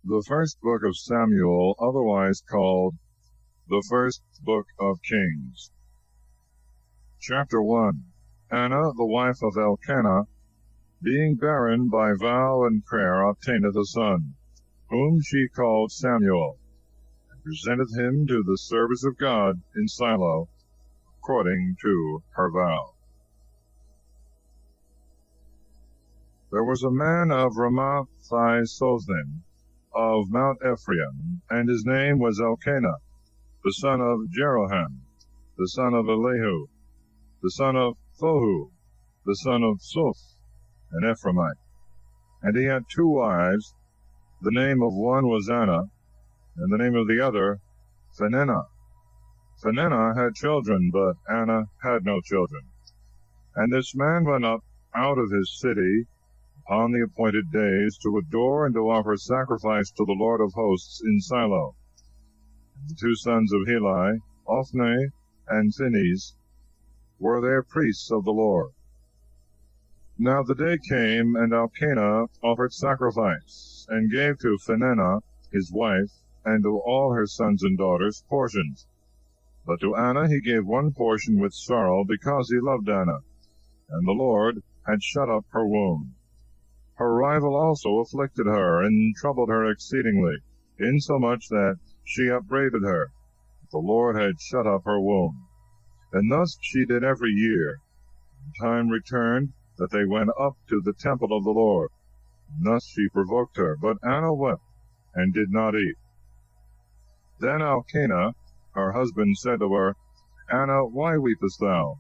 The first book of Samuel, otherwise called the first book of Kings. Chapter 1. Anna, the wife of Elkanah, being barren by vow and prayer, obtaineth a son, whom she called Samuel, and presented him to the service of God in Shiloh, according to her vow. There was a man of Ramathaim of Mount Ephraim, and his name was Elkanah, the son of Jeroham, the son of Elihu, the son of Thohu, the son of Suph, an Ephraimite. And he had two wives. The name of one was Anna, and the name of the other Peninnah. Peninnah had children, but Anna had no children. And this man went up out of his city upon the appointed days to adore and to offer sacrifice to the Lord of hosts in Shiloh. And the two sons of Heli, Ophni and Phinehas, were there priests of the Lord. Now the day came, and Elkanah offered sacrifice, and gave to Peninnah his wife, and to all her sons and daughters portions. But to Anna he gave one portion with sorrow, because he loved Anna, and the Lord had shut up her womb. Her rival also afflicted her, and troubled her exceedingly, insomuch that she upbraided her. The Lord had shut up her womb. And thus she did every year. The time returned that they went up to the temple of the Lord. And thus she provoked her. But Anna wept, and did not eat. Then Elkanah, her husband, said to her, Anna, why weepest thou?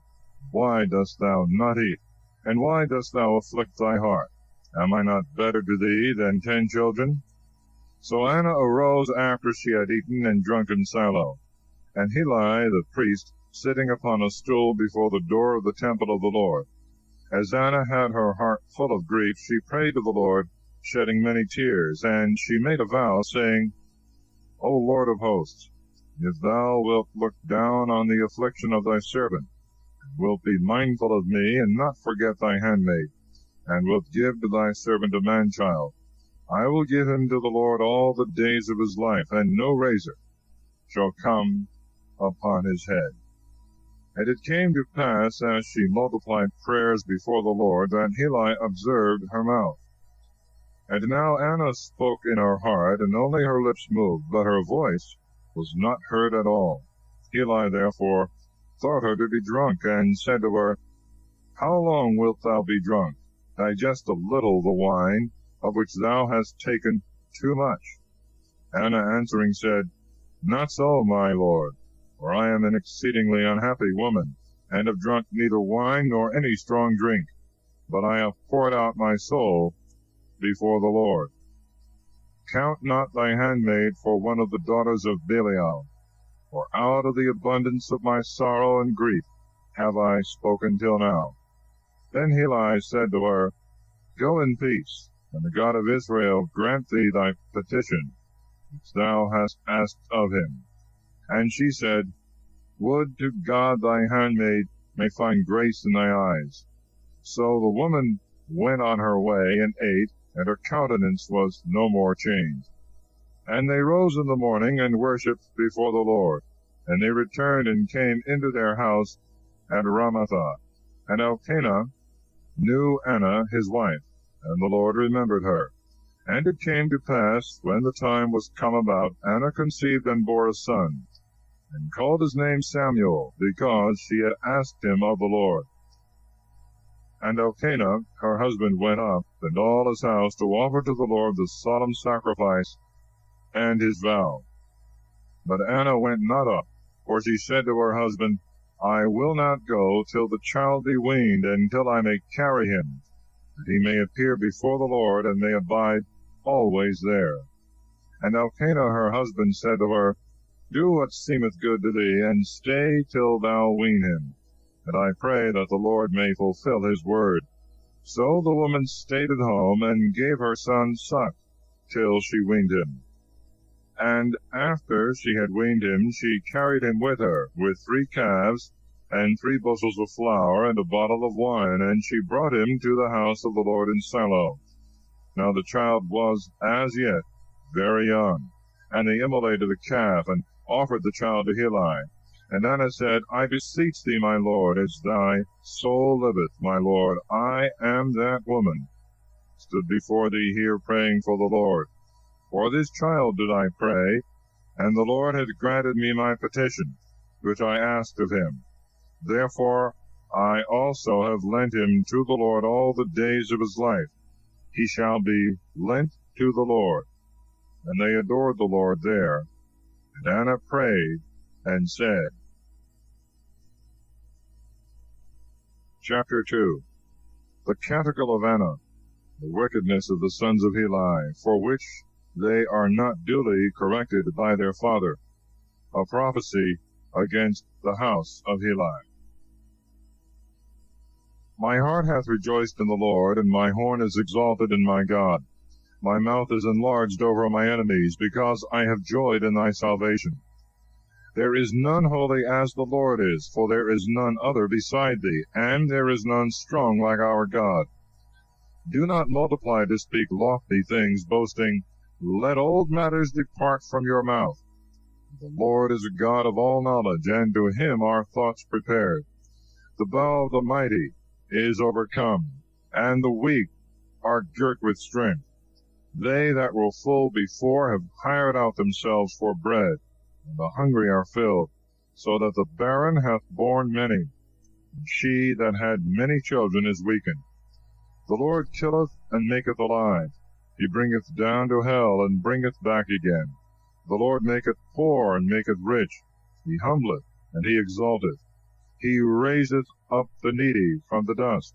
Why dost thou not eat? And why dost thou afflict thy heart? Am I not better to thee than 10 children? So Anna arose after she had eaten and drunk in Shiloh. And Heli the priest, sitting upon a stool before the door of the temple of the Lord. As Anna had her heart full of grief, she prayed to the Lord, shedding many tears, and she made a vow, saying, O Lord of hosts, if thou wilt look down on the affliction of thy servant, and wilt be mindful of me, and not forget thy handmaid, and wilt give to thy servant a man-child, I will give him to the Lord all the days of his life, and no razor shall come upon his head. And it came to pass, as she multiplied prayers before the Lord, that Heli observed her mouth. And now Anna spoke in her heart, and only her lips moved, but her voice was not heard at all. Heli therefore thought her to be drunk, and said to her, How long wilt thou be drunk? Digest a little the wine, of which thou hast taken too much. Anna answering said, Not so, my lord, for I am an exceedingly unhappy woman, and have drunk neither wine nor any strong drink, but I have poured out my soul before the Lord. Count not thy handmaid for one of the daughters of Belial, for out of the abundance of my sorrow and grief have I spoken till now. Then Heli said to her, Go in peace, and the God of Israel grant thee thy petition, which thou hast asked of him. And she said, Would to God thy handmaid may find grace in thy eyes. So the woman went on her way, and ate, and her countenance was no more changed. And they rose in the morning, and worshipped before the Lord. And they returned, and came into their house at Ramathah. And Elkanah knew Anna his wife, and the Lord remembered her. And it came to pass, when the time was come about, Anna conceived and bore a son, and called his name Samuel, because she had asked him of the Lord. And Elkanah her husband went up, and all his house, to offer to the Lord the solemn sacrifice and his vow. But Anna went not up, for she said to her husband, I will not go till the child be weaned, and till I may carry him, that he may appear before the Lord, and may abide always there. And Elkanah her husband said to her, Do what seemeth good to thee, and stay till thou wean him, and I pray that the Lord may fulfill his word. So the woman stayed at home, and gave her son suck, till she weaned him. And after she had weaned him, she carried him with her, with 3 calves, and 3 bushels of flour, and a bottle of wine, and she brought him to the house of the Lord in Shiloh. Now the child was as yet very young. And they immolated a calf, and offered the child to Heli. And Anna said, I beseech thee, my lord, as thy soul liveth, my lord, I am that woman, stood before thee here praying for the Lord. For this child did I pray, and the Lord hath granted me my petition, which I asked of him. Therefore I also have lent him to the Lord all the days of his life. He shall be lent to the Lord. And they adored the Lord there. And Anna prayed and said. Chapter 2. The Canticle of Anna, the wickedness of the sons of Heli, for which they are not duly corrected by their father, a prophecy against the house of Heli. My heart hath rejoiced in the Lord, and my horn is exalted in my God. My mouth is enlarged over my enemies, because I have joyed in thy salvation. There is none holy as the Lord is, for there is none other beside thee, and there is none strong like our God. Do not multiply to speak lofty things, boasting, let old matters depart from your mouth. The Lord is a God of all knowledge, and to him are thoughts prepared. The bow of the mighty is overcome, and the weak are girt with strength. They that were full before have hired out themselves for bread, and the hungry are filled, so that the barren hath borne many, and she that had many children is weakened. The Lord killeth and maketh alive. He bringeth down to hell, and bringeth back again. The Lord maketh poor, and maketh rich. He humbleth, and he exalteth. He raiseth up the needy from the dust,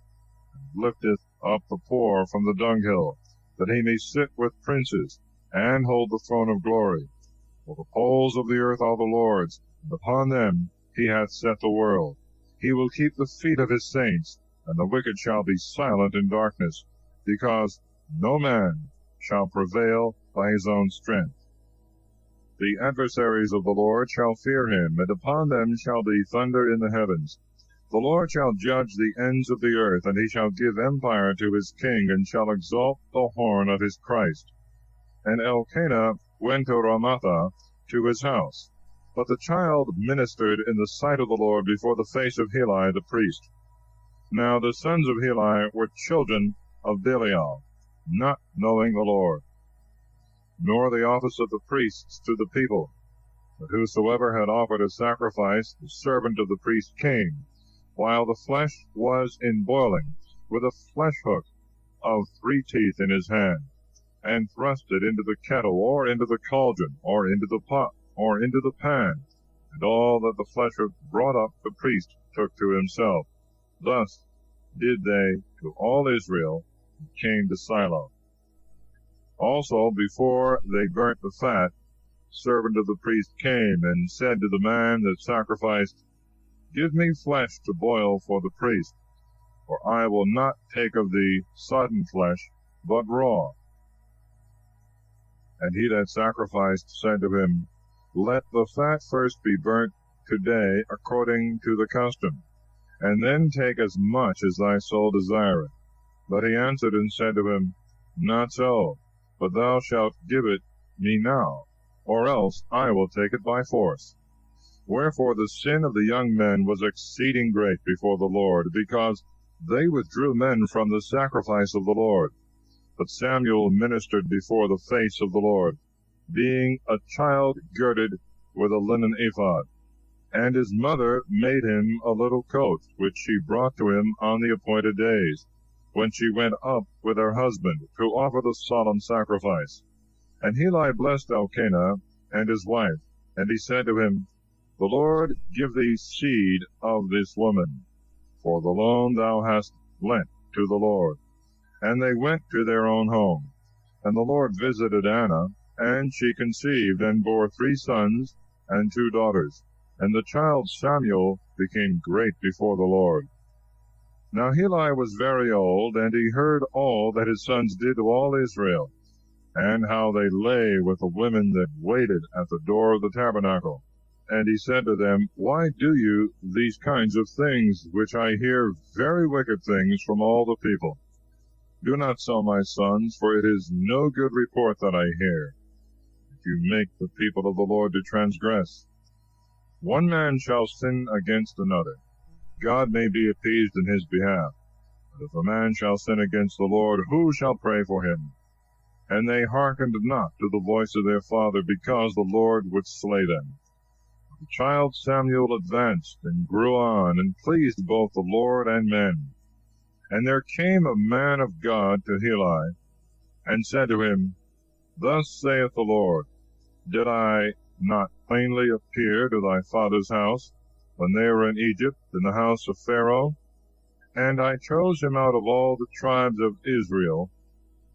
and lifteth up the poor from the dunghill, that he may sit with princes, and hold the throne of glory. For the poles of the earth are the Lord's, and upon them he hath set the world. He will keep the feet of his saints, and the wicked shall be silent in darkness, because no man shall prevail by his own strength. The adversaries of the Lord shall fear him, and upon them shall be thunder in the heavens. The Lord shall judge the ends of the earth, and he shall give empire to his king, and shall exalt the horn of his Christ. And Elkanah went to Ramatha to his house. But the child ministered in the sight of the Lord before the face of Heli the priest. Now the sons of Heli were children of Belial, not knowing the Lord, nor the office of the priests to the people. But whosoever had offered a sacrifice, the servant of the priest came, while the flesh was in boiling, with a flesh hook of 3 teeth in his hand, and thrust it into the kettle, or into the cauldron, or into the pot, or into the pan. And all that the flesh hook brought up the priest took to himself. Thus did they to all Israel, and came to Shiloh. Also, before they burnt the fat, the servant of the priest came, and said to the man that sacrificed, Give me flesh to boil for the priest, for I will not take of the sodden flesh, but raw. And he that sacrificed said to him, Let the fat first be burnt today according to the custom, and then take as much as thy soul desireth. But he answered and said to him, Not so, but thou shalt give it me now, or else I will take it by force. Wherefore the sin of the young men was exceeding great before the Lord, because they withdrew men from the sacrifice of the Lord. But Samuel ministered before the face of the Lord, being a child girded with a linen ephod. And his mother made him a little coat, which she brought to him on the appointed days, when she went up with her husband to offer the solemn sacrifice. And Heli blessed Elkanah and his wife, and he said to him, The Lord give thee seed of this woman, for the loan thou hast lent to the Lord. And they went to their own home. And the Lord visited Anna, and she conceived, and bore 3 sons and 2 daughters. And the child Samuel became great before the Lord. Now Heli was very old, and he heard all that his sons did to all Israel, and how they lay with the women that waited at the door of the tabernacle. And he said to them, Why do you these kinds of things, which I hear very wicked things from all the people? Do not so, my sons, for it is no good report that I hear. you make the people of the Lord to transgress. One man shall sin against another. God may be appeased in his behalf. But if a man shall sin against the Lord, who shall pray for him? And they hearkened not to the voice of their father, because the Lord would slay them. The child Samuel advanced and grew on, and pleased both the Lord and men. And there came a man of God to Heli, and said to him, Thus saith the Lord, Did I not plainly appear to thy father's house, when they were in Egypt, in the house of Pharaoh? And I chose him out of all the tribes of Israel,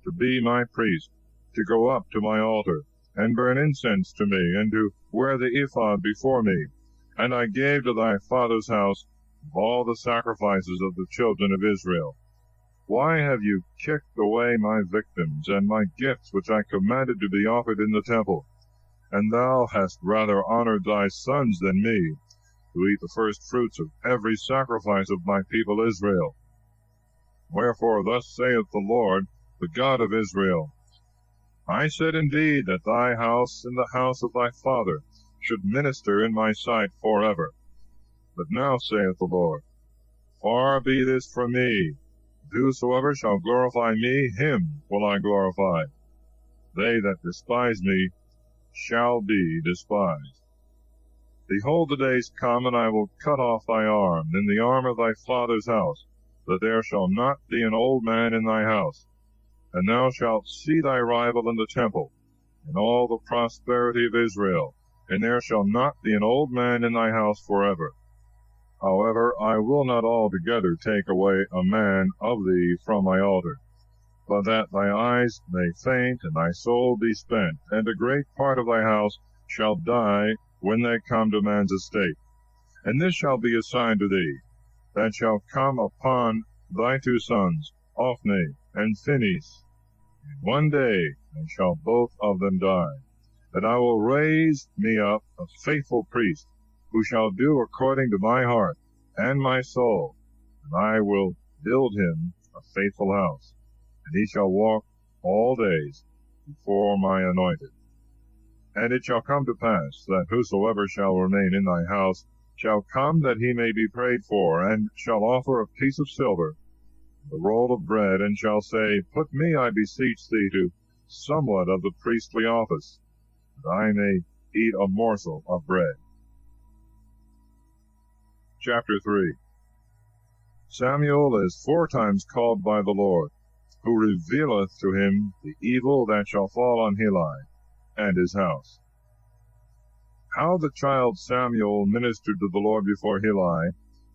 to be my priest, to go up to my altar, and burn incense to me, and to wear the ephod before me. And I gave to thy father's house all the sacrifices of the children of Israel. Why have you kicked away my victims, and my gifts which I commanded to be offered in the temple? And thou hast rather honored thy sons than me, to eat the first fruits of every sacrifice of my people Israel. Wherefore thus saith the Lord, the God of Israel, I said indeed that thy house and the house of thy father should minister in my sight forever. But now saith the Lord, Far be this from me. Whosoever shall glorify me, him will I glorify. They that despise me shall be despised. Behold, the days come, and I will cut off thy arm, and the arm of thy father's house, that there shall not be an old man in thy house. And thou shalt see thy rival in the temple, in all the prosperity of Israel, and there shall not be an old man in thy house forever. However, I will not altogether take away a man of thee from my altar, but that thy eyes may faint, and thy soul be spent, and a great part of thy house shall die when they come to man's estate. And this shall be a sign to thee, that shall come upon thy two sons, Ophni and Phinehas. In one day they shall both of them die. That I will raise me up a faithful priest, who shall do according to my heart and my soul, and I will build him a faithful house, and he shall walk all days before my anointed. And it shall come to pass, that whosoever shall remain in thy house shall come that he may be prayed for, and shall offer a piece of silver, and a roll of bread, and shall say, Put me, I beseech thee, to somewhat of the priestly office, that I may eat a morsel of bread. Chapter 3. Samuel is 4 times called by the Lord, who revealeth to him the evil that shall fall on Heli and his house. How the child Samuel ministered to the Lord before Heli,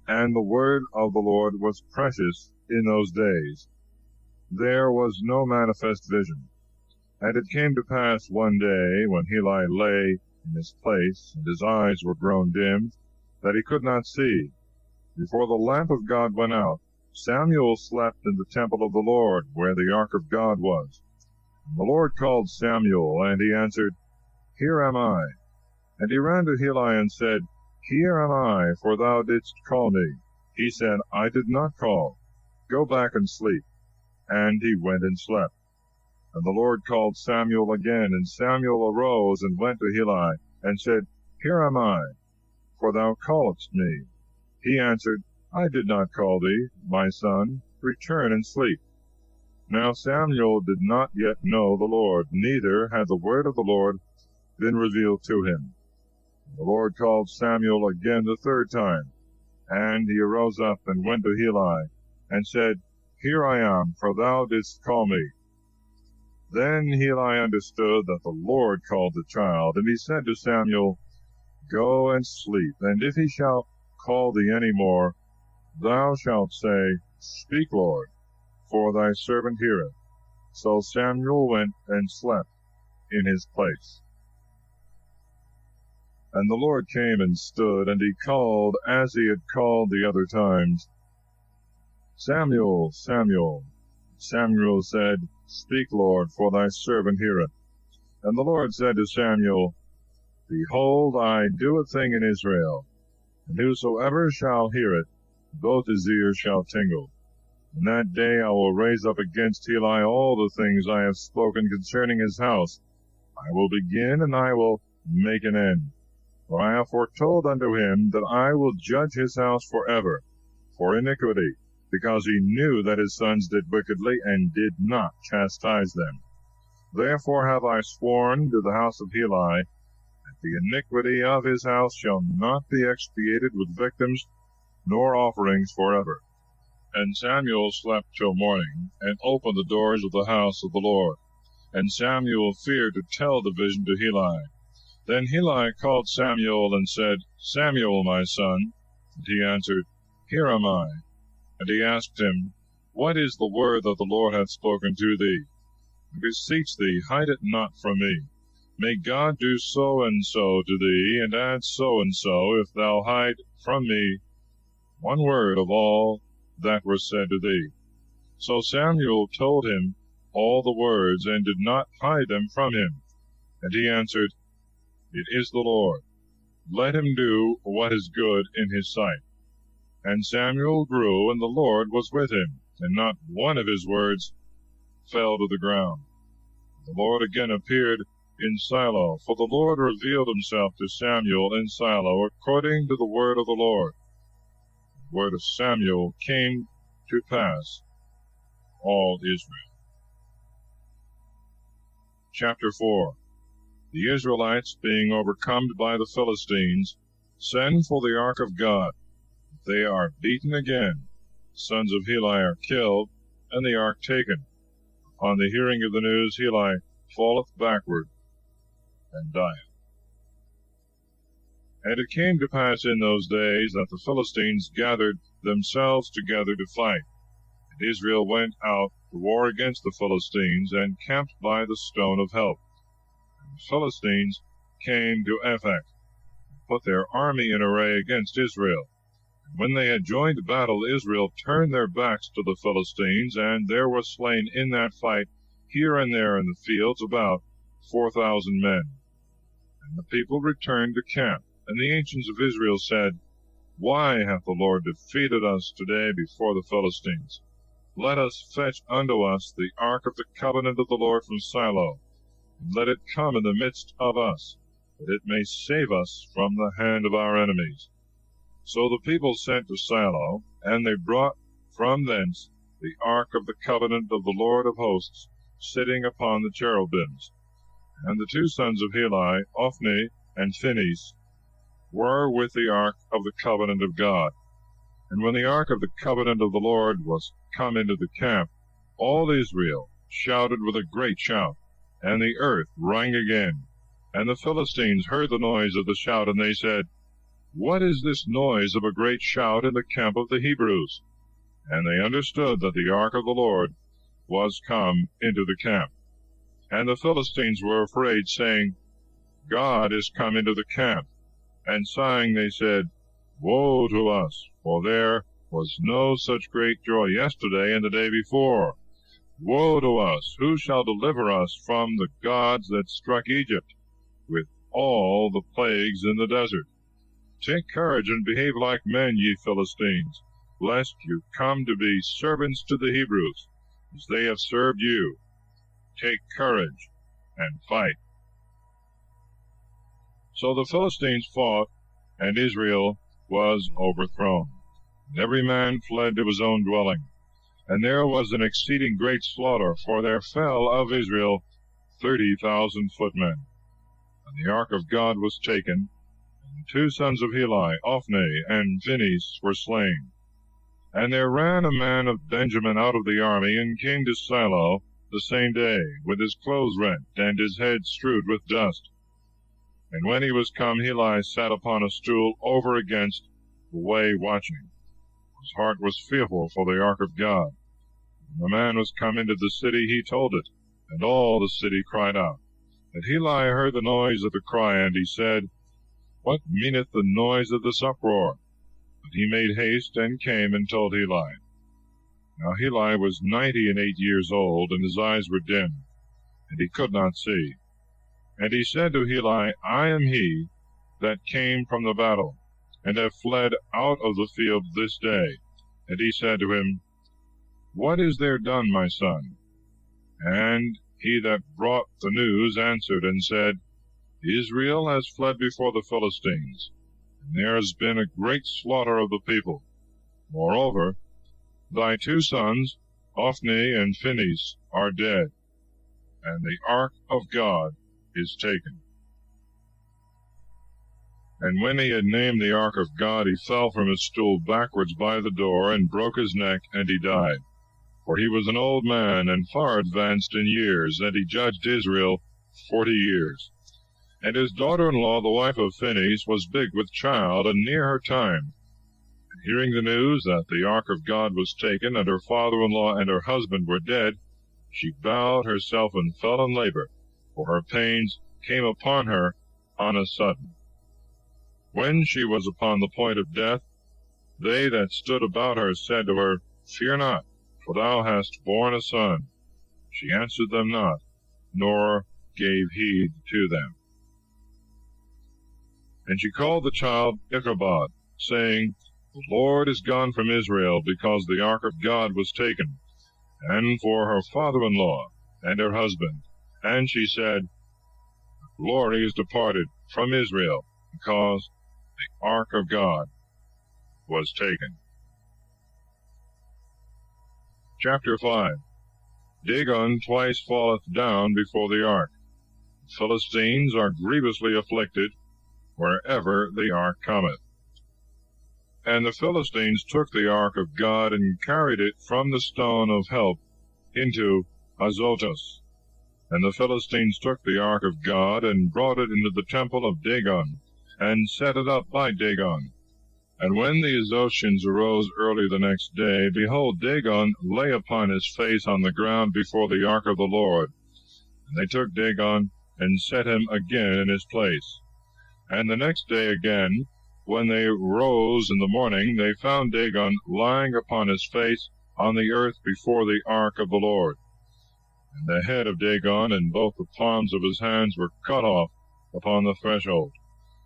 and the word of the Lord was precious in those days. There was no manifest vision. And it came to pass one day, when Heli lay in his place, and his eyes were grown dim, that he could not see. Before the lamp of God went out, Samuel slept in the temple of the Lord, where the ark of God was. And the Lord called Samuel, and he answered, Here am I. And he ran to Heli and said, Here am I, for thou didst call me. He said, I did not call. Go back and sleep. And he went and slept. And the Lord called Samuel again, and Samuel arose and went to Heli, and said, Here am I, for thou calledst me. He answered, I did not call thee, my son. Return and sleep. Now Samuel did not yet know the Lord, neither had the word of the Lord been revealed to him. The Lord called Samuel again the 3rd time, and he arose up and went to Heli, and said, Here I am, for thou didst call me. Then Heli understood that the Lord called the child, and he said to Samuel, Go and sleep, and if he shall call thee any more, thou shalt say, Speak, Lord, for thy servant heareth. So Samuel went and slept in his place. And the Lord came and stood, and he called, as he had called the other times, Samuel, Samuel. Samuel said, Speak, Lord, for thy servant heareth. And the Lord said to Samuel, Behold, I do a thing in Israel, and whosoever shall hear it, both his ears shall tingle. In that day I will raise up against Heli all the things I have spoken concerning his house. I will begin, and I will make an end. For I have foretold unto him that I will judge his house forever for iniquity, because he knew that his sons did wickedly, and did not chastise them. Therefore have I sworn to the house of Heli, that the iniquity of his house shall not be expiated with victims nor offerings forever. And Samuel slept till morning, and opened the doors of the house of the Lord. And Samuel feared to tell the vision to Heli. Then Heli called Samuel, and said, Samuel, my son. And he answered, Here am I. And he asked him, What is the word that the Lord hath spoken to thee? I beseech thee, hide it not from me. May God do so and so to thee, and add so and so, if thou hide from me one word of all that were said to thee. So Samuel told him all the words, and did not hide them from him. And he answered, It is the Lord. Let him do what is good in his sight. And Samuel grew, and the Lord was with him, and not one of his words fell to the ground. The Lord again appeared in Shiloh, for the Lord revealed himself to Samuel in Shiloh, according to the word of the Lord. The word of Samuel came to pass all Israel. Chapter 4. The Israelites, being overcome by the Philistines, send for the ark of God. They are beaten again. The sons of Heli are killed, and the ark taken. On the hearing of the news, Heli falleth backward and dieth. And it came to pass in those days that the Philistines gathered themselves together to fight. And Israel went out to war against the Philistines, and camped by the stone of help. And the Philistines came to Aphek, and put their army in array against Israel. And when they had joined battle, Israel turned their backs to the Philistines, and there were slain in that fight here and there in the fields about 4,000 men. And the people returned to camp. And the ancients of Israel said, Why hath the Lord defeated us today before the Philistines? Let us fetch unto us the ark of the covenant of the Lord from Shiloh, and let it come in the midst of us, that it may save us from the hand of our enemies. So the people sent to Shiloh, and they brought from thence the ark of the covenant of the Lord of hosts, sitting upon the cherubims. And the two sons of Heli, Ophni and Phinehas, were with the ark of the covenant of God. And when the ark of the covenant of the Lord was come into the camp, all Israel shouted with a great shout, and the earth rang again. And the Philistines heard the noise of the shout, and they said, What is this noise of a great shout in the camp of the Hebrews? And they understood that the ark of the Lord was come into the camp. And the Philistines were afraid, saying, God is come into the camp. And sighing they said, Woe to us, for there was no such great joy yesterday and the day before. Woe to us, who shall deliver us from the gods that struck Egypt, with all the plagues in the desert? Take courage and behave like men, ye Philistines, lest you come to be servants to the Hebrews, as they have served you. Take courage and fight. So the Philistines fought, and Israel was overthrown. And every man fled to his own dwelling. And there was an exceeding great slaughter, for there fell of Israel 30,000 footmen. And the ark of God was taken, and the two sons of Heli, Ophni and Phinehas, were slain. And there ran a man of Benjamin out of the army, and came to Shiloh the same day, with his clothes rent, and his head strewed with dust. And when he was come, Heli sat upon a stool over against the way watching. His heart was fearful for the ark of God. When the man was come into the city, he told it, and all the city cried out. And Heli heard the noise of the cry, and he said, What meaneth the noise of this uproar? But he made haste, and came and told Heli. Now Heli was 98 years old, and his eyes were dim, and he could not see. And he said to Heli, I am he that came from the battle, and have fled out of the field this day. And he said to him, What is there done, my son? And he that brought the news answered and said, Israel has fled before the Philistines, and there has been a great slaughter of the people. Moreover, thy 2 sons, Hophni and Phinehas, are dead, and the ark of God is taken. And when he had named the ark of God, he fell from his stool backwards by the door, and broke his neck, and he died. For he was an old man, and far advanced in years, and he judged Israel 40 years. And his daughter-in-law, the wife of Phinehas, was big with child, and near her time. And hearing the news that the ark of God was taken, and her father-in-law and her husband were dead, she bowed herself and fell in labor, for her pains came upon her on a sudden. When she was upon the point of death, they that stood about her said to her, Fear not, for thou hast borne a son. She answered them not, nor gave heed to them. And she called the child Ichabod, saying, The Lord is gone from Israel, because the ark of God was taken, and for her father-in-law and her husband. And she said, Glory is departed from Israel, because the ark of God was taken. Chapter 5. Dagon twice falleth down before the ark. The Philistines are grievously afflicted wherever the ark cometh. And the Philistines took the ark of God, and carried it from the stone of help into Azotus. And the Philistines took the ark of God, and brought it into the temple of Dagon, and set it up by Dagon. And when the Azotians arose early the next day, behold, Dagon lay upon his face on the ground before the ark of the Lord. And they took Dagon, and set him again in his place. And the next day again, when they rose in the morning, they found Dagon lying upon his face on the earth before the ark of the Lord. And the head of Dagon and both the palms of his hands were cut off upon the threshold,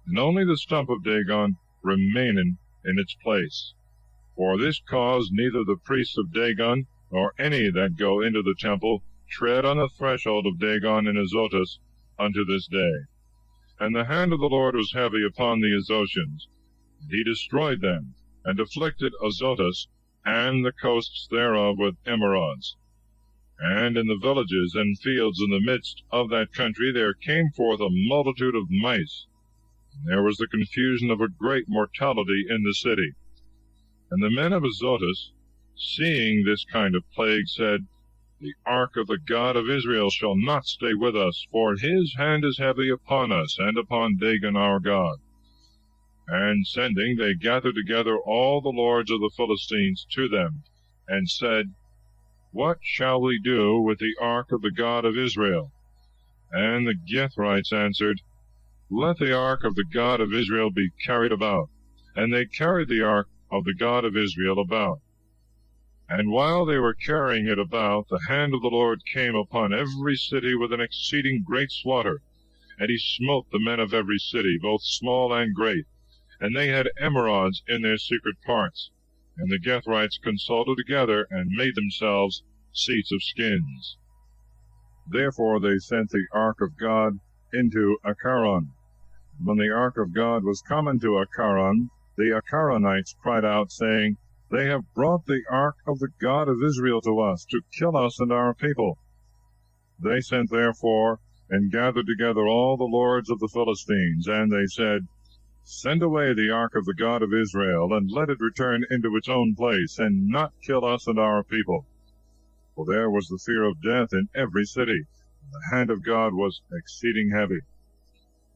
and only the stump of Dagon remained in its place. For this cause neither the priests of Dagon, nor any that go into the temple, tread on the threshold of Dagon in Azotus unto this day. And the hand of the Lord was heavy upon the Azotians, and he destroyed them, and afflicted Azotus and the coasts thereof with emerods. And in the villages and fields in the midst of that country there came forth a multitude of mice, and there was the confusion of a great mortality in the city. And the men of Azotus, seeing this kind of plague, said, The ark of the God of Israel shall not stay with us, for his hand is heavy upon us, and upon Dagon our God. And sending, they gathered together all the lords of the Philistines to them, and said, What shall we do with the ark of the God of Israel? And the Githrites answered, Let the ark of the God of Israel be carried about. And they carried the ark of the God of Israel about. And while they were carrying it about, the hand of the Lord came upon every city with an exceeding great slaughter. And he smote the men of every city, both small and great. And they had emerods in their secret parts. And the Githrites consulted together, and made themselves seats of skins. Therefore they sent the ark of God into Acharon. When the ark of God was come into Acharon, the Acharonites cried out, saying, They have brought the ark of the God of Israel to us, to kill us and our people. They sent therefore, and gathered together all the lords of the Philistines, and they said, Send away the ark of the God of Israel, and let it return into its own place, and not kill us and our people. For there was the fear of death in every city, and the hand of God was exceeding heavy.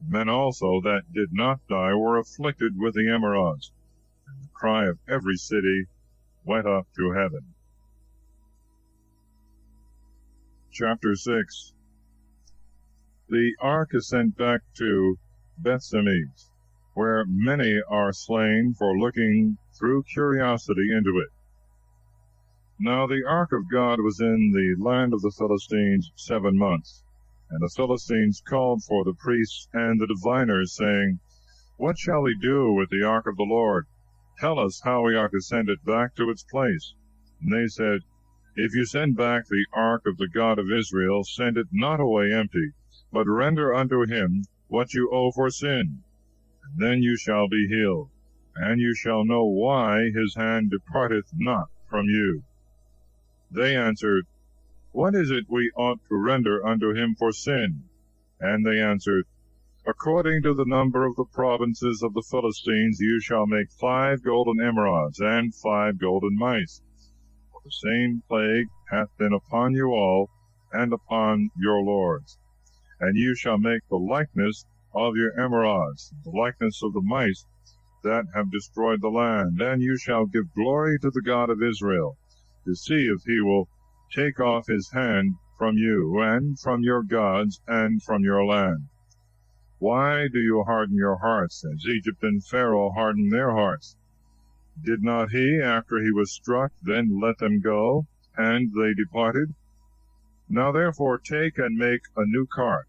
Men also that did not die were afflicted with the emerods, and the cry of every city went up to heaven. Chapter 6. The ark is sent back to Bethsemes, where many are slain for looking through curiosity into it. Now the ark of God was in the land of the Philistines 7 months. And the Philistines called for the priests and the diviners, saying, What shall we do with the ark of the Lord? Tell us how we are to send it back to its place. And they said, If you send back the ark of the God of Israel, send it not away empty, but render unto him what you owe for sin. And then you shall be healed, and you shall know why his hand departeth not from you. They answered, What is it we ought to render unto him for sin? And they answered, According to the number of the provinces of the Philistines, you shall make 5 golden emerods and 5 golden mice. For the same plague hath been upon you all, and upon your lords. And you shall make the likeness of your emerods, the likeness of the mice that have destroyed the land. And you shall give glory to the God of Israel, to see if he will take off his hand from you, and from your gods, and from your land. Why do you harden your hearts, as Egypt and Pharaoh hardened their hearts? Did not he, after he was struck, then let them go, and they departed? Now therefore take and make a new cart,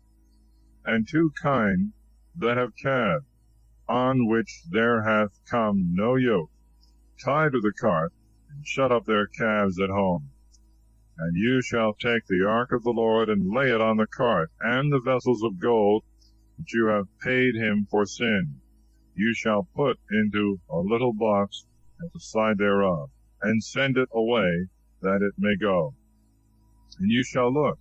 and 2 kine that have calved, on which there hath come no yoke. Tie to the cart, and shut up their calves at home. And you shall take the ark of the Lord, and lay it on the cart, and the vessels of gold which you have paid him for sin, you shall put into a little box at the side thereof, and send it away, that it may go. And you shall look,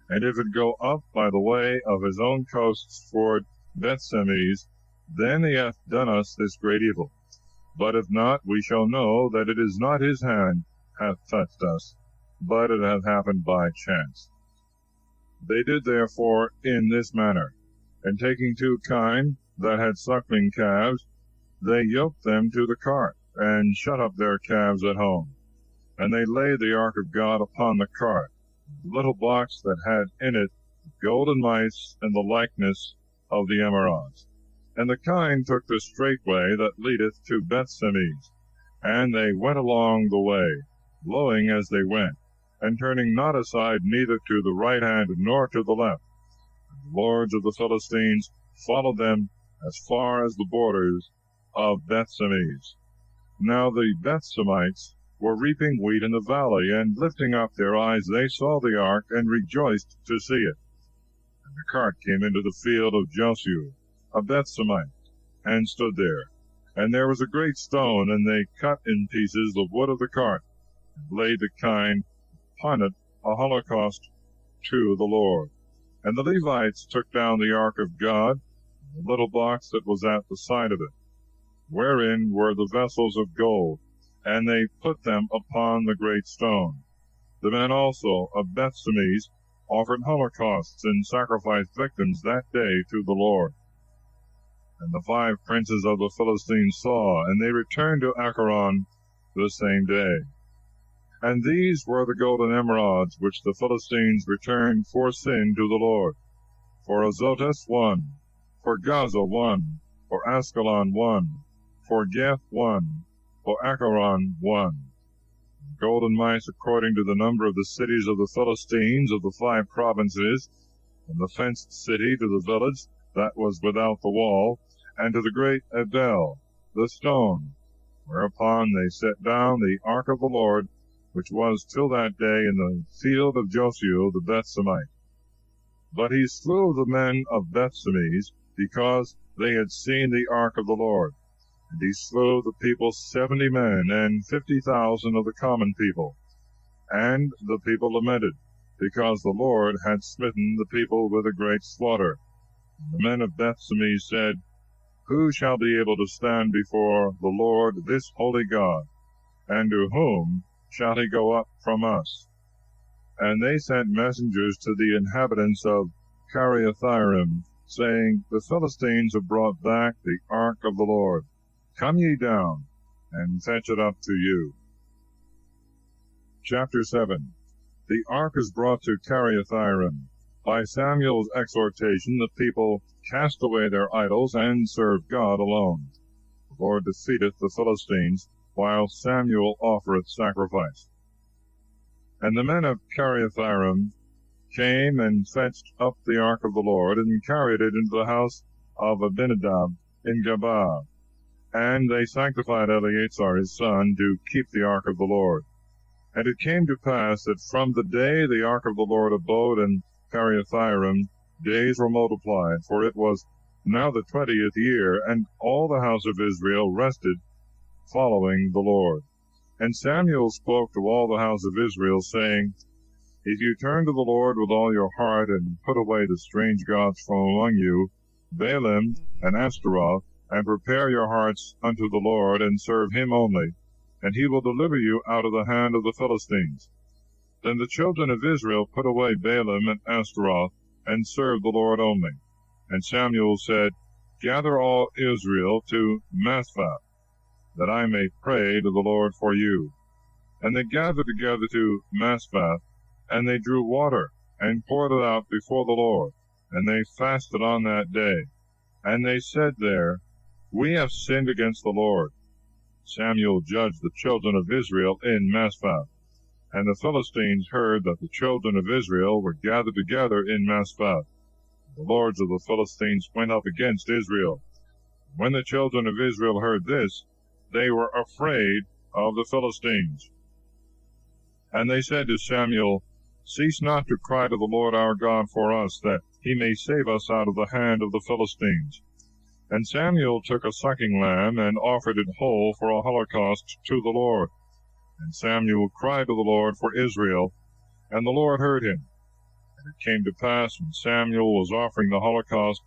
and if it go up by the way of his own coasts toward Bethsemes, then he hath done us this great evil. But if not, we shall know that it is not his hand hath touched us, but it hath happened by chance. They did therefore in this manner. And taking 2 kine that had suckling calves, they yoked them to the cart, and shut up their calves at home. And they laid the ark of God upon the cart, the little box that had in it golden mice and the likeness of the emerods. And the kine took the straight way that leadeth to Bethsemes. And they went along the way, blowing as they went, and turning not aside neither to the right hand nor to the left. The lords of the Philistines followed them as far as the borders of Bethsemes. Now the Bethsemites were reaping wheat in the valley, and lifting up their eyes they saw the ark, and rejoiced to see it. And the cart came into the field of Josue, a Bethsemite, and stood there. And there was a great stone, and they cut in pieces the wood of the cart, and laid the kine upon it, a holocaust to the Lord. And the Levites took down the ark of God, and the little box that was at the side of it, wherein were the vessels of gold, and they put them upon the great stone. The men also of Bethsemes offered holocausts and sacrificed victims that day to the Lord. And the 5 princes of the Philistines saw, and they returned to Acharon the same day. And these were the golden emerods which the Philistines returned for sin to the Lord. For Azotus 1, for Gaza 1, for Askelon 1, for Gath 1, for Acharon 1. Golden mice according to the number of the cities of the Philistines of the 5 provinces, from the fenced city to the village that was without the wall, and to the great Abel, the stone, whereupon they set down the ark of the Lord, which was till that day in the field of Josue the Bethsemite. But he slew the men of Bethsemes, because they had seen the ark of the Lord. And he slew the people 70 men, and 50,000 of the common people. And the people lamented, because the Lord had smitten the people with a great slaughter. And the men of Bethsemes said, Who shall be able to stand before the Lord this holy God? And to whom shall he go up from us? And they sent messengers to the inhabitants of Kiriathaim, saying, The Philistines have brought back the ark of the Lord. Come ye down, and fetch it up to you. Chapter 7. The ark is brought to Kiriathaim. By Samuel's exhortation, the people cast away their idols, and serve God alone. The Lord defeateth the Philistines, while Samuel offereth sacrifice. And the men of Kiriathaim came and fetched up the ark of the Lord, and carried it into the house of Abinadab in Gabaa. And they sanctified Eleazar his son to keep the ark of the Lord. And it came to pass that from the day the ark of the Lord abode in Kiriath-jearim, days were multiplied, for it was now the 20th year, and all the house of Israel rested, following the Lord. And Samuel spoke to all the house of Israel, saying, If you turn to the Lord with all your heart, and put away the strange gods from among you, Baalim and Ashtaroth, and prepare your hearts unto the Lord, and serve him only, and he will deliver you out of the hand of the Philistines. Then the children of Israel put away Baalim and Ashtaroth, and served the Lord only. And Samuel said, Gather all Israel to Mizpah, that I may pray to the Lord for you. And they gathered together to Mizpah, and they drew water, and poured it out before the Lord. And they fasted on that day. And they said there, We have sinned against the Lord. Samuel judged the children of Israel in Mizpah. And the Philistines heard that the children of Israel were gathered together in Mizpah. The lords of the Philistines went up against Israel. When the children of Israel heard this, they were afraid of the Philistines. And they said to Samuel, Cease not to cry to the Lord our God for us, that he may save us out of the hand of the Philistines. And Samuel took a sucking lamb, and offered it whole for a holocaust to the Lord. And Samuel cried to the Lord for Israel, and the Lord heard him. And it came to pass, when Samuel was offering the holocaust,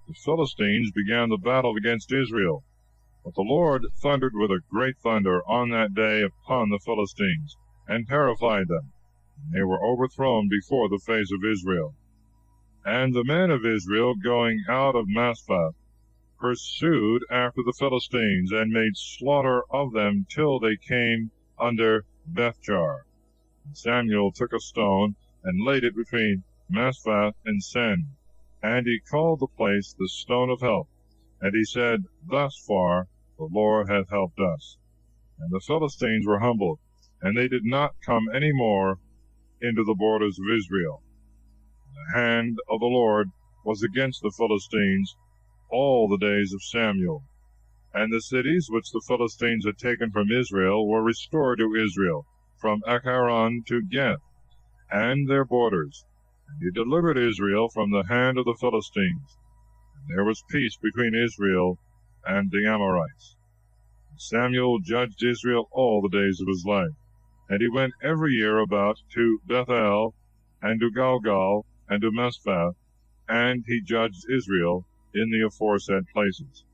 the Philistines began the battle against Israel. But the Lord thundered with a great thunder on that day upon the Philistines, and terrified them. And they were overthrown before the face of Israel. And the men of Israel, going out of Mizpah, pursued after the Philistines, and made slaughter of them till they came under Bethjar. And Samuel took a stone, and laid it between Mizpah and Sen. And he called the place the Stone of Help. And he said, Thus far the Lord hath helped us. And the Philistines were humbled, and they did not come any more into the borders of Israel. The hand of the Lord was against the Philistines all the days of Samuel. And the cities which the Philistines had taken from Israel were restored to Israel, from Ekron to Geth, and their borders. And he delivered Israel from the hand of the Philistines. And there was peace between Israel and the Amorites. And Samuel judged Israel all the days of his life. And he went every year about to Bethel, and to Gilgal, and to Mizpah, and he judged Israel in the aforesaid places.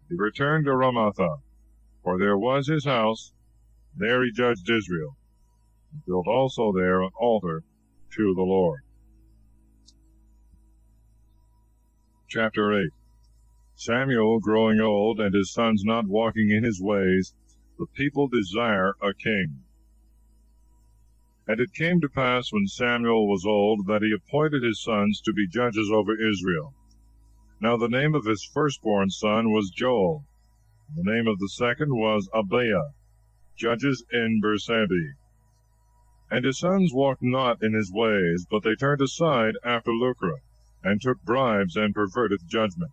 He returned to Ramathah, for there was his house, there he judged Israel, and built also there an altar to the Lord. Chapter 8. Samuel growing old, and his sons not walking in his ways, the people desire a king. And it came to pass, when Samuel was old, that he appointed his sons to be judges over Israel. Now the name of his firstborn son was Joel, and the name of the second was Abiah, judges in Beersheba. And his sons walked not in his ways, but they turned aside after lucre, and took bribes, and perverted judgment.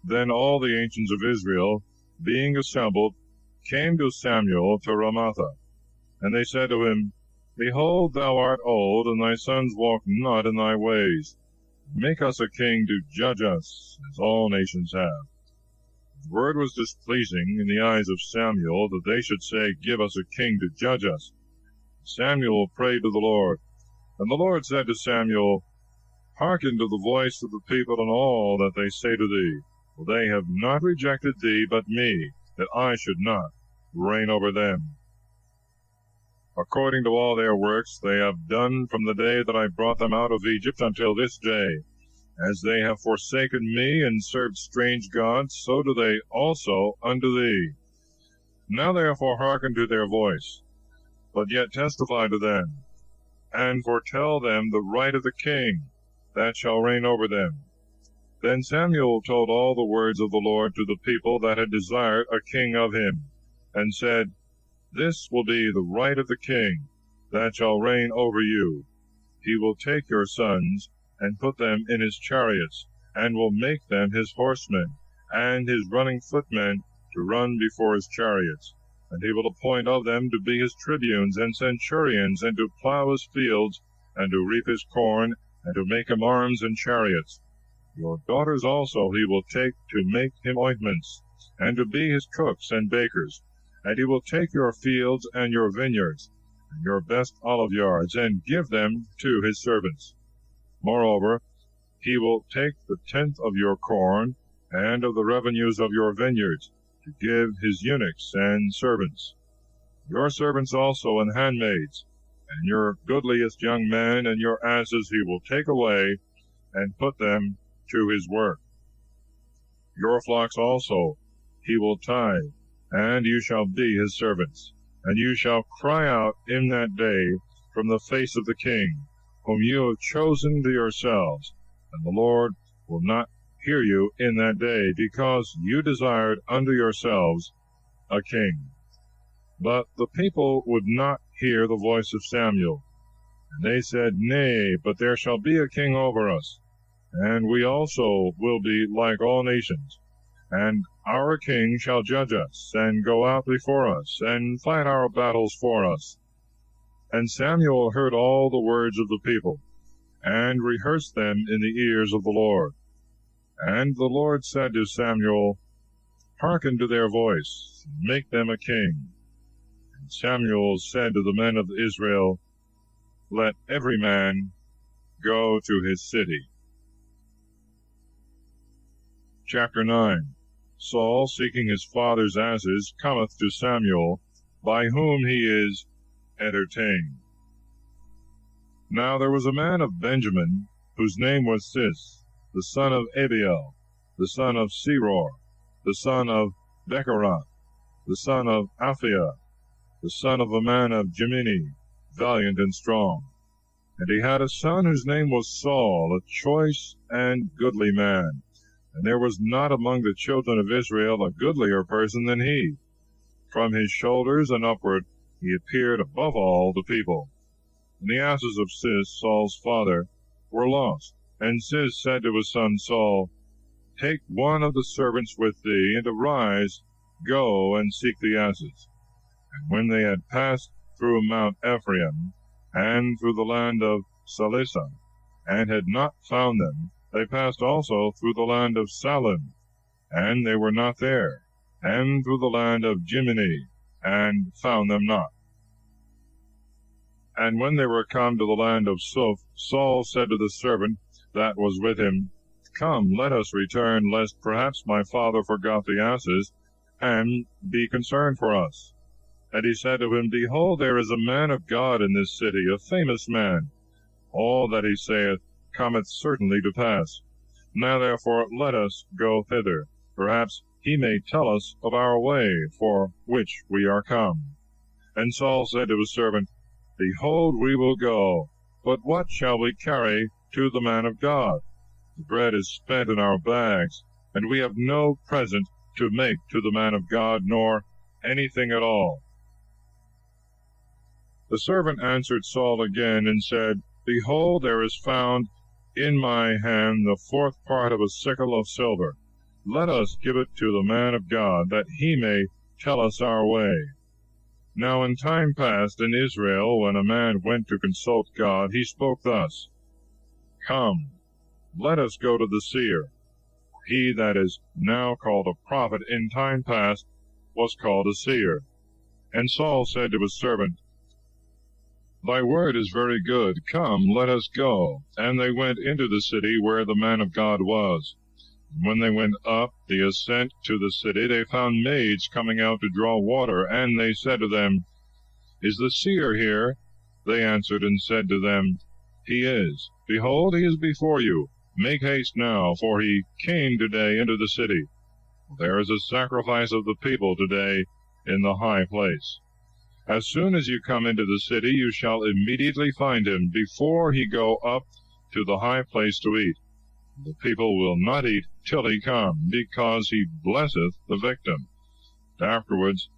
Then all the ancients of Israel, being assembled, came to Samuel to Ramathah. And they said to him, Behold, thou art old, and thy sons walk not in thy ways. Make us a king to judge us, as all nations have. The word was displeasing in the eyes of Samuel, that they should say, Give us a king to judge us. Samuel prayed to the Lord. And the Lord said to Samuel, Hearken to the voice of the people in all that they say to thee, for they have not rejected thee, but me, that I should not reign over them. According to all their works they have done from the day that I brought them out of Egypt until this day. As they have forsaken me, and served strange gods, so do they also unto thee. Now therefore hearken to their voice, but yet testify to them, and foretell them the right of the king, that shall reign over them. Then Samuel told all the words of the Lord to the people that had desired a king of him, and said, This will be the right of the king, that shall reign over you. He will take your sons, and put them in his chariots, and will make them his horsemen, and his running footmen to run before his chariots. And he will appoint of them to be his tribunes and centurions, and to plow his fields, and to reap his corn, and to make him arms and chariots. Your daughters also he will take to make him ointments, and to be his cooks and bakers. And he will take your fields and your vineyards, and your best olive yards, and give them to his servants. Moreover, he will take the tenth of your corn, and of the revenues of your vineyards, to give his eunuchs and servants. Your servants also and handmaids, and your goodliest young men and your asses he will take away, and put them to his work. Your flocks also he will tithe, and you shall be his servants. And you shall cry out in that day from the face of the king, whom you have chosen to yourselves, and the Lord will not hear you in that day, because you desired unto yourselves a king. But the people would not hear the voice of Samuel. And they said, Nay, but there shall be a king over us, and we also will be like all nations. And our king shall judge us, and go out before us, and fight our battles for us. And Samuel heard all the words of the people, and rehearsed them in the ears of the Lord. And the Lord said to Samuel, Hearken to their voice, and make them a king. And Samuel said to the men of Israel, Let every man go to his city. Chapter 9. Saul, seeking his father's asses, cometh to Samuel, by whom he is entertained. Now there was a man of Benjamin, whose name was Cis, the son of Abiel, the son of Seror, the son of Bechorath, the son of Aphiah, the son of a man of Jemini, valiant and strong. And he had a son whose name was Saul, a choice and goodly man. And there was not among the children of Israel a goodlier person than he. From his shoulders and upward he appeared above all the people. And the asses of Cis, Saul's father, were lost. And Cis said to his son Saul, Take one of the servants with thee, and arise, go and seek the asses. And when they had passed through Mount Ephraim, and through the land of Salisa, and had not found them, they passed also through the land of Salim, and they were not there, and through the land of Jimini, and found them not. And when they were come to the land of Soph, Saul said to the servant that was with him, Come, let us return, lest perhaps my father forgot the asses, and be concerned for us. And he said to him, Behold, there is a man of God in this city, a famous man. All that he saith cometh certainly to pass. Now therefore let us go thither. Perhaps he may tell us of our way, for which we are come. And Saul said to his servant, Behold, we will go, but what shall we carry to the man of God? The bread is spent in our bags, and we have no present to make to the man of God, nor anything at all. The servant answered Saul again, and said, Behold, there is found in my hand the fourth part of a sickle of silver. Let us give it to the man of God, that he may tell us our way. Now in time past in Israel, when a man went to consult God, he spoke thus, Come, let us go to the seer. He that is now called a prophet in time past was called a seer. And Saul said to his servant, Thy word is very good. Come, let us go. And they went into the city where the man of God was. And when they went up the ascent to the city, they found maids coming out to draw water. And they said to them, Is the seer here? They answered and said to them, He is. Behold, he is before you. Make haste now, for he came today into the city. There is a sacrifice of the people today in the high place. As soon as you come into the city, you shall immediately find him, before he go up to the high place to eat. The people will not eat till he come, because he blesseth the victim. Afterwards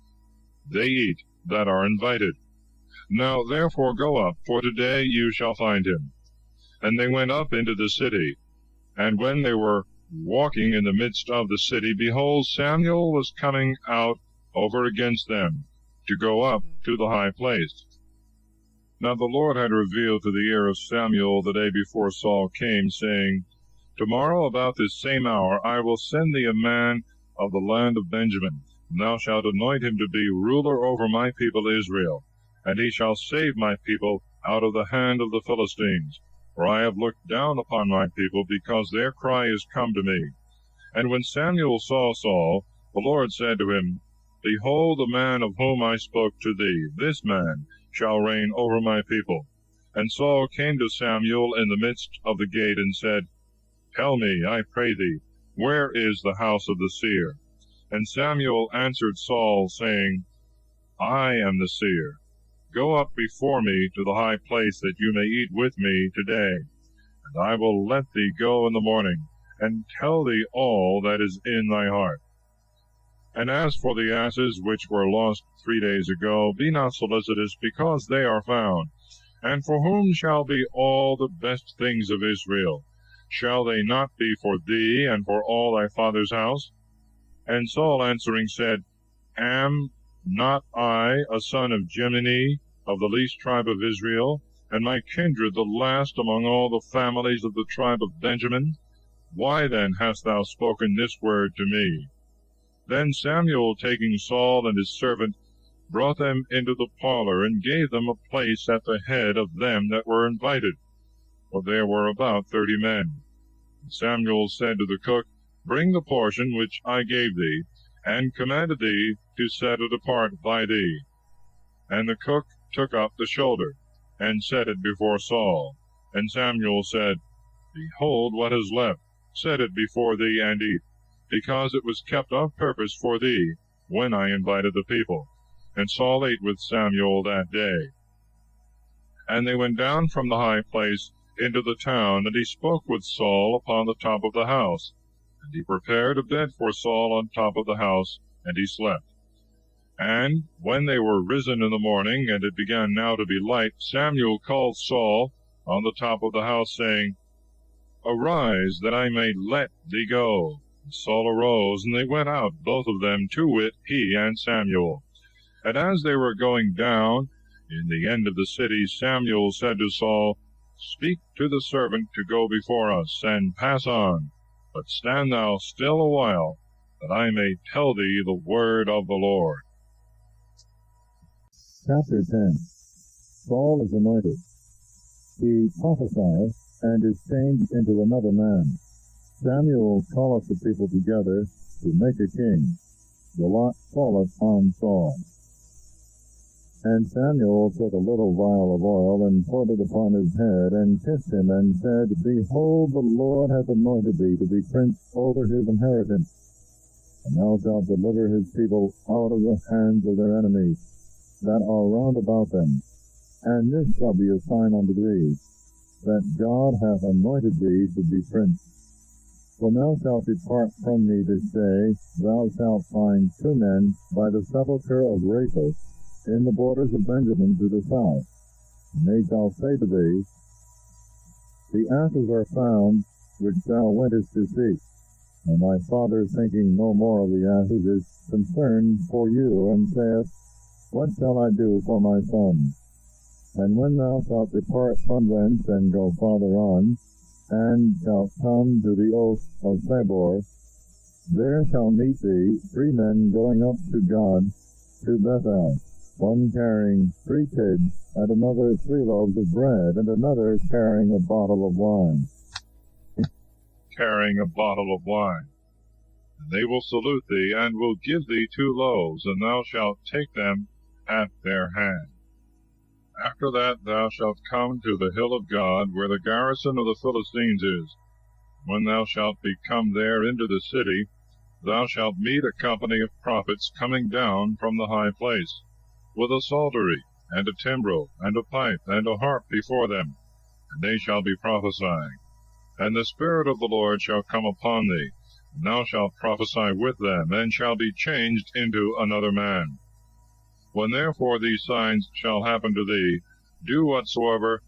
they eat that are invited. Now therefore go up, for today you shall find him. And they went up into the city. And when they were walking in the midst of the city, behold, Samuel was coming out over against them. to go up to the high place. Now the Lord had revealed to the ear of Samuel the day before Saul came, saying, Tomorrow about this same hour I will send thee a man of the land of Benjamin, and thou shalt anoint him to be ruler over my people Israel, and he shall save my people out of the hand of the Philistines. For I have looked down upon my people, because their cry is come to me. And when Samuel saw Saul, the Lord said to him, Behold the man of whom I spoke to thee, this man shall reign over my people. And Saul came to Samuel in the midst of the gate, and said, Tell me, I pray thee, where is the house of the seer? And Samuel answered Saul, saying, I am the seer. Go up before me to the high place, that you may eat with me today. And I will let thee go in the morning, and tell thee all that is in thy heart. And as for the asses which were lost 3 days ago, be not solicitous, because they are found. And for whom shall be all the best things of Israel? Shall they not be for thee, and for all thy father's house? And Saul answering said, Am not I a son of Jemini, of the least tribe of Israel, and my kindred the last among all the families of the tribe of Benjamin? Why then hast thou spoken this word to me? Then Samuel, taking Saul and his servant, brought them into the parlor, and gave them a place at the head of them that were invited, for there were about 30 men. And Samuel said to the cook, Bring the portion which I gave thee, and commanded thee to set it apart by thee. And the cook took up the shoulder, and set it before Saul. And Samuel said, Behold what is left, set it before thee, and eat, because it was kept of purpose for thee, when I invited the people. And Saul ate with Samuel that day. And they went down from the high place into the town, and he spoke with Saul upon the top of the house. And he prepared a bed for Saul on top of the house, and he slept. And when they were risen in the morning, and it began now to be light, Samuel called Saul on the top of the house, saying, Arise, that I may let thee go. And Saul arose, and they went out, both of them, to wit, he and Samuel. And as they were going down in the end of the city, Samuel said to Saul, Speak to the servant to go before us, and pass on, but stand thou still a while, that I may tell thee the word of the Lord. Chapter 10. Saul is anointed. He prophesieth, and is changed into another man. Samuel calleth the people together to make a king. The lot falleth on Saul. And Samuel took a little vial of oil, and poured it upon his head, and kissed him, and said, Behold, the Lord hath anointed thee to be prince over his inheritance. And thou shalt deliver his people out of the hands of their enemies, that are round about them. And this shall be a sign unto thee, that God hath anointed thee to be prince. When thou shalt depart from me this day, thou shalt find 2 men by the sepulchre of Rachel, in the borders of Benjamin to the south. And they shall say to thee, The asses are found which thou wentest to seek. And thy father, thinking no more of the asses, is concerned for you, and saith, What shall I do for my son? And when thou shalt depart from thence, and go farther on, and shalt come to the oak of Tabor, there shall meet thee 3 men going up to God to Bethel, one carrying 3 pigs, and another 3 loaves of bread, and another carrying a bottle of wine. Carrying a bottle of wine. And they will salute thee, and will give thee 2 loaves, and thou shalt take them at their hand. After that thou shalt come to the hill of God, where the garrison of the Philistines is. When thou shalt be come there into the city, thou shalt meet a company of prophets coming down from the high place, with a psaltery, and a timbrel, and a pipe, and a harp before them, and they shall be prophesying. And the Spirit of the Lord shall come upon thee, and thou shalt prophesy with them, and shall be changed into another man. When therefore these signs shall happen to thee, do whatsoever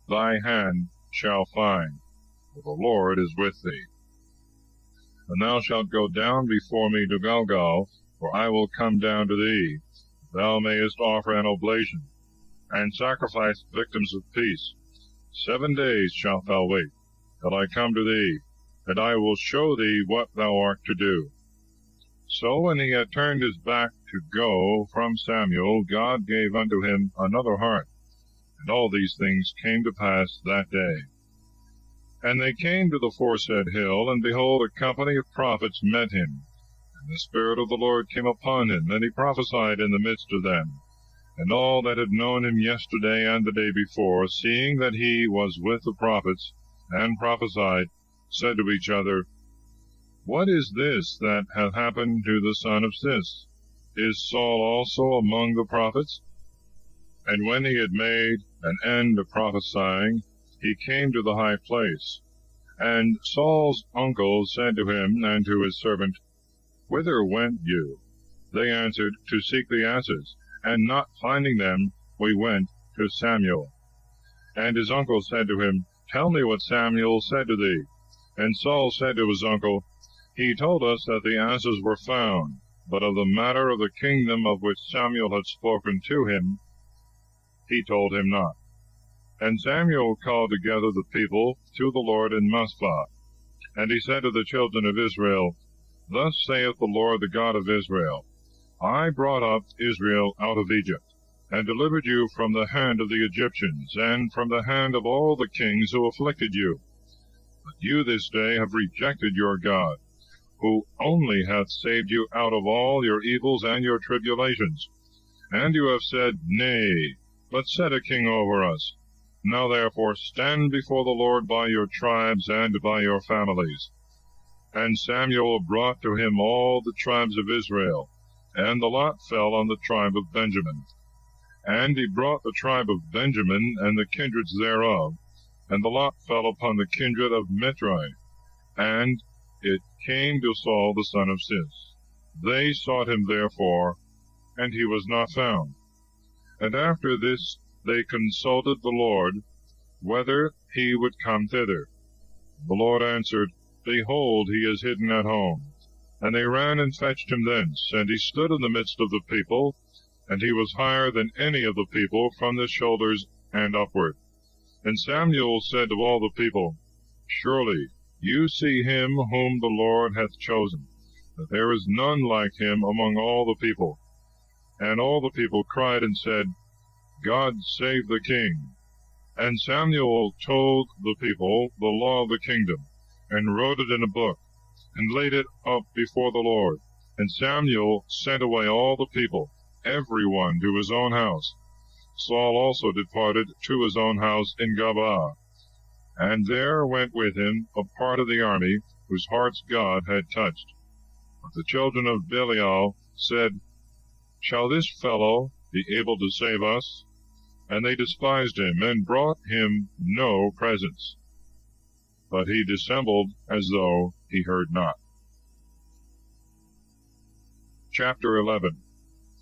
thy hand shall find, for the Lord is with thee. And thou shalt go down before me to Gilgal, for I will come down to thee. thou mayest offer an oblation, and sacrifice victims of peace. 7 days shalt thou wait, till I come to thee, and I will show thee what thou art to do. So when he had turned his back to go from Samuel, God gave unto him another heart. And all these things came to pass that day. And they came to the foresaid hill, and behold, a company of prophets met him. And the Spirit of the Lord came upon him, and he prophesied in the midst of them. And all that had known him yesterday and the day before, seeing that he was with the prophets, and prophesied, said to each other, What is this that hath happened to the son of Cis? Is Saul also among the prophets? And when he had made an end of prophesying, he came to the high place. And Saul's uncle said to him and to his servant, Whither went you? They answered, To seek the asses. And not finding them, we went to Samuel. And his uncle said to him, Tell me what Samuel said to thee. And Saul said to his uncle, He told us that the asses were found, but of the matter of the kingdom of which Samuel had spoken to him, he told him not. And Samuel called together the people to the Lord in Mizpah. And he said to the children of Israel, Thus saith the Lord, the God of Israel, I brought up Israel out of Egypt, and delivered you from the hand of the Egyptians, and from the hand of all the kings who afflicted you. But you this day have rejected your God, who only hath saved you out of all your evils and your tribulations. And you have said, Nay, but set a king over us. Now therefore stand before the Lord by your tribes and by your families. And Samuel brought to him all the tribes of Israel, and the lot fell on the tribe of Benjamin. And he brought the tribe of Benjamin and the kindreds thereof, and the lot fell upon the kindred of Mitri. And it came to Saul the son of Cis. They sought him therefore, and he was not found. And after this they consulted the Lord, whether he would come thither. The Lord answered, Behold, he is hidden at home. And they ran and fetched him thence, and he stood in the midst of the people, and he was higher than any of the people from the shoulders and upward. And Samuel said to all the people, Surely you see him whom the Lord hath chosen, that there is none like him among all the people. And all the people cried and said, God save the king. And Samuel told the people the law of the kingdom, and wrote it in a book, and laid it up before the Lord. And Samuel sent away all the people, every one to his own house. Saul also departed to his own house in Gabaa. And there went with him a part of the army, whose hearts God had touched. But the children of Belial said, Shall this fellow be able to save us? And they despised him, and brought him no presents. But he dissembled as though he heard not. Chapter 11.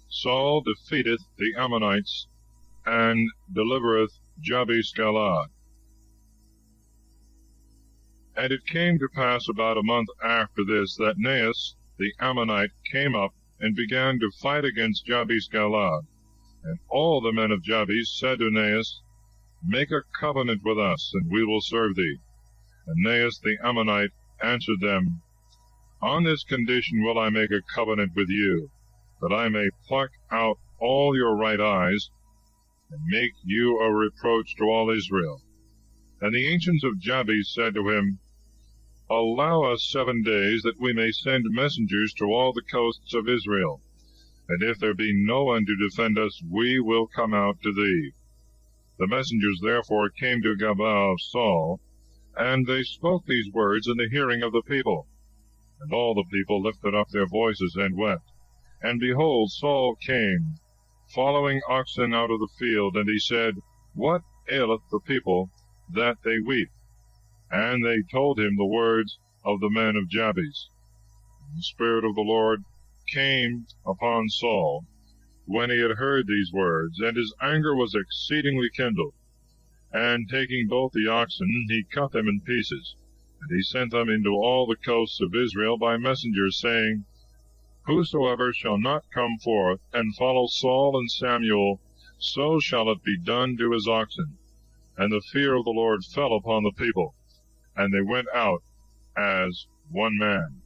Saul defeateth the Ammonites, and delivereth Jabes-Galad. And it came to pass about a month after this, that Naas the Ammonite came up, and began to fight against Jabes-Galad. And all the men of Jabes said to Naas, Make a covenant with us, and we will serve thee. And Naas the Ammonite answered them, On this condition will I make a covenant with you, that I may pluck out all your right eyes, and make you a reproach to all Israel. And the ancients of Jabes said to him, Allow us 7 days, that we may send messengers to all the coasts of Israel. And if there be no one to defend us, we will come out to thee. The messengers therefore came to Gabaa of Saul, and they spoke these words in the hearing of the people. And all the people lifted up their voices and wept. And behold, Saul came, following oxen out of the field, and he said, What aileth the people, that they weep? And they told him the words of the men of Jabes. And the Spirit of the Lord came upon Saul, when he had heard these words, and his anger was exceedingly kindled. And taking both the oxen, he cut them in pieces, and he sent them into all the coasts of Israel by messengers, saying, Whosoever shall not come forth and follow Saul and Samuel, so shall it be done to his oxen. And the fear of the Lord fell upon the people, and they went out as one man.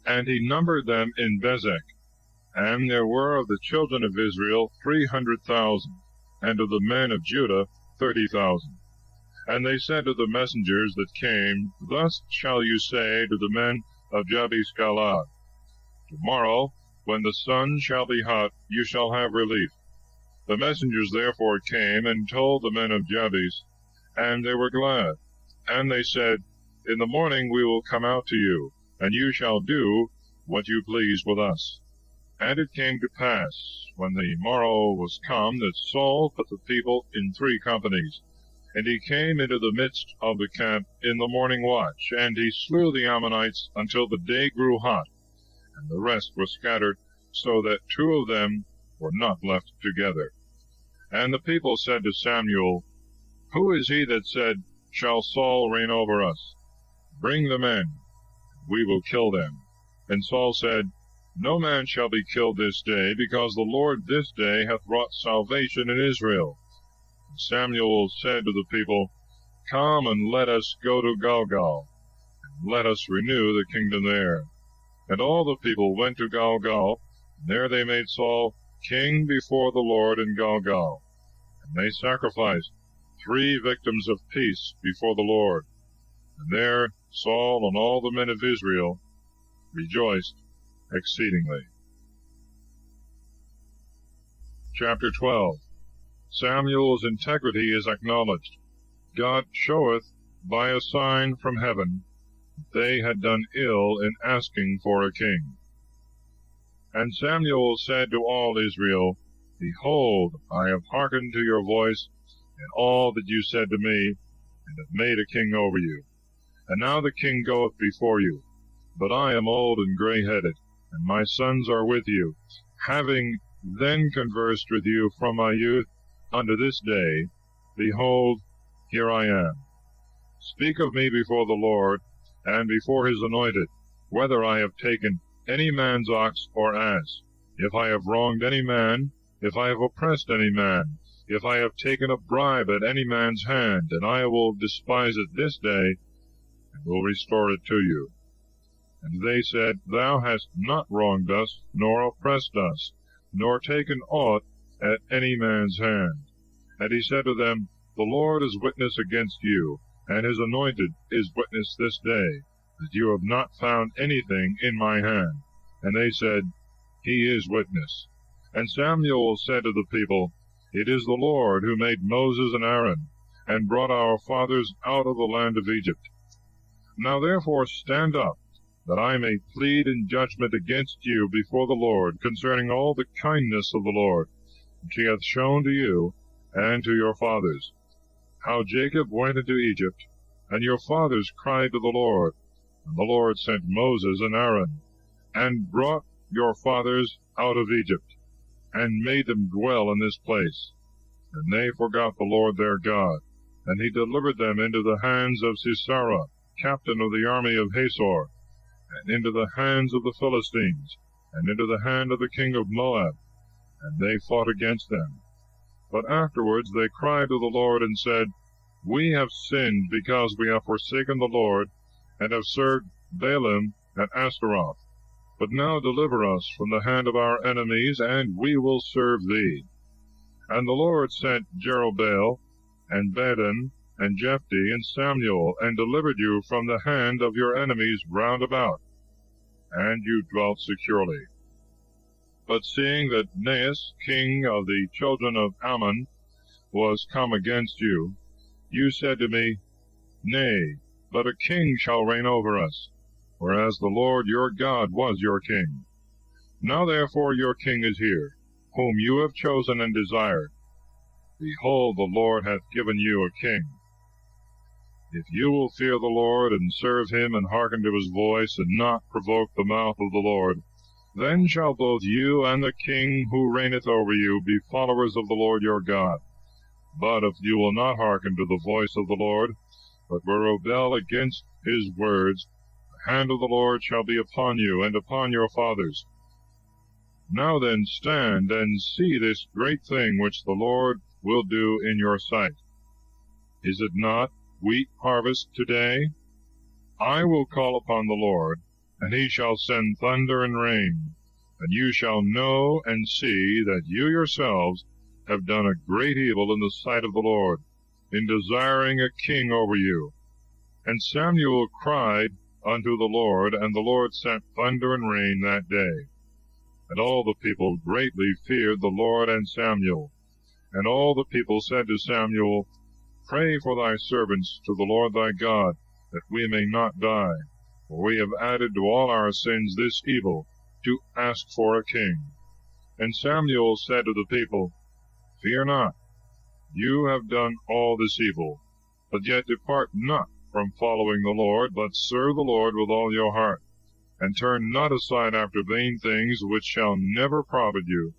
And he numbered them in Bezek, and there were of the children of Israel 300,000, and of the men of Judah 30,000. And they said to the messengers that came, Thus shall you say to the men of Jabesh Gilead, Tomorrow, when the sun shall be hot, you shall have relief. The messengers therefore came and told the men of Jabesh, and they were glad. And they said, In the morning we will come out to you, and you shall do what you please with us. And it came to pass, when the morrow was come, that Saul put the people in 3 companies. And he came into the midst of the camp in the morning watch, and he slew the Ammonites until the day grew hot, and the rest were scattered, so that 2 of them were not left together. And the people said to Samuel, Who is he that said, Shall Saul reign over us? Bring the men, we will kill them. And Saul said, No man shall be killed this day, because the Lord this day hath wrought salvation in Israel. And Samuel said to the people, Come and let us go to Gilgal, and let us renew the kingdom there. And all the people went to Gilgal, and there they made Saul king before the Lord in Gilgal. And they sacrificed 3 victims of peace before the Lord. And there Saul and all the men of Israel rejoiced exceedingly. Chapter 12. Samuel's integrity is acknowledged. God showeth by a sign from heaven that they had done ill in asking for a king. And Samuel said to all Israel, Behold, I have hearkened to your voice in all that you said to me, and have made a king over you. And now the king goeth before you. But I am old and grey-headed, and my sons are with you, having then conversed with you from my youth unto this day. Behold, here I am. Speak of me before the Lord, and before his anointed, whether I have taken any man's ox or ass, if I have wronged any man, if I have oppressed any man, if I have taken a bribe at any man's hand, and I will despise it this day, and will restore it to you. And they said, Thou hast not wronged us, nor oppressed us, nor taken aught at any man's hand. And he said to them, The Lord is witness against you, and his anointed is witness this day, that you have not found anything in my hand. And they said, He is witness. And Samuel said to the people, It is the Lord who made Moses and Aaron, and brought our fathers out of the land of Egypt. Now therefore stand up, that I may plead in judgment against you before the Lord concerning all the kindness of the Lord, which he hath shown to you and to your fathers, how Jacob went into Egypt, and your fathers cried to the Lord, and the Lord sent Moses and Aaron, and brought your fathers out of Egypt, and made them dwell in this place. And they forgot the Lord their God, and he delivered them into the hands of Sisera, captain of the army of Hazor, and into the hands of the Philistines, and into the hand of the king of Moab, and they fought against them. But afterwards they cried to the Lord, and said, We have sinned, because we have forsaken the Lord, and have served Baalim and Ashtaroth. But now deliver us from the hand of our enemies, and we will serve thee. And the Lord sent Jerubbaal, and Badon, and Jephthah, and Samuel, and delivered you from the hand of your enemies round about, and you dwelt securely. But seeing that Naas, king of the children of Ammon, was come against you, you said to me, Nay, but a king shall reign over us, whereas the Lord your God was your king. Now therefore your king is here, whom you have chosen and desired. Behold, the Lord hath given you a king. If you will fear the Lord, and serve him, and hearken to his voice, and not provoke the mouth of the Lord, then shall both you and the king who reigneth over you be followers of the Lord your God. But if you will not hearken to the voice of the Lord, but will rebel against his words, hand of the Lord shall be upon you and upon your fathers. Now then stand and see this great thing which the Lord will do in your sight. Is it not wheat harvest today? I will call upon the Lord, and he shall send thunder and rain, and you shall know and see that you yourselves have done a great evil in the sight of the Lord, in desiring a king over you. And Samuel cried unto the Lord, and the Lord sent thunder and rain that day. And all the people greatly feared the Lord and Samuel. And all the people said to Samuel, Pray for thy servants to the Lord thy God, that we may not die. For we have added to all our sins this evil, to ask for a king. And Samuel said to the people, Fear not, you have done all this evil, but yet depart not from following the Lord, but serve the Lord with all your heart, and turn not aside after vain things which shall never profit you,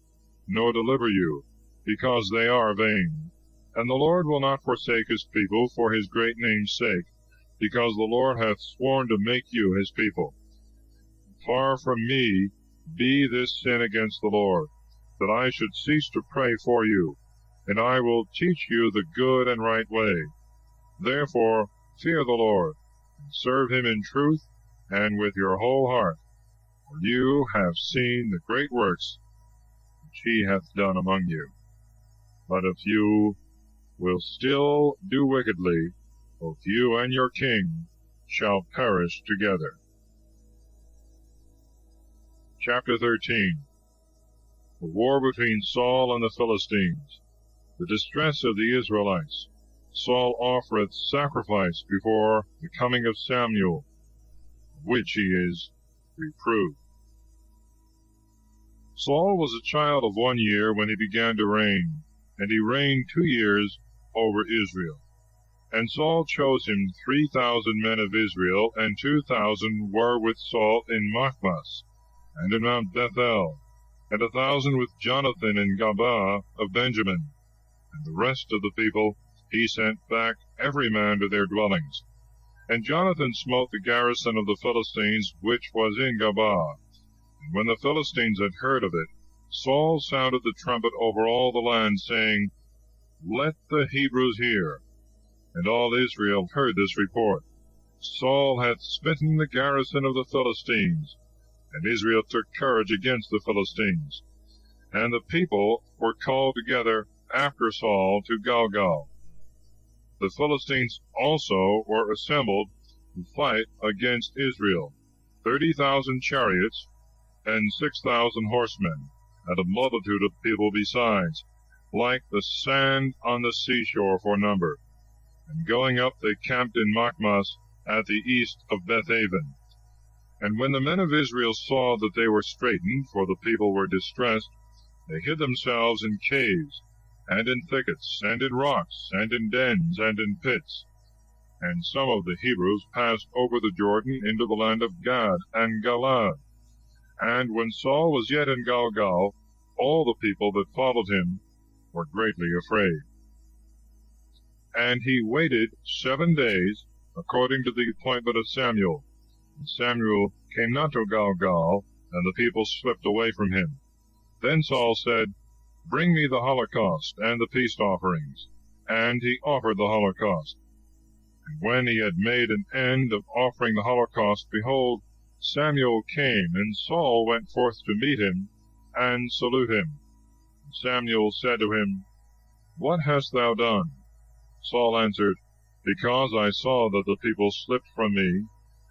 nor deliver you, because they are vain. And the Lord will not forsake his people for his great name's sake, because the Lord hath sworn to make you his people. Far from me be this sin against the Lord, that I should cease to pray for you, and I will teach you the good and right way. Therefore fear the Lord, and serve him in truth and with your whole heart, for you have seen the great works which he hath done among you. But if you will still do wickedly, both you and your king shall perish together. Chapter 13. The war between Saul and the Philistines. The distress of the Israelites. Saul offereth sacrifice before the coming of Samuel, of which he is reproved. Saul was a child of 1 year when he began to reign, and he reigned 2 years over Israel. And Saul chose him 3,000 men of Israel, and 2,000 were with Saul in Machmas, and in Mount Bethel, and 1,000 with Jonathan in Gabaa of Benjamin. And the rest of the people he sent back every man to their dwellings. And Jonathan smote the garrison of the Philistines which was in Gabaa. And when the Philistines had heard of it, Saul sounded the trumpet over all the land, saying, Let the Hebrews hear. And all Israel heard this report. Saul hath smitten the garrison of the Philistines. And Israel took courage against the Philistines. And the people were called together after Saul to Gilgal. The Philistines also were assembled to fight against Israel, 30,000 chariots, and 6,000 horsemen, and a multitude of people besides, like the sand on the seashore for number. And going up they camped in Machmas at the east of Bethaven. And when the men of Israel saw that they were straitened, for the people were distressed, they hid themselves in caves, and in thickets, and in rocks, and in dens, and in pits. And some of the Hebrews passed over the Jordan into the land of Gad and Galaad. And when Saul was yet in Gilgal, all the people that followed him were greatly afraid. And he waited 7 days, according to the appointment of Samuel. And Samuel came not to Gilgal, and the people slipped away from him. Then Saul said, Bring me the holocaust and the peace offerings. And he offered the holocaust. And when he had made an end of offering the holocaust, behold, Samuel came, and Saul went forth to meet him, and salute him. And Samuel said to him, What hast thou done? Saul answered, Because I saw that the people slipped from me,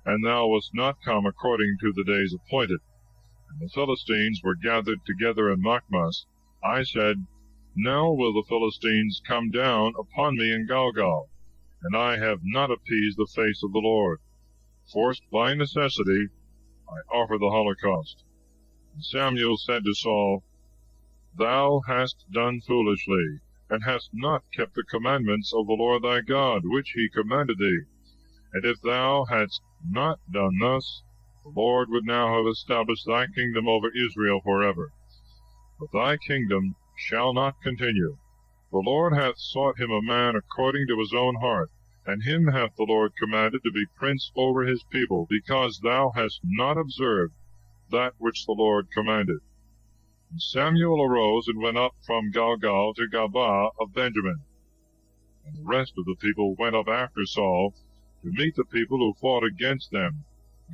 and thou wast not come according to the days appointed. And the Philistines were gathered together in Machmas. I said, Now will the Philistines come down upon me in Gilgal, and I have not appeased the face of the Lord. Forced by necessity, I offer the holocaust. And Samuel said to Saul, Thou hast done foolishly, and hast not kept the commandments of the Lord thy God, which he commanded thee. And if thou hadst not done thus, the Lord would now have established thy kingdom over Israel forever. But thy kingdom shall not continue. The Lord hath sought him a man according to his own heart, And him hath the Lord commanded to be prince over his people, because thou hast not observed that which the Lord commanded. And Samuel arose and went up from Gilgal to Gabaa of Benjamin. And the rest of the people went up after Saul to meet the people who fought against them,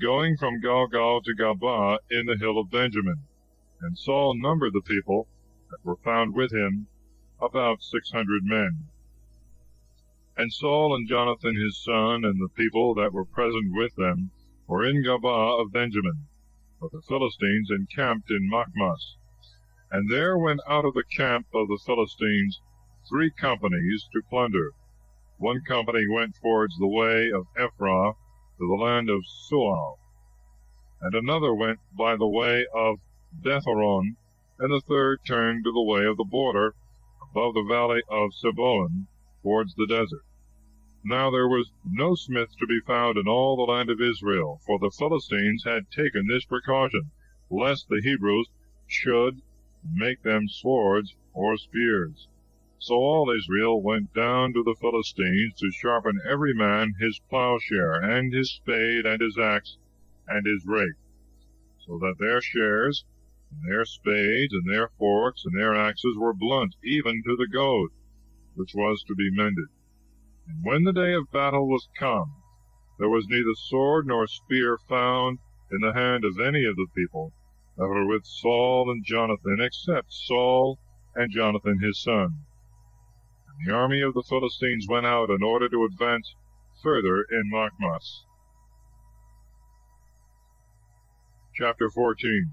going from Gilgal to Gabaa in the hill of Benjamin. And Saul numbered the people that were found with him, about 600 men. And Saul and Jonathan his son, and the people that were present with them, were in Gabaa of Benjamin, but the Philistines encamped in Michmash. And there went out of the camp of the Philistines 3 companies to plunder. One company went towards the way of Ephraim to the land of Sual, and another went by the way of Betharon, and the third turned to the way of the border above the valley of Seboim towards the desert. Now there was no smith to be found in all the land of Israel, for the Philistines had taken this precaution, lest the Hebrews should make them swords or spears. So all Israel went down to the Philistines to sharpen every man his plowshare, and his spade, and his axe, and his rake, so that their shares, and their spades, and their forks, and their axes were blunt, even to the goad, which was to be mended. And when the day of battle was come, there was neither sword nor spear found in the hand of any of the people that were with Saul and Jonathan, except Saul and Jonathan his son. And the army of the Philistines went out in order to advance further in Michmash. Chapter 14.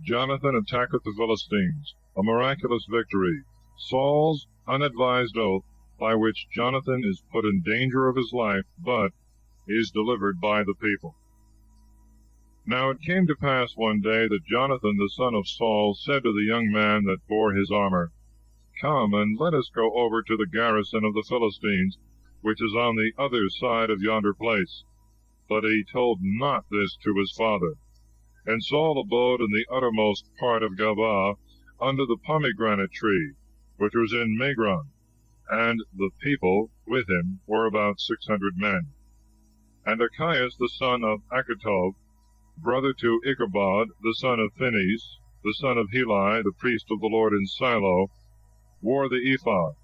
Jonathan attacketh the Philistines, a miraculous victory. Saul's unadvised oath, by which Jonathan is put in danger of his life, but is delivered by the people. Now it came to pass one day that Jonathan the son of Saul said to the young man that bore his armor, Come, and let us go over to the garrison of the Philistines, which is on the other side of yonder place. But he told not this to his father. And Saul abode in the uttermost part of Gabaa, under the pomegranate tree, which was in Migron, and the people with him were about 600 men. And Achias the son of Achitob, brother to Ichabod the son of Phinehas, the son of Heli, the priest of the Lord in Shiloh, wore the ephod.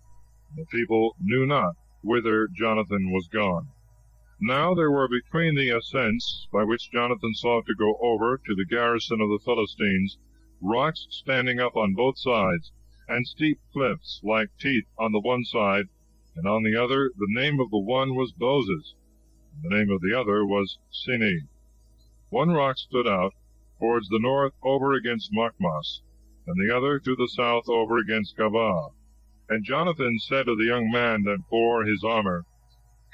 The people knew not whither Jonathan was gone. Now there were between the ascents by which Jonathan sought to go over to the garrison of the Philistines rocks standing up on both sides, and steep cliffs like teeth on the one side, and on the other the name of the one was Bozez, and the name of the other was Sini. One rock stood out towards the north over against Michmash, and the other to the south over against Gabaa. And Jonathan said to the young man that bore his armor,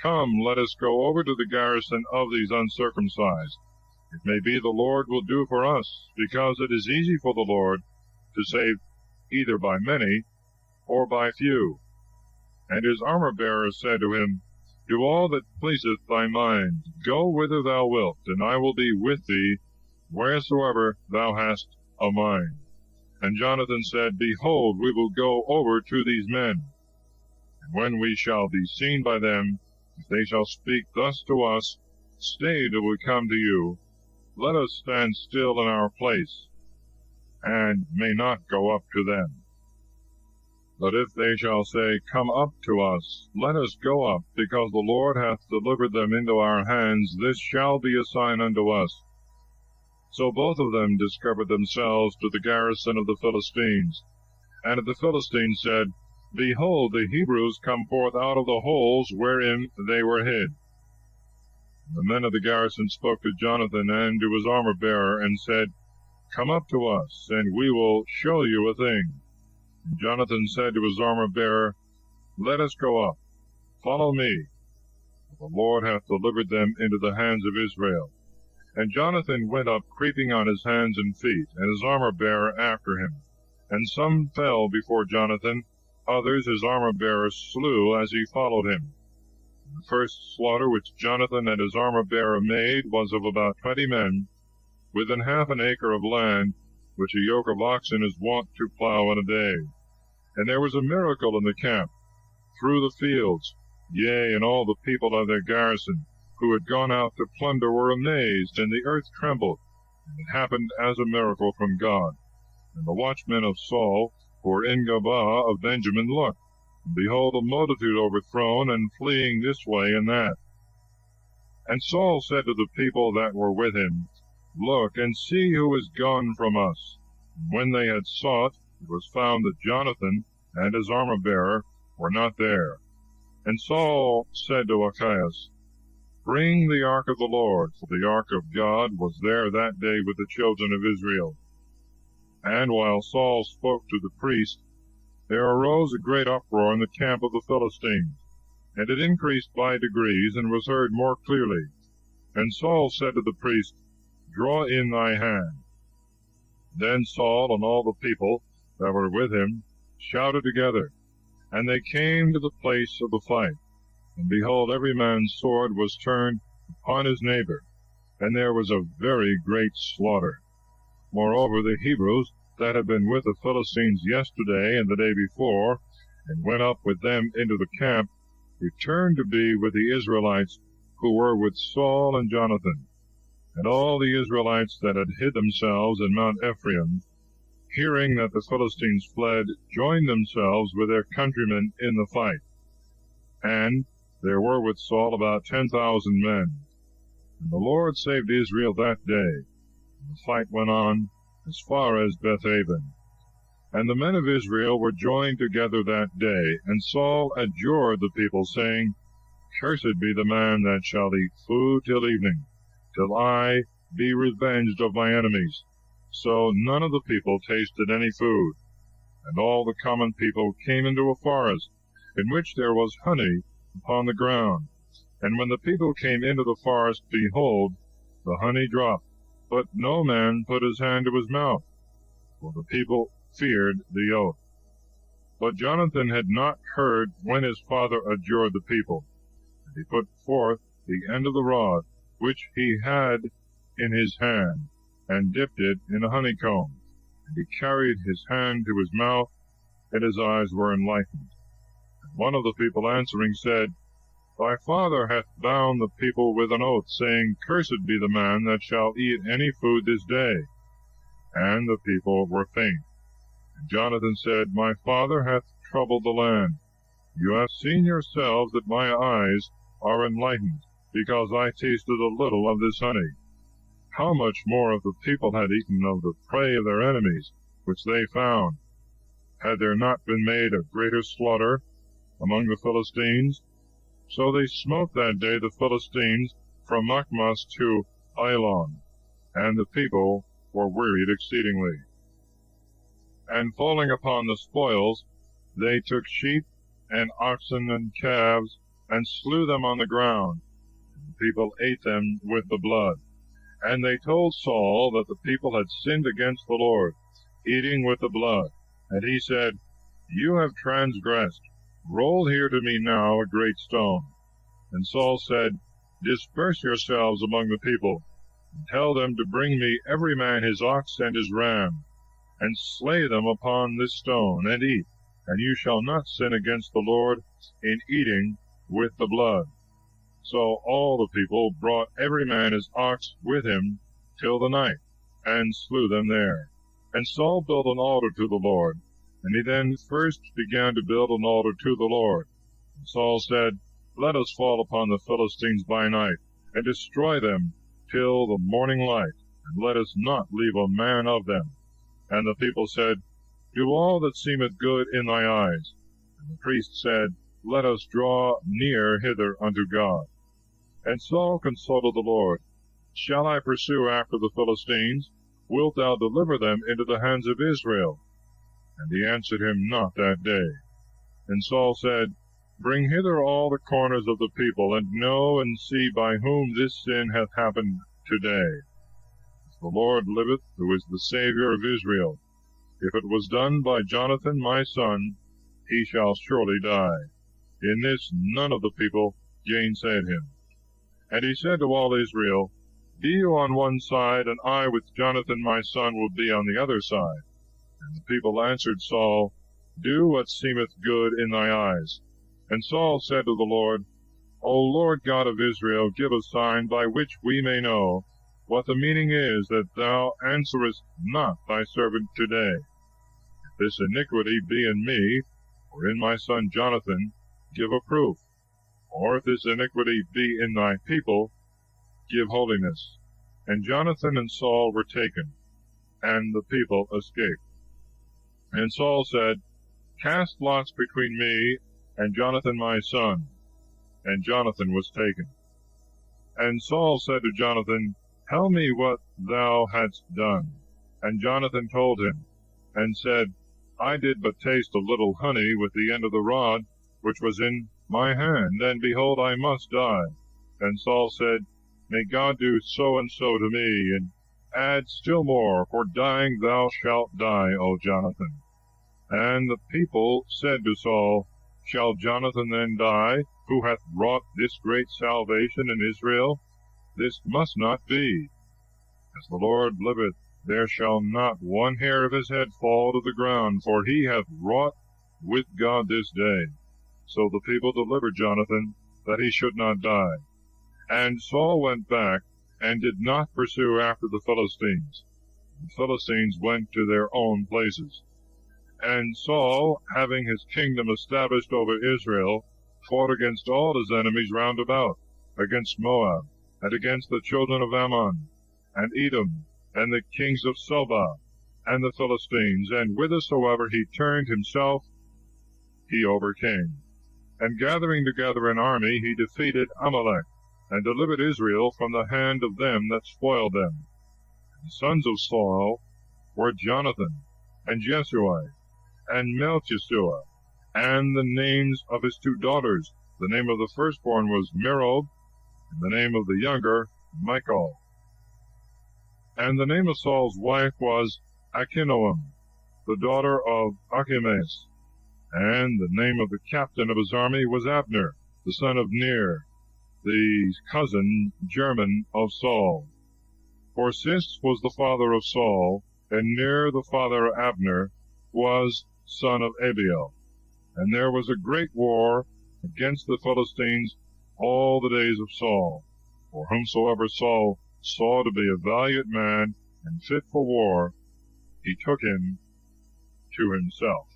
Come, let us go over to the garrison of these uncircumcised. It may be the Lord will do for us, because it is easy for the Lord to save either by many or by few. And his armor-bearer said to him, Do all that pleaseth thy mind. Go whither thou wilt, and I will be with thee wheresoever thou hast a mind. And Jonathan said, Behold, we will go over to these men. And when we shall be seen by them, if they shall speak thus to us, Stay till we come to you. Let us stand still in our place, and may not go up to them. But if they shall say, Come up to us, let us go up, because the Lord hath delivered them into our hands, this shall be a sign unto us. So both of them discovered themselves to the garrison of the Philistines. And the Philistines said, Behold, the Hebrews come forth out of the holes wherein they were hid. And the men of the garrison spoke to Jonathan and to his armor-bearer, and said, Come up to us, and we will show you a thing. And Jonathan said to his armor-bearer, Let us go up, follow me, for the Lord hath delivered them into the hands of Israel. And Jonathan went up, creeping on his hands and feet, and his armor-bearer after him. And some fell before Jonathan, others his armor-bearer slew as he followed him. The first slaughter which Jonathan and his armor-bearer made was of about 20 men, within half an acre of land, which a yoke of oxen is wont to plow in a day. And there was a miracle in the camp, through the fields, Yea, and all the people of their garrison, who had gone out to plunder, were amazed, and the earth trembled. And it happened as a miracle from God. And the watchmen of Saul, who were in Gabaa of Benjamin, looked, and behold, a multitude overthrown, and fleeing this way and that. And Saul said to the people that were with him, Look, and see who is gone from us. And when they had sought, it was found that Jonathan and his armor-bearer were not there. And Saul said to Achias, Bring the ark of the Lord, for the ark of God was there that day with the children of Israel. And while Saul spoke to the priest, there arose a great uproar in the camp of the Philistines, and it increased by degrees, and was heard more clearly. And Saul said to the priest, Draw in thy hand. Then Saul and all the people that were with him shouted together, and they came to the place of the fight. And behold, every man's sword was turned upon his neighbor, and there was a very great slaughter. Moreover, the Hebrews that had been with the Philistines yesterday and the day before, and went up with them into the camp, returned to be with the Israelites who were with Saul and Jonathan. And all the Israelites that had hid themselves in Mount Ephraim, hearing that the Philistines fled, joined themselves with their countrymen in the fight. And there were with Saul about 10,000 men. And the Lord saved Israel that day. And the fight went on as far as Bethaven. And the men of Israel were joined together that day. And Saul adjured the people, saying, Cursed be the man that shall eat food till evening, till I be revenged of my enemies. So none of the people tasted any food. And all the common people came into a forest, in which there was honey upon the ground. And when the people came into the forest, behold, the honey dropped, but no man put his hand to his mouth, for the people feared the oath. But Jonathan had not heard when his father adjured the people. And he put forth the end of the rod, which he had in his hand, and dipped it in a honeycomb. And he carried his hand to his mouth, and his eyes were enlightened. And one of the people answering said, Thy father hath bound the people with an oath, saying, Cursed be the man that shall eat any food this day. And the people were faint. And Jonathan said, My father hath troubled the land. You have seen yourselves that my eyes are enlightened, because I tasted a little of this honey. How much more if the people had eaten of the prey of their enemies, which they found? Had there not been made a greater slaughter among the Philistines? So they smote that day the Philistines from Michmas to Ailon, and the people were wearied exceedingly. And falling upon the spoils, they took sheep and oxen and calves, and slew them on the ground. And the people ate them with the blood. And they told Saul that the people had sinned against the Lord, eating with the blood. And he said, You have transgressed. Roll here to me now a great stone. And Saul said, Disperse yourselves among the people, and tell them to bring me every man his ox and his ram, and slay them upon this stone, and eat, and you shall not sin against the Lord in eating with the blood. So all the people brought every man his ox with him till the night, and slew them there. And Saul built an altar to the Lord, and he then first began to build an altar to the Lord. And Saul said, Let us fall upon the Philistines by night, and destroy them till the morning light, and let us not leave a man of them. And the people said, Do all that seemeth good in thy eyes. And the priest said, Let us draw near hither unto God. And Saul consulted the Lord, Shall I pursue after the Philistines? Wilt thou deliver them into the hands of Israel? And he answered him not that day. And Saul said, Bring hither all the corners of the people, and know and see by whom this sin hath happened today. As the Lord liveth, who is the Saviour of Israel, if it was done by Jonathan my son, he shall surely die. In this none of the people gainsaid him. And he said to all Israel, Be you on one side, and I with Jonathan my son will be on the other side. And the people answered Saul, Do what seemeth good in thy eyes. And Saul said to the Lord, O Lord God of Israel, give a sign by which we may know what the meaning is that thou answerest not thy servant today. If this iniquity be in me, or in my son Jonathan, give a proof. Or if this iniquity be in thy people, give holiness. And Jonathan and Saul were taken, and the people escaped. And Saul said, Cast lots between me and Jonathan my son. And Jonathan was taken. And Saul said to Jonathan, Tell me what thou hadst done. And Jonathan told him, and said, I did but taste a little honey with the end of the rod, which was in my hand, and behold, I must die. And Saul said, May God do so and so to me, and add still more, for dying thou shalt die, O Jonathan. And the people said to Saul, Shall Jonathan then die, who hath wrought this great salvation in Israel? This must not be. As the Lord liveth, there shall not one hair of his head fall to the ground, for he hath wrought with God this day. So the people delivered Jonathan, that he should not die. And Saul went back, and did not pursue after the Philistines. The Philistines went to their own places. And Saul, having his kingdom established over Israel, fought against all his enemies round about, against Moab, and against the children of Ammon, and Edom, and the kings of Sobah, and the Philistines, and whithersoever he turned himself, he overcame. And gathering together an army, he defeated Amalek, and delivered Israel from the hand of them that spoiled them. The sons of Saul were Jonathan, and Jesui, and Melchishua, and the names of his two daughters. The name of the firstborn was Merob, and the name of the younger, Michal. And the name of Saul's wife was Achinoam, the daughter of Achimaas. And the name of the captain of his army was Abner, the son of Ner, the cousin German of Saul. For Cis was the father of Saul, and Ner the father of Abner was son of Abiel. And there was a great war against the Philistines all the days of Saul. For whomsoever Saul saw to be a valiant man and fit for war, he took him to himself.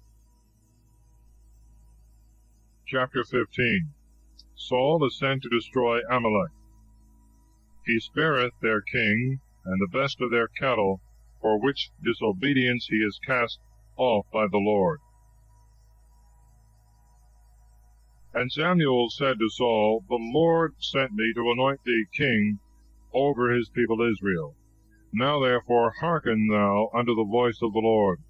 Chapter 15. Saul is sent to destroy Amalek. He spareth their king, and the best of their cattle, for which disobedience he is cast off by the Lord. And Samuel said to Saul, The Lord sent me to anoint thee king over his people Israel. Now therefore hearken thou unto the voice of the Lord.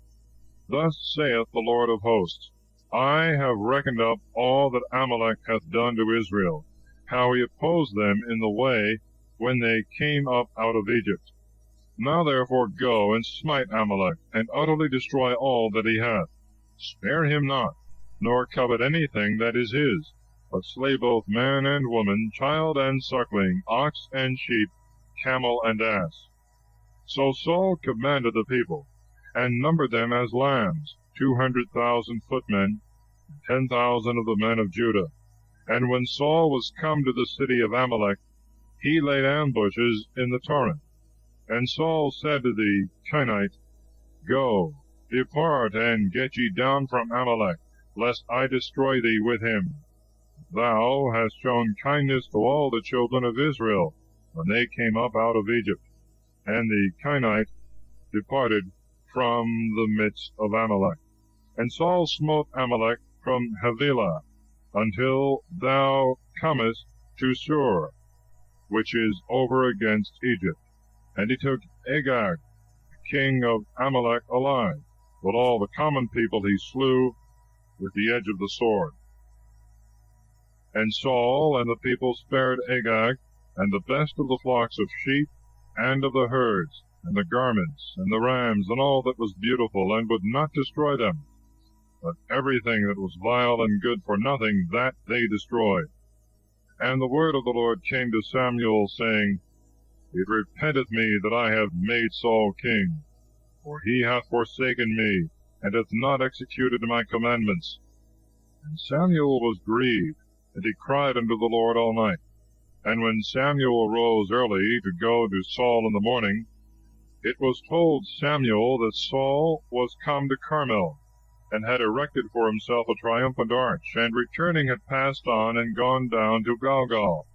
Thus saith the Lord of hosts, I have reckoned up all that Amalek hath done to Israel, how he opposed them in the way when they came up out of Egypt. Now therefore go and smite Amalek, and utterly destroy all that he hath. Spare him not, nor covet anything that is his, but slay both man and woman, child and suckling, ox and sheep, camel and ass. So Saul commanded the people, and numbered them as lambs, 200,000 footmen, and 10,000 of the men of Judah. And when Saul was come to the city of Amalek, he laid ambushes in the torrent. And Saul said to the Kenite, Go, depart, and get ye down from Amalek, lest I destroy thee with him. Thou hast shown kindness to all the children of Israel, when they came up out of Egypt. And the Kenite departed from the midst of Amalek. And Saul smote Amalek from Havilah, until thou comest to Shur, which is over against Egypt. And he took Agag, king of Amalek, alive, but all the common people he slew with the edge of the sword. And Saul and the people spared Agag, and the best of the flocks of sheep, and of the herds, and the garments, and the rams, and all that was beautiful, and would not destroy them. But everything that was vile and good for nothing, that they destroyed. And the word of the Lord came to Samuel, saying, It repenteth me that I have made Saul king, for he hath forsaken me, and hath not executed my commandments. And Samuel was grieved, and he cried unto the Lord all night. And when Samuel arose early to go to Saul in the morning, it was told Samuel that Saul was come to Carmel, and had erected for himself a triumphant arch, and returning had passed on and gone down to Gilgal.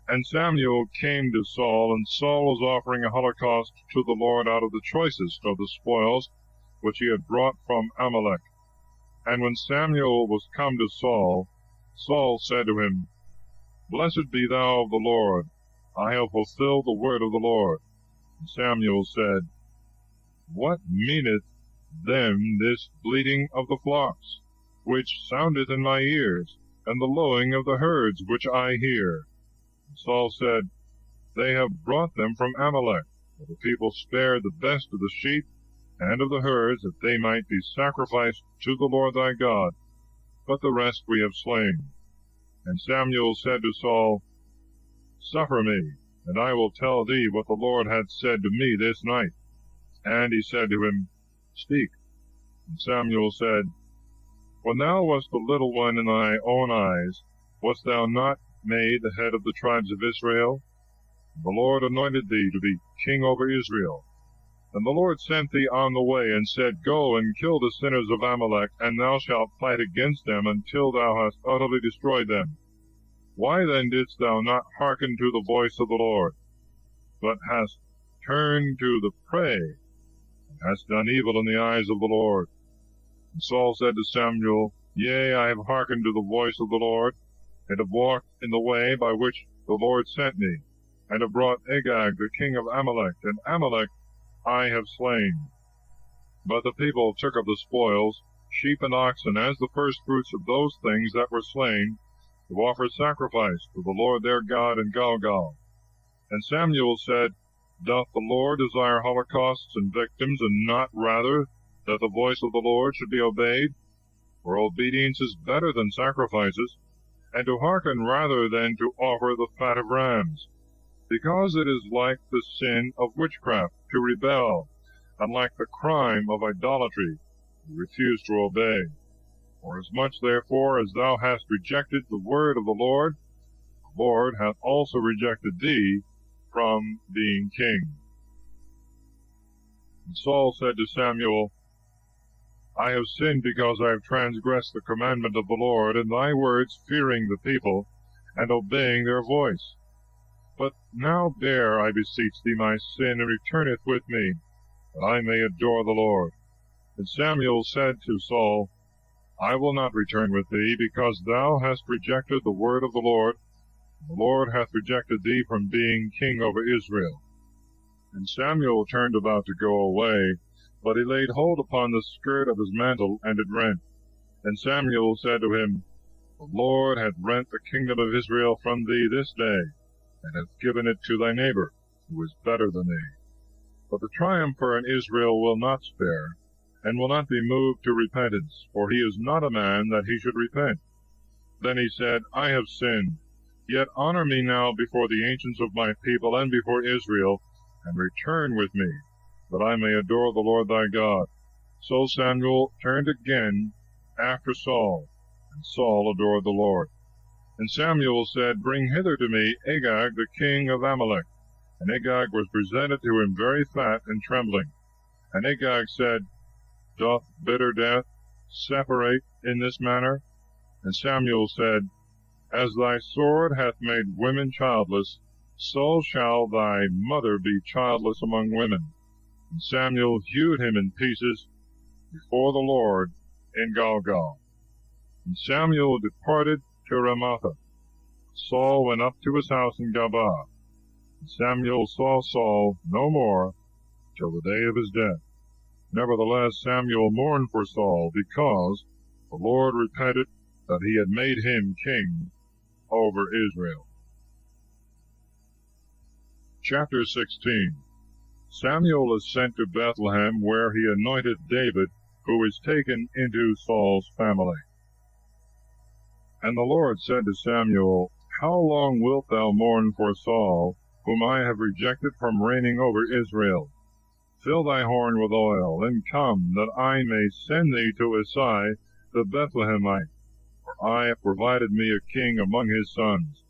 And Samuel came to Saul, and Saul was offering a holocaust to the Lord out of the choicest of the spoils which he had brought from Amalek. And when Samuel was come to Saul, Saul said to him, Blessed be thou of the Lord, I have fulfilled the word of the Lord. And Samuel said, What meaneth then this bleating of the flocks, which soundeth in my ears, and the lowing of the herds, which I hear? And Saul said, They have brought them from Amalek, for the people spared the best of the sheep and of the herds, that they might be sacrificed to the Lord thy God, but the rest we have slain. And Samuel said to Saul, Suffer me, and I will tell thee what the Lord hath said to me this night. And he said to him, Speak. And Samuel said, When thou wast a little one in thy own eyes, wast thou not made the head of the tribes of Israel? And the Lord anointed thee to be king over Israel. And the Lord sent thee on the way, and said, Go and kill the sinners of Amalek, and thou shalt fight against them until thou hast utterly destroyed them. Why then didst thou not hearken to the voice of the Lord, but hast turned to the prey, and hast done evil in the eyes of the Lord? And Saul said to Samuel, Yea, I have hearkened to the voice of the Lord, and have walked in the way by which the Lord sent me, and have brought Agag the king of Amalek, and Amalek I have slain. But the people took of the spoils, sheep and oxen, as the firstfruits of those things that were slain, to offer sacrifice to the Lord their God in Gilgal. And Samuel said, Doth the Lord desire holocausts and victims, and not rather that the voice of the Lord should be obeyed? For obedience is better than sacrifices, and to hearken rather than to offer the fat of rams. Because it is like the sin of witchcraft to rebel, and like the crime of idolatry to refuse to obey. Forasmuch therefore as thou hast rejected the word of the Lord hath also rejected thee from being king. And Saul said to Samuel, I have sinned because I have transgressed the commandment of the Lord, in thy words, fearing the people, and obeying their voice. But now bear, I beseech thee, my sin, and returneth with me, that I may adore the Lord. And Samuel said to Saul, I will not return with thee, because thou hast rejected the word of the Lord, and the Lord hath rejected thee from being king over Israel. And Samuel turned about to go away, but he laid hold upon the skirt of his mantle, and it rent. And Samuel said to him, The Lord hath rent the kingdom of Israel from thee this day, and hath given it to thy neighbor, who is better than thee. But the triumpher in Israel will not spare, and will not be moved to repentance, for he is not a man that he should repent. Then he said, I have sinned, yet honor me now before the ancients of my people and before Israel, and return with me, that I may adore the Lord thy God. So Samuel turned again after Saul, and Saul adored the Lord. And Samuel said, Bring hither to me Agag the king of Amalek. And Agag was presented to him very fat and trembling. And Agag said, Doth bitter death separate in this manner? And Samuel said, As thy sword hath made women childless, so shall thy mother be childless among women. And Samuel hewed him in pieces before the Lord in Gilgal. And Samuel departed to Ramathah. Saul went up to his house in Gabaa. And Samuel saw Saul no more till the day of his death. Nevertheless Samuel mourned for Saul, because the Lord repented that he had made him king over Israel. Chapter 16. Samuel is sent to Bethlehem, where he anointed David, who is taken into Saul's family. And the Lord said to Samuel, How long wilt thou mourn for Saul, whom I have rejected from reigning over Israel? Fill thy horn with oil, and come, that I may send thee to Isai the Bethlehemite, I have provided me a king among his sons.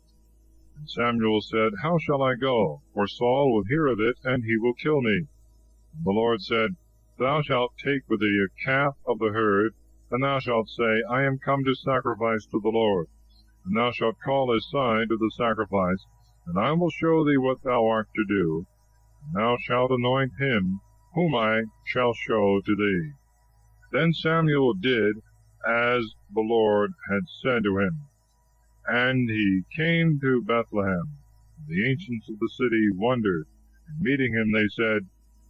And Samuel said, How shall I go? For Saul will hear of it, and he will kill me. And the Lord said, Thou shalt take with thee a calf of the herd, and thou shalt say, I am come to sacrifice to the Lord. And thou shalt call aside to the sacrifice, and I will show thee what thou art to do. And thou shalt anoint him whom I shall show to thee. Then Samuel did as the Lord had said to him. And he came to Bethlehem. The ancients of the city wondered, and meeting him they said,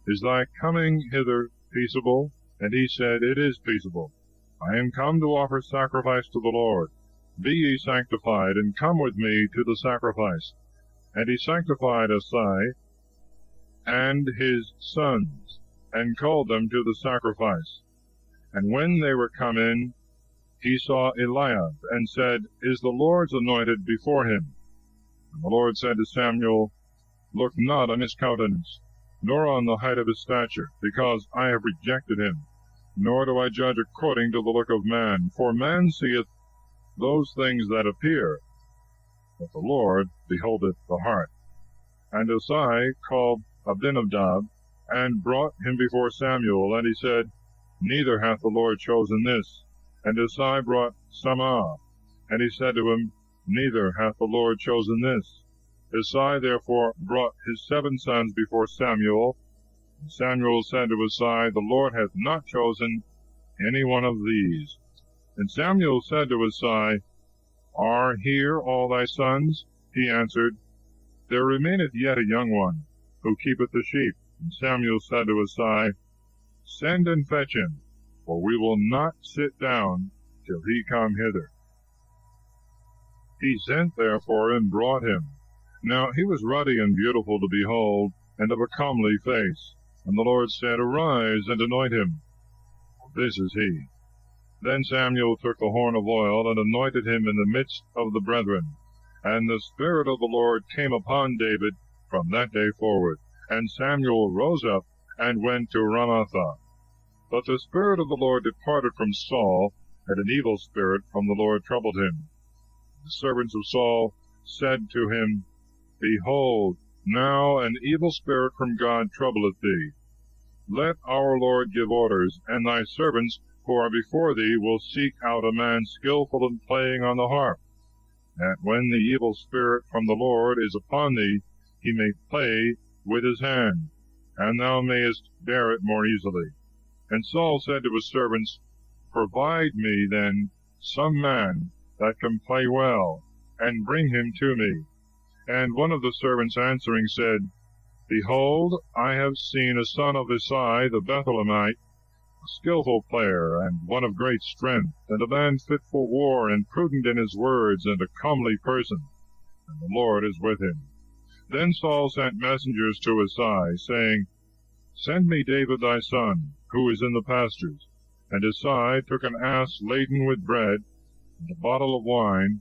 Is thy coming hither peaceable? And he said, It is peaceable. I am come to offer sacrifice to the Lord. Be ye sanctified, and come with me to the sacrifice. And he sanctified Asai and his sons, and called them to the sacrifice. And when they were come in, he saw Eliab, and said, Is the Lord's anointed before him? And the Lord said to Samuel, Look not on his countenance, nor on the height of his stature, because I have rejected him. Nor do I judge according to the look of man, for man seeth those things that appear, but the Lord beholdeth the heart. And Asai called Abinadab, and brought him before Samuel, and he said, Neither hath the Lord chosen this. And Asai brought Shammah, and he said to him, Neither hath the Lord chosen this. Asai therefore brought his 7 sons before Samuel. And Samuel said to Asai, The Lord hath not chosen any one of these. And Samuel said to Asai, Are here all thy sons? He answered, There remaineth yet a young one, who keepeth the sheep. And Samuel said to Asai, Send and fetch him, for we will not sit down till he come hither. He sent therefore and brought him. Now he was ruddy and beautiful to behold, and of a comely face. And the Lord said, Arise and anoint him. This is he. Then Samuel took the horn of oil, and anointed him in the midst of the brethren. And the Spirit of the Lord came upon David from that day forward. And Samuel rose up, and went to Ramathah. But the Spirit of the Lord departed from Saul, and an evil spirit from the Lord troubled him. The servants of Saul said to him, Behold, now an evil spirit from God troubleth thee. Let our Lord give orders, and thy servants who are before thee will seek out a man skillful in playing on the harp, that when the evil spirit from the Lord is upon thee, he may play with his hand, and thou mayest bear it more easily. And Saul said to his servants, Provide me then some man that can play well, and bring him to me. And one of the servants answering said, Behold, I have seen a son of Isai the Bethlehemite, a skillful player, and one of great strength, and a man fit for war, and prudent in his words, and a comely person, and the Lord is with him. Then Saul sent messengers to Isai, saying, Send me David thy son, who is in the pastures. And Isai took an ass laden with bread, and a bottle of wine,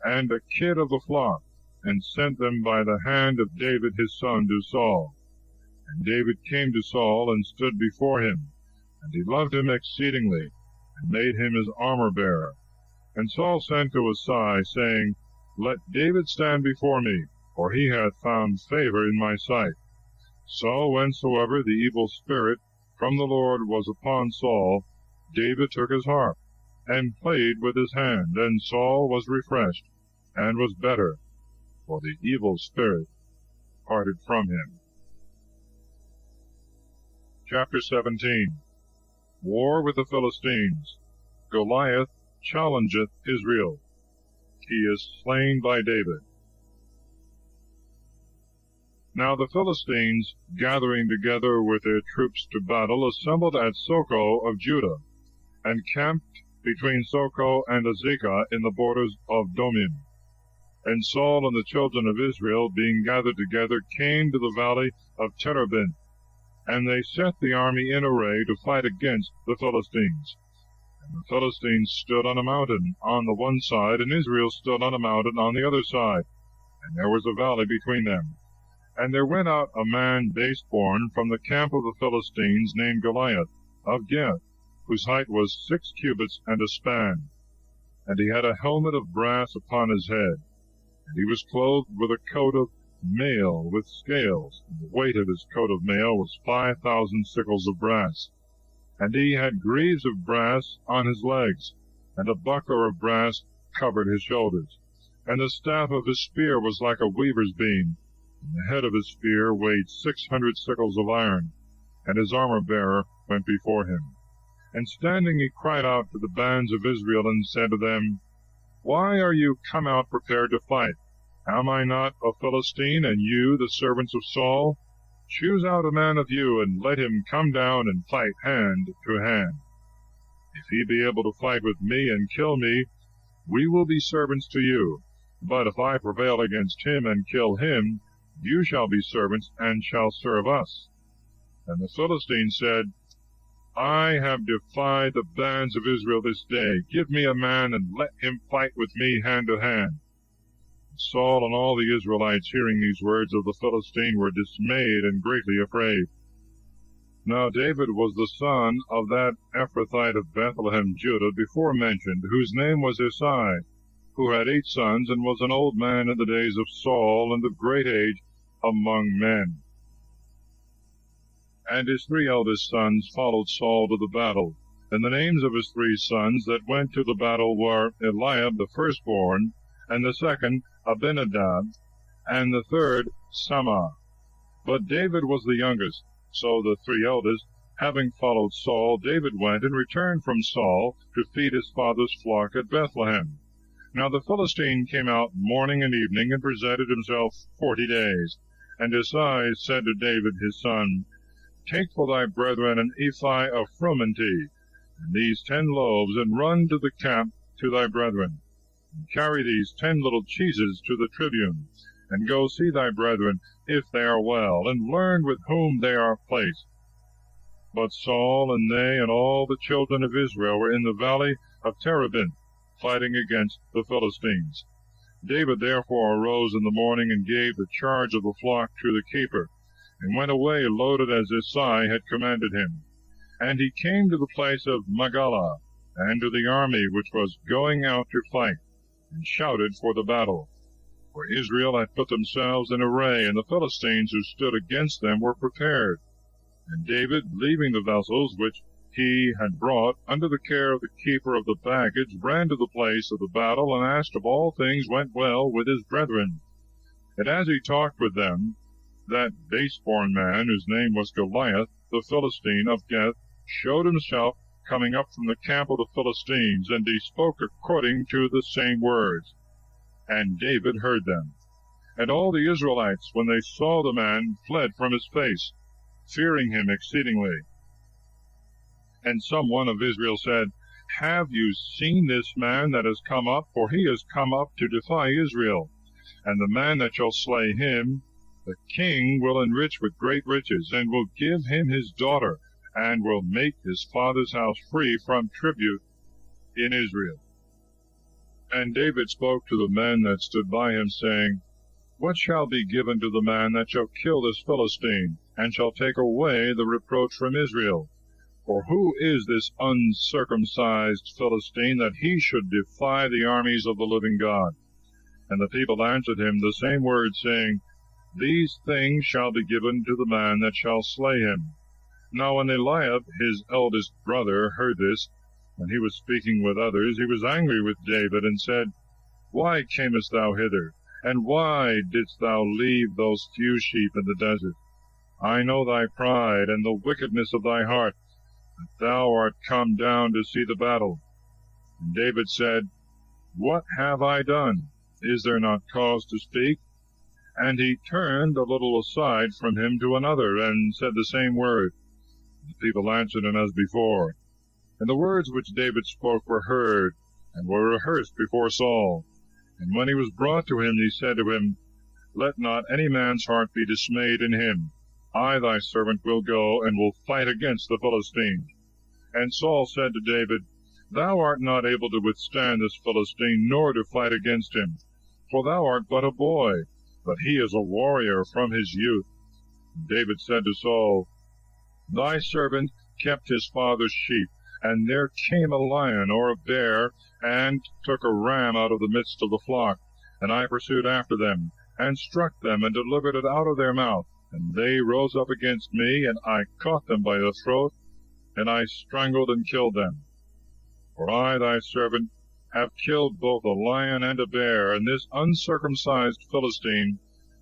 and a kid of the flock, and sent them by the hand of David his son to Saul. And David came to Saul, and stood before him, and he loved him exceedingly, and made him his armor-bearer. And Saul sent to Isai, saying, Let David stand before me, for he hath found favor in my sight. So whensoever the evil spirit from the Lord was upon Saul, David took his harp, and played with his hand, and Saul was refreshed, and was better, for the evil spirit parted from him. Chapter 17. War with the Philistines. Goliath challengeth Israel. He is slain by David. Now the Philistines, gathering together with their troops to battle, assembled at Socoh of Judah, and camped between Socoh and Azekah in the borders of Domim. And Saul and the children of Israel, being gathered together, came to the valley of Terebinth, and they set the army in array to fight against the Philistines. And the Philistines stood on a mountain on the one side, and Israel stood on a mountain on the other side, and there was a valley between them. And there went out a man base-born from the camp of the Philistines, named Goliath, of Gath, whose height was 6 cubits and a span. and he had a helmet of brass upon his head, and he was clothed with a coat of mail with scales, and the weight of his coat of mail was 5,000 sickles of brass. And he had greaves of brass on his legs, and a buckler of brass covered his shoulders. And the staff of his spear was like a weaver's beam, and the head of his spear weighed 600 sickles of iron, and his armor-bearer went before him. And standing he cried out to the bands of Israel, and said to them, Why are you come out prepared to fight? Am I not a Philistine, and you the servants of Saul? Choose out a man of you, and let him come down and fight hand to hand. If he be able to fight with me and kill me, we will be servants to you. But if I prevail against him and kill him, you shall be servants and shall serve us. And the Philistine said, I have defied the bands of Israel this day. Give me a man, and let him fight with me hand to hand. Saul and all the Israelites, hearing these words of the Philistine, were dismayed and greatly afraid. Now David was the son of that Ephrathite of Bethlehem, Judah, before mentioned, whose name was Isai, who had 8 sons, and was an old man in the days of Saul, and of great age among men. And his 3 eldest sons followed Saul to the battle. And the names of his 3 sons that went to the battle were Eliab the firstborn, and the second Abinadab, and the third Shammah. But David was the youngest. So the 3 eldest, having followed Saul, David went and returned from Saul to feed his father's flock at Bethlehem. Now the Philistine came out morning and evening, and presented himself 40 days. And Isai said to David his son, Take for thy brethren an ephah of frumenty, and these 10 loaves, and run to the camp to thy brethren. And carry these 10 little cheeses to the tribune, and go see thy brethren, if they are well, and learn with whom they are placed. But Saul and they and all the children of Israel were in the valley of Terebinth, fighting against the Philistines. David therefore arose in the morning, and gave the charge of the flock to the keeper, and went away loaded as Isai had commanded him. And he came to the place of Magala, and to the army which was going out to fight, and shouted for the battle. For Israel had put themselves in array, and the Philistines who stood against them were prepared. And David, leaving the vessels which he had brought under the care of the keeper of the baggage, ran to the place of the battle, and asked if all things went well with his brethren. And as he talked with them, that base-born man, whose name was Goliath, the Philistine of Gath, showed himself coming up from the camp of the Philistines, and he spoke according to the same words. And David heard them. And all the Israelites, when they saw the man, fled from his face, fearing him exceedingly. And someone of Israel said, Have you seen this man that has come up? For he has come up to defy Israel. And the man that shall slay him, the king will enrich with great riches, and will give him his daughter, and will make his father's house free from tribute in Israel. And David spoke to the men that stood by him, saying, What shall be given to the man that shall kill this Philistine, and shall take away the reproach from Israel? For who is this uncircumcised Philistine, that he should defy the armies of the living God? And the people answered him the same words, saying, These things shall be given to the man that shall slay him. Now when Eliab, his eldest brother, heard this, when he was speaking with others, he was angry with David, and said, Why camest thou hither? And why didst thou leave those few sheep in the desert? I know thy pride, and the wickedness of thy heart, that thou art come down to see the battle. And David said, What have I done? Is there not cause to speak? And he turned a little aside from him to another, and said the same word. The people answered him as before. And the words which David spoke were heard, and were rehearsed before Saul. And when he was brought to him, he said to him, Let not any man's heart be dismayed in him. I thy servant will go, and will fight against the Philistines. And Saul said to David, Thou art not able to withstand this Philistine, nor to fight against him. For thou art but a boy, but he is a warrior from his youth. And David said to Saul, Thy servant kept his father's sheep, and there came a lion or a bear, and took a ram out of the midst of the flock. And I pursued after them, and struck them, and delivered it out of their mouth. And they rose up against me, and I caught them by the throat, and I strangled and killed them. For I, thy servant, have killed both a lion and a bear, and this uncircumcised Philistine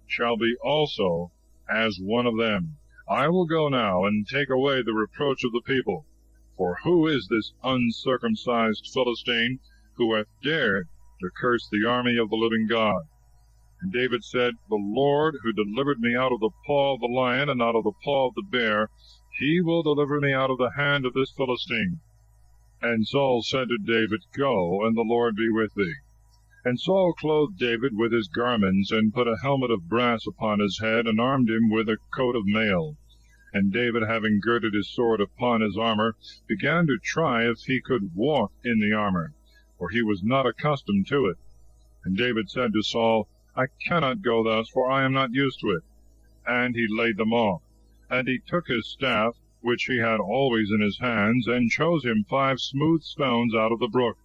shall be also as one of them. I will go now and take away the reproach of the people. For who is this uncircumcised Philistine who hath dared to curse the army of the living God? And David said, The Lord, who delivered me out of the paw of the lion and out of the paw of the bear, he will deliver me out of the hand of this Philistine. And Saul said to David, Go, and the Lord be with thee. And Saul clothed David with his garments, and put a helmet of brass upon his head, and armed him with a coat of mail. And David, having girded his sword upon his armor, began to try if he could walk in the armor, for he was not accustomed to it. And David said to Saul, I cannot go thus, for I am not used to it. And he laid them off. And he took his staff, which he had always in his hands, and chose him 5 smooth stones out of the brook,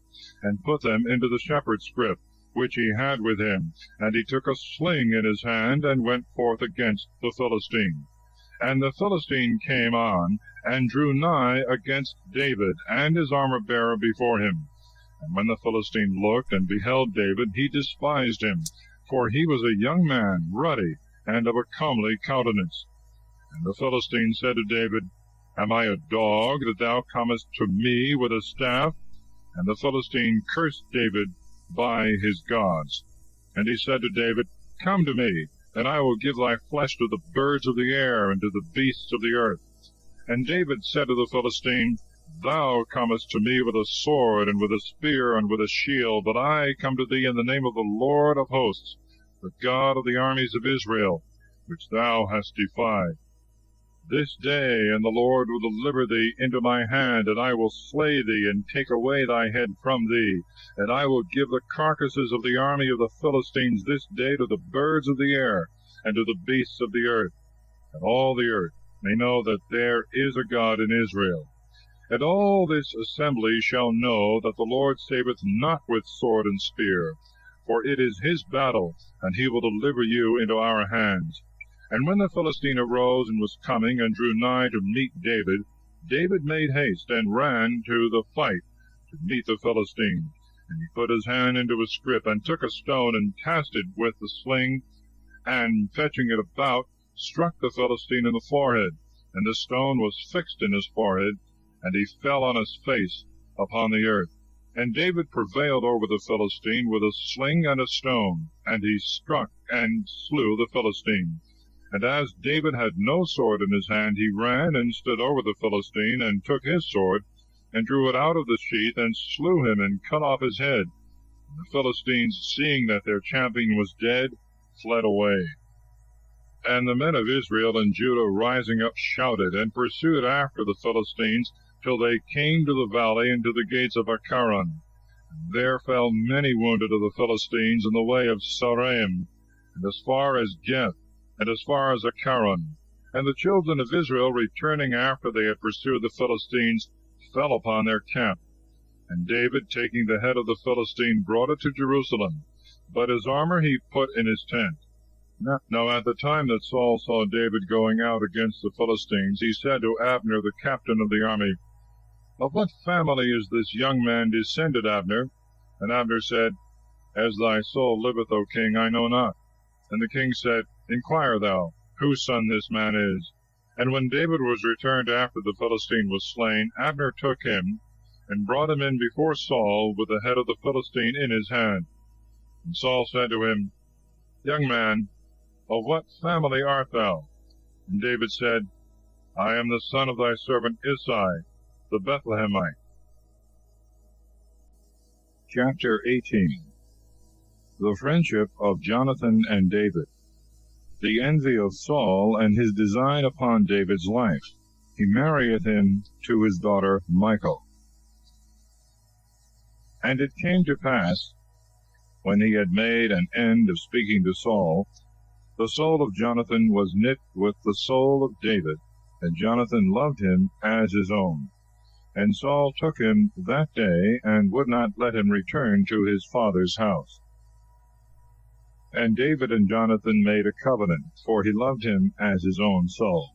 and put them into the shepherd's scrip, which he had with him. And he took a sling in his hand, and went forth against the Philistine. And the Philistine came on, and drew nigh against David, and his armor-bearer before him. And when the Philistine looked and beheld David, he despised him, for he was a young man, ruddy, and of a comely countenance. And the Philistine said to David, Am I a dog, that thou comest to me with a staff? And the Philistine cursed David by his gods. And he said to David, Come to me, and I will give thy flesh to the birds of the air, and to the beasts of the earth. And David said to the Philistine, Thou comest to me with a sword, and with a spear, and with a shield, but I come to thee in the name of the Lord of hosts, the God of the armies of Israel, which thou hast defied. This day, and the Lord will deliver thee into my hand, and I will slay thee, and take away thy head from thee, and I will give the carcasses of the army of the Philistines this day to the birds of the air, and to the beasts of the earth, and all the earth may know that there is a God in Israel. And all this assembly shall know that the Lord saveth not with sword and spear, for it is his battle, and he will deliver you into our hands. And when the Philistine arose and was coming, and drew nigh to meet David, David made haste, and ran to the fight to meet the Philistine. And he put his hand into his scrip, and took a stone, and cast it with the sling, and fetching it about, struck the Philistine in the forehead. And the stone was fixed in his forehead, and he fell on his face upon the earth. And David prevailed over the Philistine with a sling and a stone, and he struck and slew the Philistine. And as David had no sword in his hand, he ran and stood over the Philistine, and took his sword, and drew it out of the sheath, and slew him, and cut off his head. And the Philistines, seeing that their champion was dead, fled away. And the men of Israel and Judah rising up shouted, and pursued after the Philistines, till they came to the valley and to the gates of Acharon. And there fell many wounded of the Philistines in the way of Saaraim, and as far as Geth, and as far as Acharon. And the children of Israel, returning after they had pursued the Philistines, fell upon their camp. And David, taking the head of the Philistine, brought it to Jerusalem, but his armor he put in his tent. Now at the time that Saul saw David going out against the Philistines, he said to Abner, the captain of the army, Of what family is this young man descended, Abner? And Abner said, As thy soul liveth, O king, I know not. And the king said, Inquire thou, whose son this man is. And when David was returned after the Philistine was slain, Abner took him, and brought him in before Saul with the head of the Philistine in his hand. And Saul said to him, Young man, of what family art thou? And David said, I am the son of thy servant Isai, the Bethlehemite. Chapter 18. The friendship of Jonathan and David. The envy of Saul, and his design upon David's life. He marrieth him to his daughter Michal. And it came to pass, when he had made an end of speaking to Saul, the soul of Jonathan was knit with the soul of David, and Jonathan loved him as his own. And Saul took him that day, and would not let him return to his father's house. And David and Jonathan made a covenant, for he loved him as his own soul.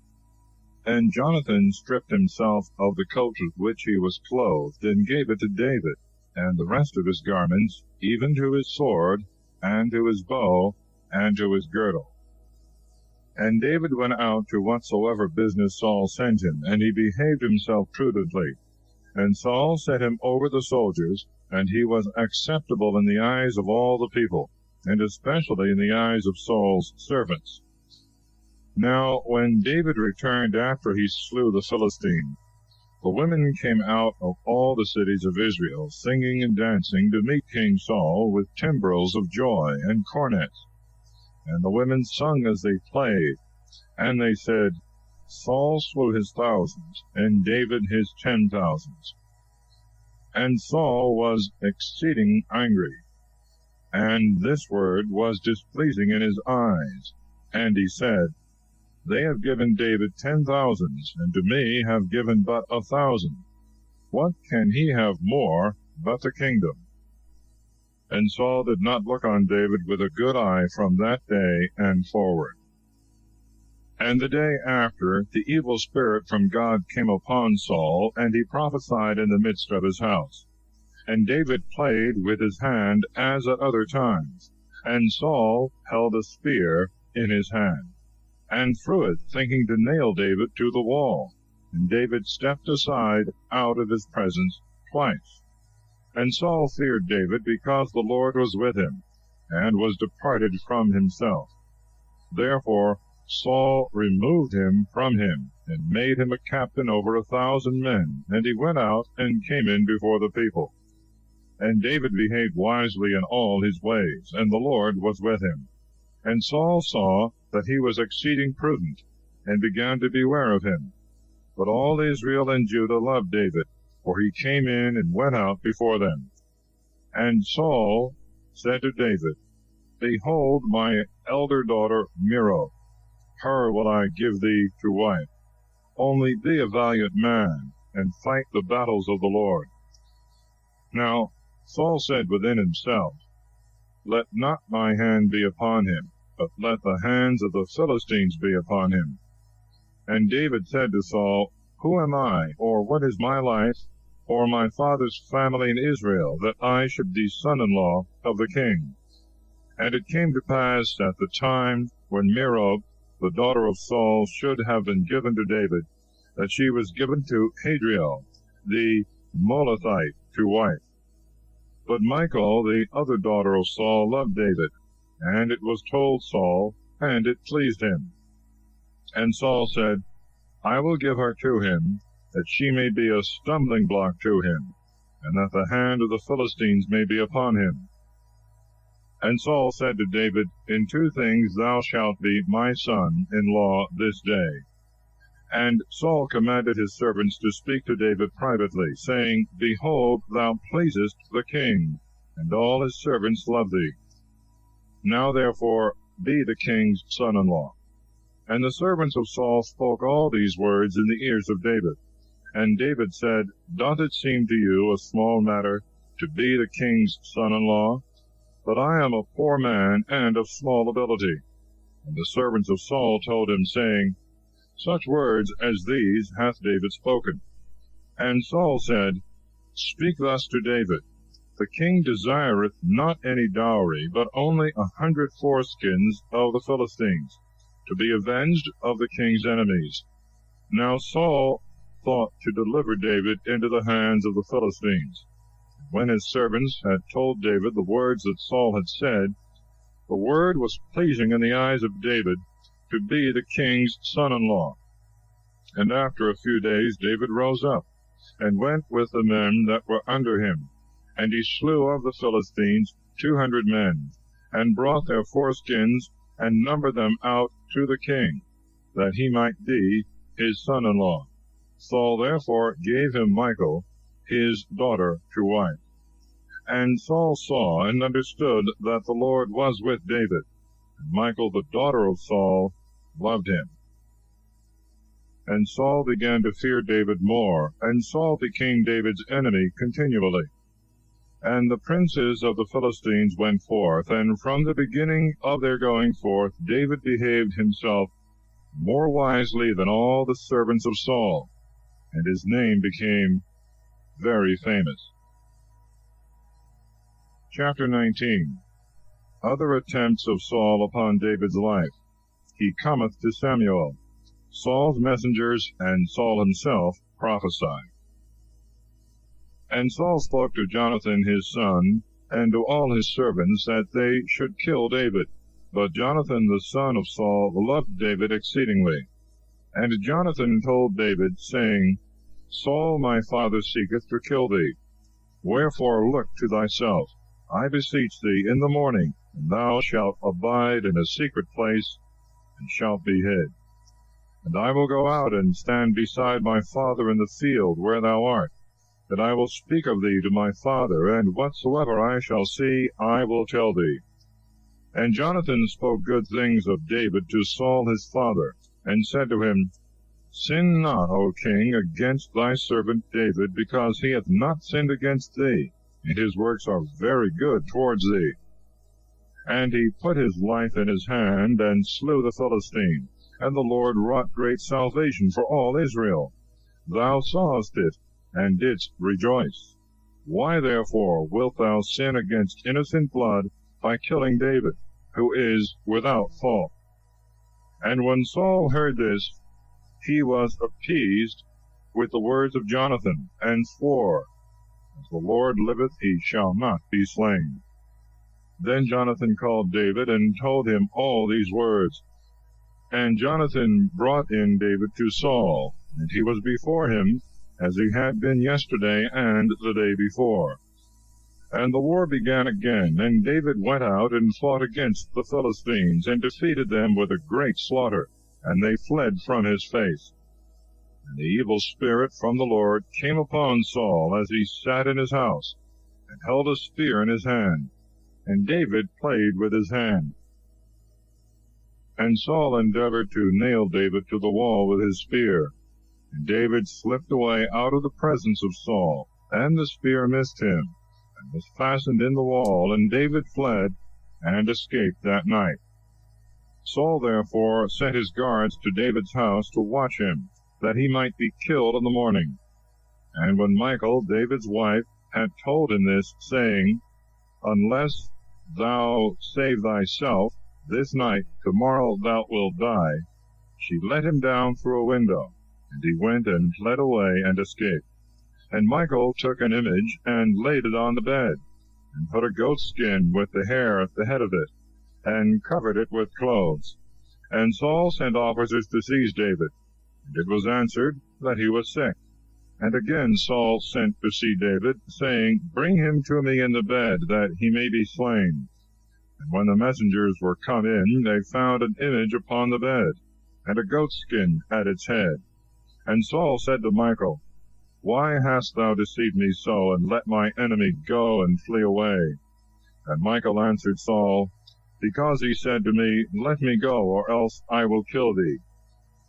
And Jonathan stripped himself of the coat with which he was clothed, and gave it to David, and the rest of his garments, even to his sword, and to his bow, and to his girdle. And David went out to whatsoever business Saul sent him, and he behaved himself prudently. And Saul set him over the soldiers, and he was acceptable in the eyes of all the people, and especially in the eyes of Saul's servants. Now when David returned after he slew the Philistine, the women came out of all the cities of Israel, singing and dancing, to meet King Saul with timbrels of joy and cornets. And the women sung as they played, and they said, Saul slew his thousands, and David his 10,000s. And Saul was exceeding angry, and this word was displeasing in his eyes. And he said, They have given David 10,000s, and to me have given but 1,000. What can he have more but the kingdom? And Saul did not look on David with a good eye from that day and forward. And the day after, the evil spirit from God came upon Saul, and he prophesied in the midst of his house. And David played with his hand as at other times. And Saul held a spear in his hand, and threw it, thinking to nail David to the wall. And David stepped aside out of his presence twice. And Saul feared David, because the Lord was with him, and was departed from himself. Therefore Saul removed him from him, and made him a captain over 1,000 men. And he went out, and came in before the people. And David behaved wisely in all his ways, and the Lord was with him. And Saul saw that he was exceeding prudent, and began to beware of him. But all Israel and Judah loved David, for he came in and went out before them. And Saul said to David, Behold my elder daughter Merab, her will I give thee to wife. Only be a valiant man, and fight the battles of the Lord. Now Saul said within himself, Let not my hand be upon him, but let the hands of the Philistines be upon him. And David said to Saul, Who am I, or what is my life, or my father's family in Israel, that I should be son-in-law of the king? And it came to pass at the time when Merab, the daughter of Saul, should have been given to David, that she was given to Hadriel, the Molathite, to wife. But Michal, the other daughter of Saul, loved David, and it was told Saul, and it pleased him. And Saul said, I will give her to him, that she may be a stumbling block to him, and that the hand of the Philistines may be upon him. And Saul said to David, In 2 things thou shalt be my son-in-law this day. And Saul commanded his servants to speak to David privately, saying, Behold, thou pleasest the king, and all his servants love thee. Now therefore be the king's son-in-law. And the servants of Saul spoke all these words in the ears of David. And David said, Doth it seem to you a small matter to be the king's son-in-law? But I am a poor man, and of small ability. And the servants of Saul told him, saying, Such words as these hath David spoken. And Saul said, Speak thus to David, The king desireth not any dowry, but only 100 foreskins of the Philistines, to be avenged of the king's enemies. Now Saul thought to deliver David into the hands of the Philistines. When his servants had told David the words that Saul had said, the word was pleasing in the eyes of David to be the king's son-in-law. And after a few days David rose up, and went with the men that were under him, and he slew of the Philistines 200 men, and brought their foreskins, and numbered them out to the king, that he might be his son-in-law. Saul therefore gave him Michal, his daughter, to wife. And Saul saw and understood that the Lord was with David, and Michal the daughter of Saul loved him. And Saul began to fear David more, and Saul became David's enemy continually. And the princes of the Philistines went forth, and from the beginning of their going forth David behaved himself more wisely than all the servants of Saul, and his name became very famous. Chapter 19. Other attempts of Saul upon David's life. He cometh to Samuel. Saul's messengers and Saul himself prophesy. And Saul spoke to Jonathan his son, and to all his servants, that they should kill David. But Jonathan the son of Saul loved David exceedingly. And Jonathan told David, saying, Saul my father seeketh to kill thee. Wherefore look to thyself, I beseech thee, in the morning, and thou shalt abide in a secret place, and shalt be hid. And I will go out and stand beside my father in the field where thou art, that I will speak of thee to my father, and whatsoever I shall see I will tell thee. And Jonathan spoke good things of David to Saul his father, and said to him, Sin not, O king, against thy servant David, because he hath not sinned against thee, and his works are very good towards thee. And he put his life in his hand, and slew the Philistine, and the Lord wrought great salvation for all Israel. Thou sawest it, and didst rejoice. Why therefore wilt thou sin against innocent blood by killing David, who is without fault? And when Saul heard this, he was appeased with the words of Jonathan, and swore, As the Lord liveth, he shall not be slain. Then Jonathan called David, and told him all these words. And Jonathan brought in David to Saul, and he was before him, as he had been yesterday and the day before. And the war began again, and David went out and fought against the Philistines, and defeated them with a great slaughter, and they fled from his face. And the evil spirit from the Lord came upon Saul as he sat in his house, and held a spear in his hand, and David played with his hand. And Saul endeavored to nail David to the wall with his spear, and David slipped away out of the presence of Saul, and the spear missed him, and was fastened in the wall, and David fled, and escaped that night. Saul therefore sent his guards to David's house to watch him, that he might be killed in the morning. And when Michal, David's wife, had told him this, saying, Unless thou save thyself this night, tomorrow thou wilt die, she let him down through a window, and he went and fled away and escaped. And Michal took an image, and laid it on the bed, and put a goat's skin with the hair at the head of it, and covered it with clothes. And Saul sent officers to seize David, and it was answered that he was sick. And again Saul sent to see David, saying, Bring him to me in the bed, that he may be slain. And when the messengers were come in, they found an image upon the bed, and a goat's skin at its head. And Saul said to Michal, Why hast thou deceived me so, and let my enemy go and flee away? And Michal answered Saul, Because he said to me, Let me go, or else I will kill thee.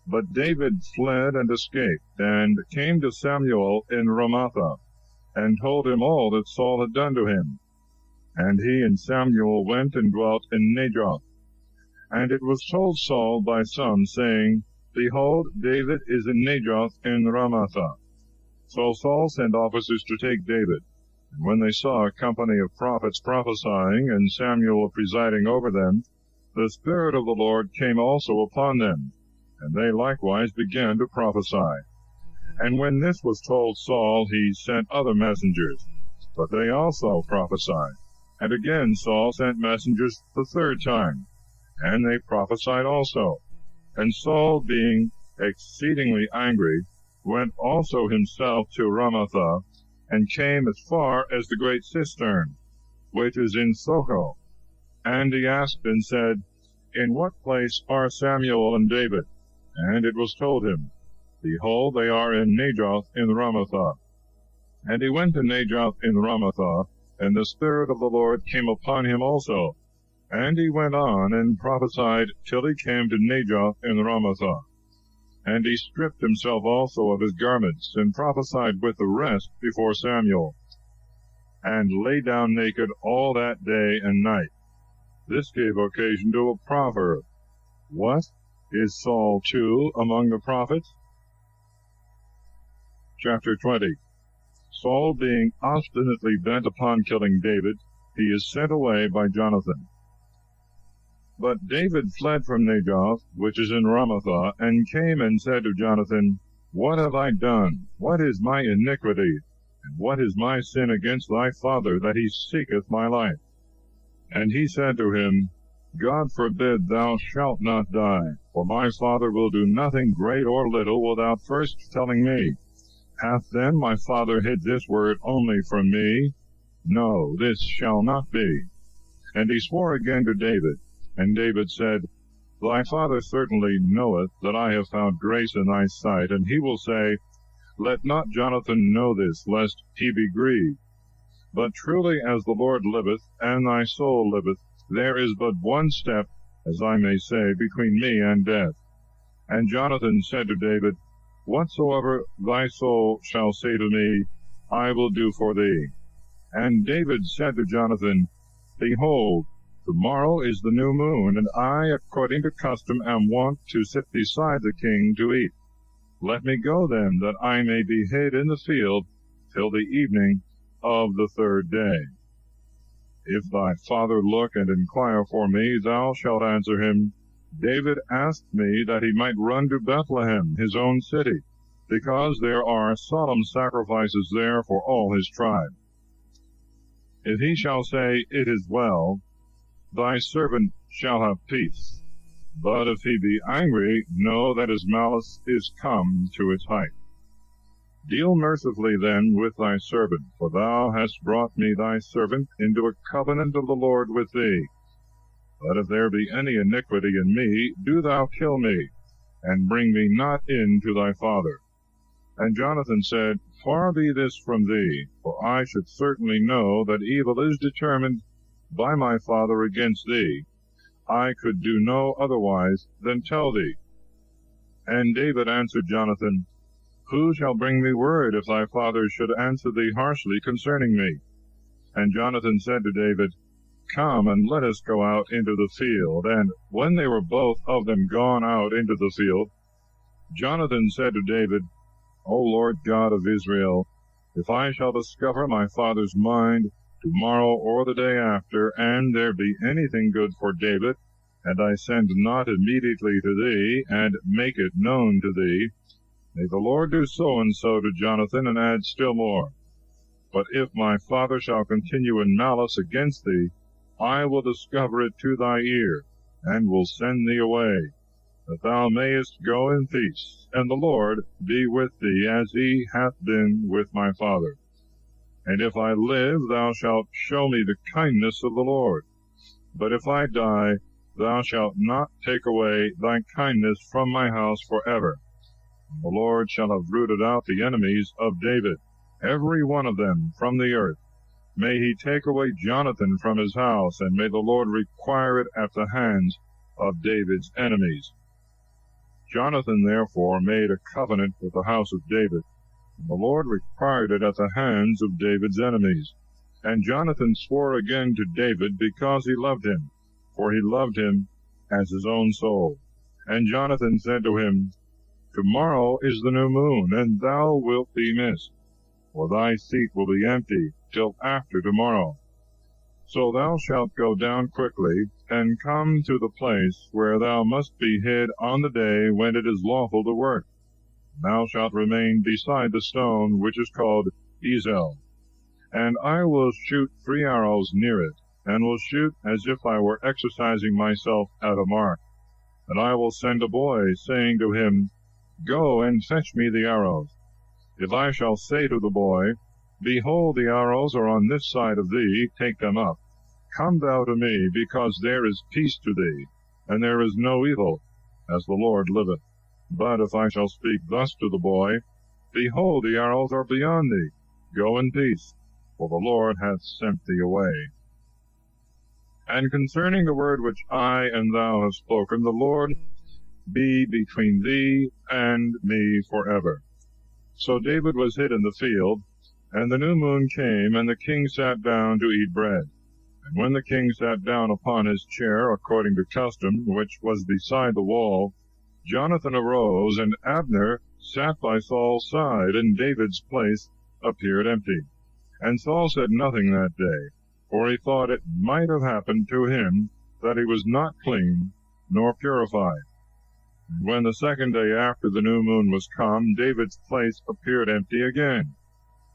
But David fled and escaped, and came to Samuel in Ramah, and told him all that Saul had done to him. And he and Samuel went and dwelt in Najoth. And it was told Saul by some, saying, Behold, David is in Najoth in Ramah. So Saul sent officers to take David. And when they saw a company of prophets prophesying, and Samuel presiding over them, the Spirit of the Lord came also upon them, and they likewise began to prophesy. And when this was told Saul, he sent other messengers, but they also prophesied. And again Saul sent messengers the third time, and they prophesied also. And Saul, being exceedingly angry, went also himself to Ramah, and came as far as the great cistern, which is in Socho. And he asked and said, In what place are Samuel and David? And it was told him, Behold, they are in Najoth in Ramah. And he went to Najoth in Ramah, and the Spirit of the Lord came upon him also. And he went on and prophesied till he came to Najoth in Ramah. And he stripped himself also of his garments, and prophesied with the rest before Samuel, and lay down naked all that day and night. This gave occasion to a proverb. What? Is Saul too among the prophets? Chapter 20. Saul being obstinately bent upon killing David, he is sent away by Jonathan. But David fled from Najoth, which is in Ramathah, and came and said to Jonathan, What have I done? What is my iniquity? And what is my sin against thy father, that he seeketh my life? And he said to him, God forbid thou shalt not die, for my father will do nothing great or little without first telling me. Hath then my father hid this word only from me? No, this shall not be. And he swore again to David. And David said, Thy father certainly knoweth that I have found grace in thy sight, and he will say, Let not Jonathan know this, lest he be grieved. But truly as the Lord liveth, and thy soul liveth, there is but one step, as I may say, between me and death. And Jonathan said to David, Whatsoever thy soul shall say to me, I will do for thee. And David said to Jonathan, Behold, tomorrow is the new moon, and I, according to custom, am wont to sit beside the king to eat. Let me go then, that I may be hid in the field till the evening of the third day. If thy father look and inquire for me, thou shalt answer him, David asked me that he might run to Bethlehem, his own city, because there are solemn sacrifices there for all his tribe. If he shall say, It is well, thy servant shall have peace. But if he be angry, know that his malice is come to its height. Deal mercifully then with thy servant, for thou hast brought me thy servant into a covenant of the Lord with thee. But if there be any iniquity in me, do thou kill me, and bring me not in to thy father. And Jonathan said, Far be this from thee, for I should certainly know that evil is determined by my father against thee. I could do no otherwise than tell thee. And David answered Jonathan, Who shall bring me word if thy father should answer thee harshly concerning me? And Jonathan said to David, Come, and let us go out into the field. And when they were both of them gone out into the field, Jonathan said to David, O Lord God of Israel, if I shall discover my father's mind tomorrow or the day after, and there be anything good for David, and I send not immediately to thee, and make it known to thee, may the Lord do so and so to Jonathan, and add still more. But if my father shall continue in malice against thee, I will discover it to thy ear, and will send thee away, that thou mayest go in peace, and the Lord be with thee, as he hath been with my father. And if I live, thou shalt show me the kindness of the Lord. But if I die, thou shalt not take away thy kindness from my house forever. And the Lord shall have rooted out the enemies of David, every one of them from the earth. May he take away Jonathan from his house, and may the Lord require it at the hands of David's enemies. Jonathan therefore made a covenant with the house of David, and the Lord required it at the hands of David's enemies. And Jonathan swore again to David because he loved him, for he loved him as his own soul. And Jonathan said to him, Tomorrow is the new moon, and thou wilt be missed, for thy seat will be empty till after tomorrow. So thou shalt go down quickly, and come to the place where thou must be hid on the day when it is lawful to work. Thou shalt remain beside the stone which is called Ezel. And I will shoot 3 arrows near it, and will shoot as if I were exercising myself at a mark. And I will send a boy, saying to him, Go and fetch me the arrows. If I shall say to the boy, Behold, the arrows are on this side of thee, take them up. Come thou to me, because there is peace to thee, and there is no evil, as the Lord liveth. But if I shall speak thus to the boy, Behold, the arrows are beyond thee, go in peace, for the Lord hath sent thee away. And concerning the word which I and thou have spoken, the Lord be between thee and me forever. So David was hid in the field, and the new moon came, and the king sat down to eat bread. And when the king sat down upon his chair, according to custom, which was beside the wall, Jonathan arose, and Abner sat by Saul's side, and David's place appeared empty. And Saul said nothing that day, for he thought it might have happened to him that he was not clean nor purified. And when the second day after the new moon was come, David's place appeared empty again.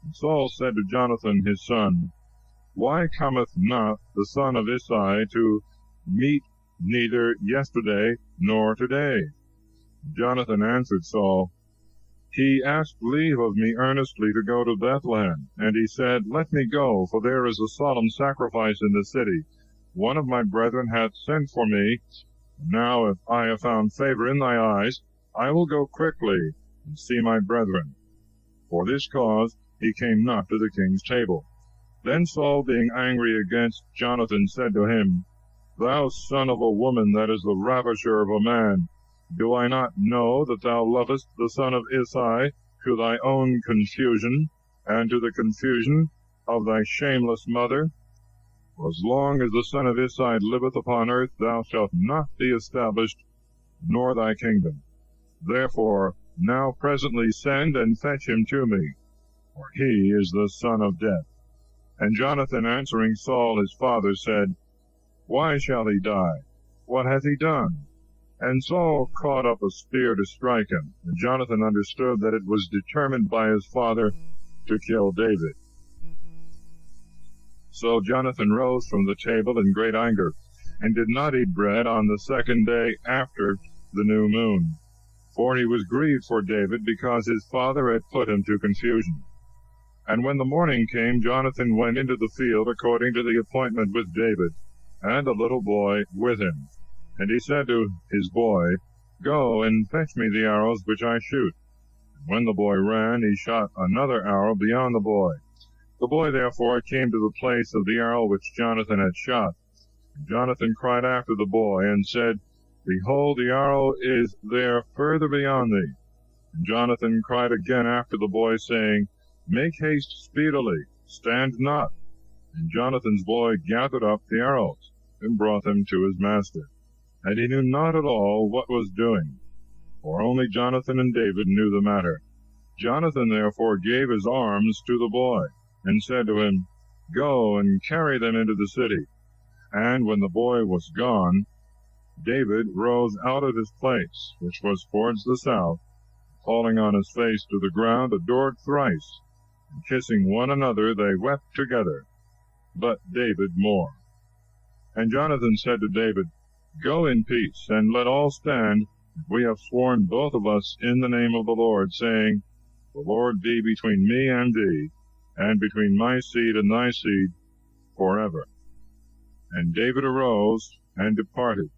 And Saul said to Jonathan his son, Why cometh not the son of Isai to meet neither yesterday nor today? Jonathan answered Saul, He asked leave of me earnestly to go to Bethlehem, and he said, Let me go, for there is a solemn sacrifice in the city. One of my brethren hath sent for me. Now if I have found favor in thy eyes, I will go quickly and see my brethren. For this cause he came not to the king's table. Then Saul, being angry against Jonathan, said to him, Thou son of a woman that is the ravisher of a man, do I not know that thou lovest the son of Isai to thy own confusion, and to the confusion of thy shameless mother? For as long as the son of Isai liveth upon earth, thou shalt not be established, nor thy kingdom. Therefore now presently send and fetch him to me, for he is the son of death. And Jonathan answering Saul his father said, Why shall he die? What hath he done? And Saul caught up a spear to strike him, and Jonathan understood that it was determined by his father to kill David. So Jonathan rose from the table in great anger, and did not eat bread on the second day after the new moon. For he was grieved for David, because his father had put him to confusion. And when the morning came, Jonathan went into the field according to the appointment with David, and a little boy with him. And he said to his boy, Go and fetch me the arrows which I shoot. And when the boy ran, he shot another arrow beyond the boy. The boy therefore came to the place of the arrow which Jonathan had shot. And Jonathan cried after the boy, and said, Behold, the arrow is there further beyond thee. And Jonathan cried again after the boy, saying, Make haste speedily, stand not. And Jonathan's boy gathered up the arrows, and brought them to his master. And he knew not at all what was doing, for only Jonathan and David knew the matter. Jonathan therefore gave his arms to the boy, and said to him, Go and carry them into the city. And when the boy was gone, David rose out of his place, which was towards the south, falling on his face to the ground, adored thrice, and kissing one another, they wept together, but David more. And Jonathan said to David, Go in peace, and let all stand. We have sworn both of us in the name of the Lord, saying, The Lord be between me and thee, and between my seed and thy seed forever. And David arose and departed,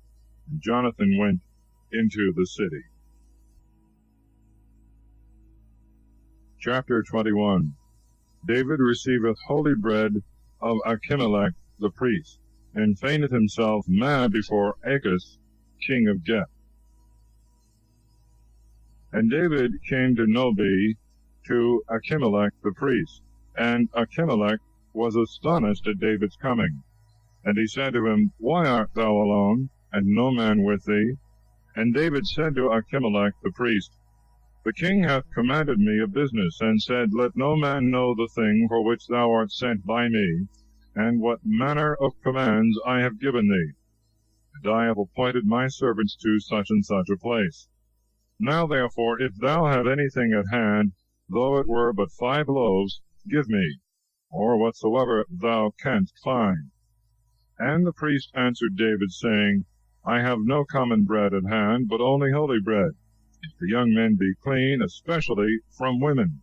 and Jonathan went into the city. Chapter 21. David receiveth holy bread of Achimelech the priest, and feigneth himself mad before Achaz, king of Gath. And David came to Nobi to Achimelech the priest, and Achimelech was astonished at David's coming. And he said to him, Why art thou alone, and no man with thee? And David said to Achimelech the priest, The king hath commanded me a business, and said, Let no man know the thing for which thou art sent by me, and what manner of commands I have given thee. And I have appointed my servants to such and such a place. Now therefore, if thou have anything at hand, though it were but 5 loaves, give me, or whatsoever thou canst find. And the priest answered David, saying, I have no common bread at hand, but only holy bread, if the young men be clean, especially from women.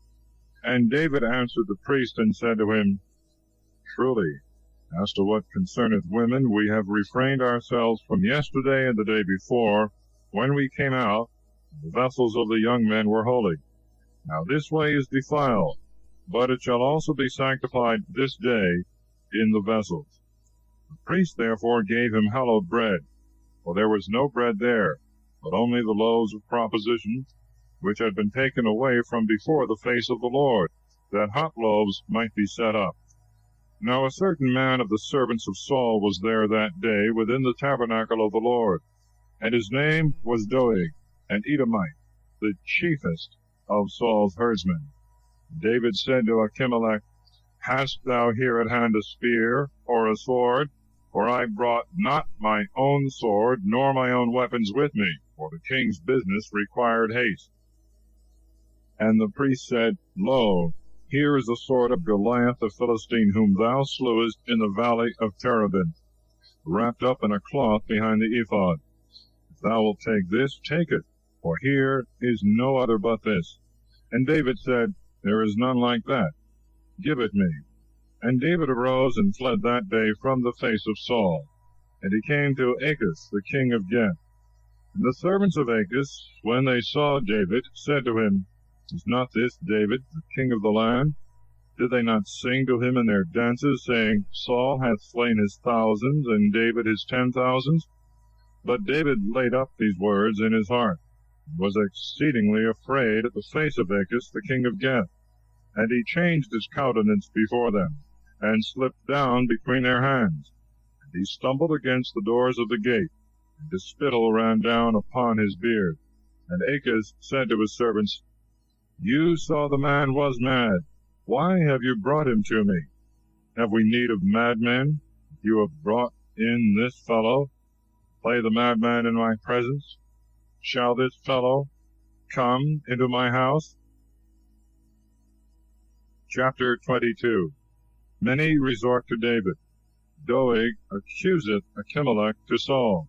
And David answered the priest, and said to him, Truly, as to what concerneth women, we have refrained ourselves from yesterday and the day before, when we came out, the vessels of the young men were holy. Now this way is defiled, but it shall also be sanctified this day in the vessels. The priest therefore gave him hallowed bread, for there was no bread there, but only the loaves of proposition, which had been taken away from before the face of the Lord, that hot loaves might be set up. Now a certain man of the servants of Saul was there that day within the tabernacle of the Lord, and his name was Doeg, an Edomite, the chiefest of Saul's herdsmen. David said to Achimelech, Hast thou here at hand a spear or a sword? For I brought not my own sword, nor my own weapons with me, for the king's business required haste. And the priest said, Lo, here is the sword of Goliath the Philistine, whom thou slewest in the valley of Terebinth, wrapped up in a cloth behind the ephod. If thou wilt take this, take it, for here is no other but this. And David said, There is none like that. Give it me. And David arose and fled that day from the face of Saul. And he came to Achish, the king of Gath. And the servants of Achish, when they saw David, said to him, Is not this David, the king of the land? Did they not sing to him in their dances, saying, Saul hath slain his thousands, and David his 10,000s? But David laid up these words in his heart, and was exceedingly afraid at the face of Achish, the king of Gath. And he changed his countenance before them, and slipped down between their hands. And he stumbled against the doors of the gate, and the spittle ran down upon his beard. And Achish said to his servants, You saw the man was mad. Why have you brought him to me? Have we need of madmen? You have brought in this fellow. Play the madman in my presence. Shall this fellow come into my house? Chapter 22. Many resort to David. Doeg accuseth Achimelech to Saul.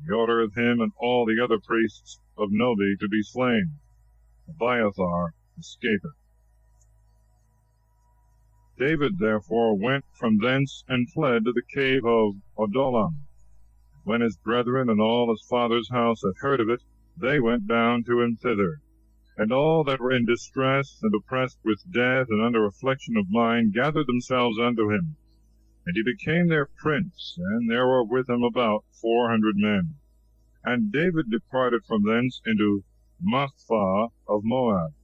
He ordereth him and all the other priests of Nobi to be slain. Abiathar escapeth. David therefore went from thence and fled to the cave of Adullam. When his brethren and all his father's house had heard of it, they went down to him thither. And all that were in distress and oppressed with death and under affliction of mind gathered themselves unto him. And he became their prince, and there were with him about 400 men. And David departed from thence into Maphah of Moab.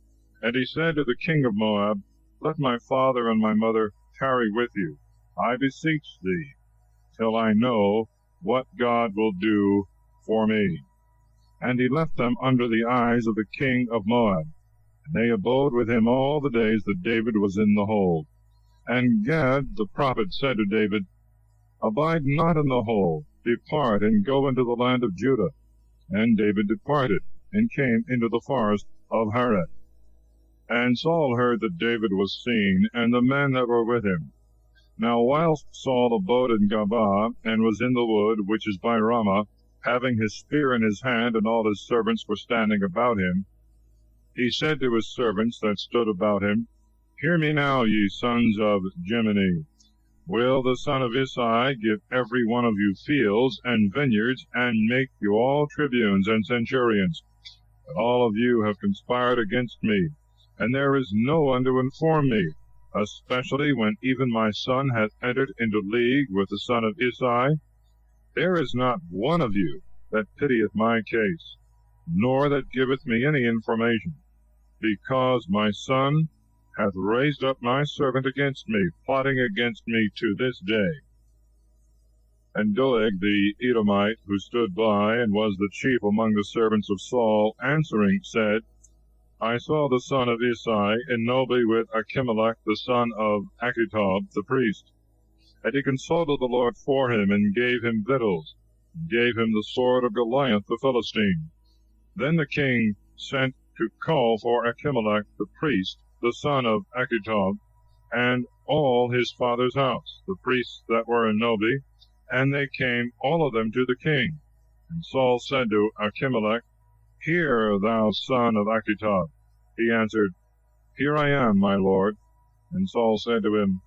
And he said to the king of Moab, Let my father and my mother tarry with you, I beseech thee, till I know what God will do for me. And he left them under the eyes of the king of Moab. And they abode with him all the days that David was in the hold. And Gad the prophet said to David, Abide not in the hold, depart, and go into the land of Judah. And David departed, and came into the forest of Hareth. And Saul heard that David was seen, and the men that were with him. Now whilst Saul abode in Gabaa, and was in the wood which is by Ramah, having his spear in his hand, and all his servants were standing about him, he said to his servants that stood about him, Hear me now, ye sons of Jemini. Will the son of Isai give every one of you fields and vineyards, and make you all tribunes and centurions? But all of you have conspired against me, and there is no one to inform me, especially when even my son hath entered into league with the son of Isai. There is not one of you that pitieth my case, nor that giveth me any information, because my son hath raised up my servant against me, plotting against me to this day. And Doeg the Edomite, who stood by, and was the chief among the servants of Saul, answering, said, I saw the son of Isai in Nobi with Achimelech the son of Achitob the priest. And he consulted the Lord for him, and gave him victuals, and gave him the sword of Goliath the Philistine. Then the king sent to call for Achimelech the priest, the son of Achitob, and all his father's house, the priests that were in Nobi, and they came all of them to the king. And Saul said to Achimelech, Hear, thou son of Achitob. He answered, Here I am, my lord. And Saul said to him,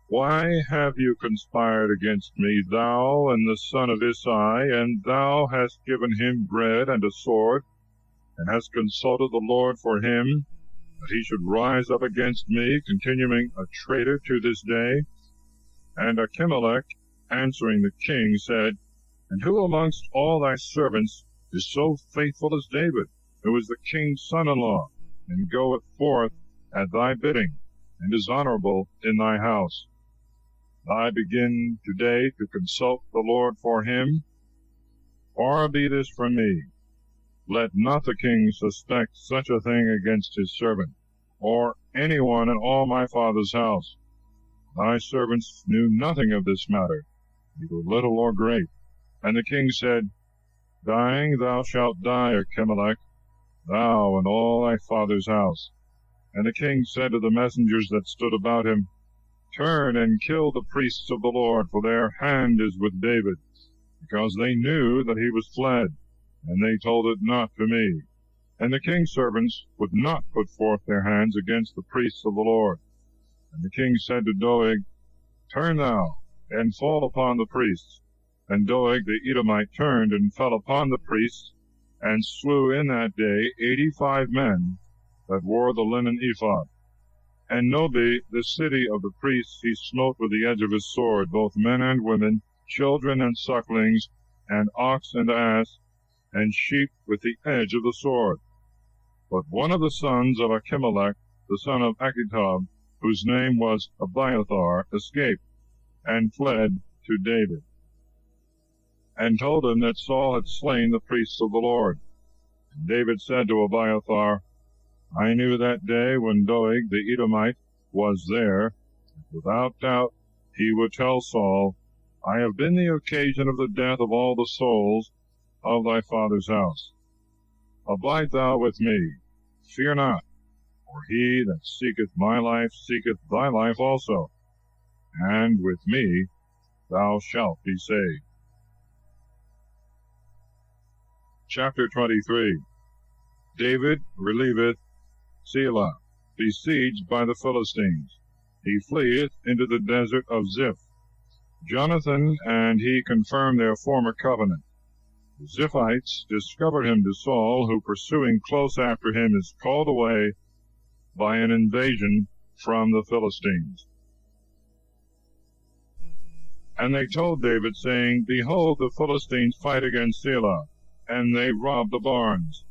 Why have you conspired against me, thou and the son of Isai, and thou hast given him bread and a sword, and hast consulted the Lord for him, that he should rise up against me, continuing a traitor to this day? And Achimelech, answering the king, said, And who amongst all thy servants is so faithful as David, who is the king's son-in-law, and goeth forth at thy bidding, and is honorable in thy house. I begin today to consult the Lord for him. Far be this from me. Let not the king suspect such a thing against his servant, or any one in all my father's house. Thy servants knew nothing of this matter, either little or great. And the king said, Dying thou shalt die, Achimelech, thou and all thy father's house. And the king said to the messengers that stood about him, Turn and kill the priests of the Lord, for their hand is with David, because they knew that he was fled, and they told it not to me. And the king's servants would not put forth their hands against the priests of the Lord. And the king said to Doeg, Turn thou, and fall upon the priests. And Doeg the Edomite turned and fell upon the priests, and slew in that day 85 men that wore the linen ephod. And Nobi, the city of the priests, he smote with the edge of his sword, both men and women, children and sucklings, and ox and ass, and sheep with the edge of the sword. But one of the sons of Achimelech, the son of Achitub, whose name was Abiathar, escaped, and fled to David, and told him that Saul had slain the priests of the Lord. And David said to Abiathar, I knew that day when Doeg the Edomite was there, without doubt he would tell Saul, I have been the occasion of the death of all the souls of thy father's house. Abide thou with me, fear not, for he that seeketh my life seeketh thy life also, and with me thou shalt be saved. Chapter 23. David relieveth Selah, besieged by the Philistines. He fleeth into the desert of Ziph. Jonathan and he confirm their former covenant. The Ziphites discovered him to Saul, who, pursuing close after him, is called away by an invasion from the Philistines. And they told David, saying, Behold, the Philistines fight against Selah, and they rob the barns.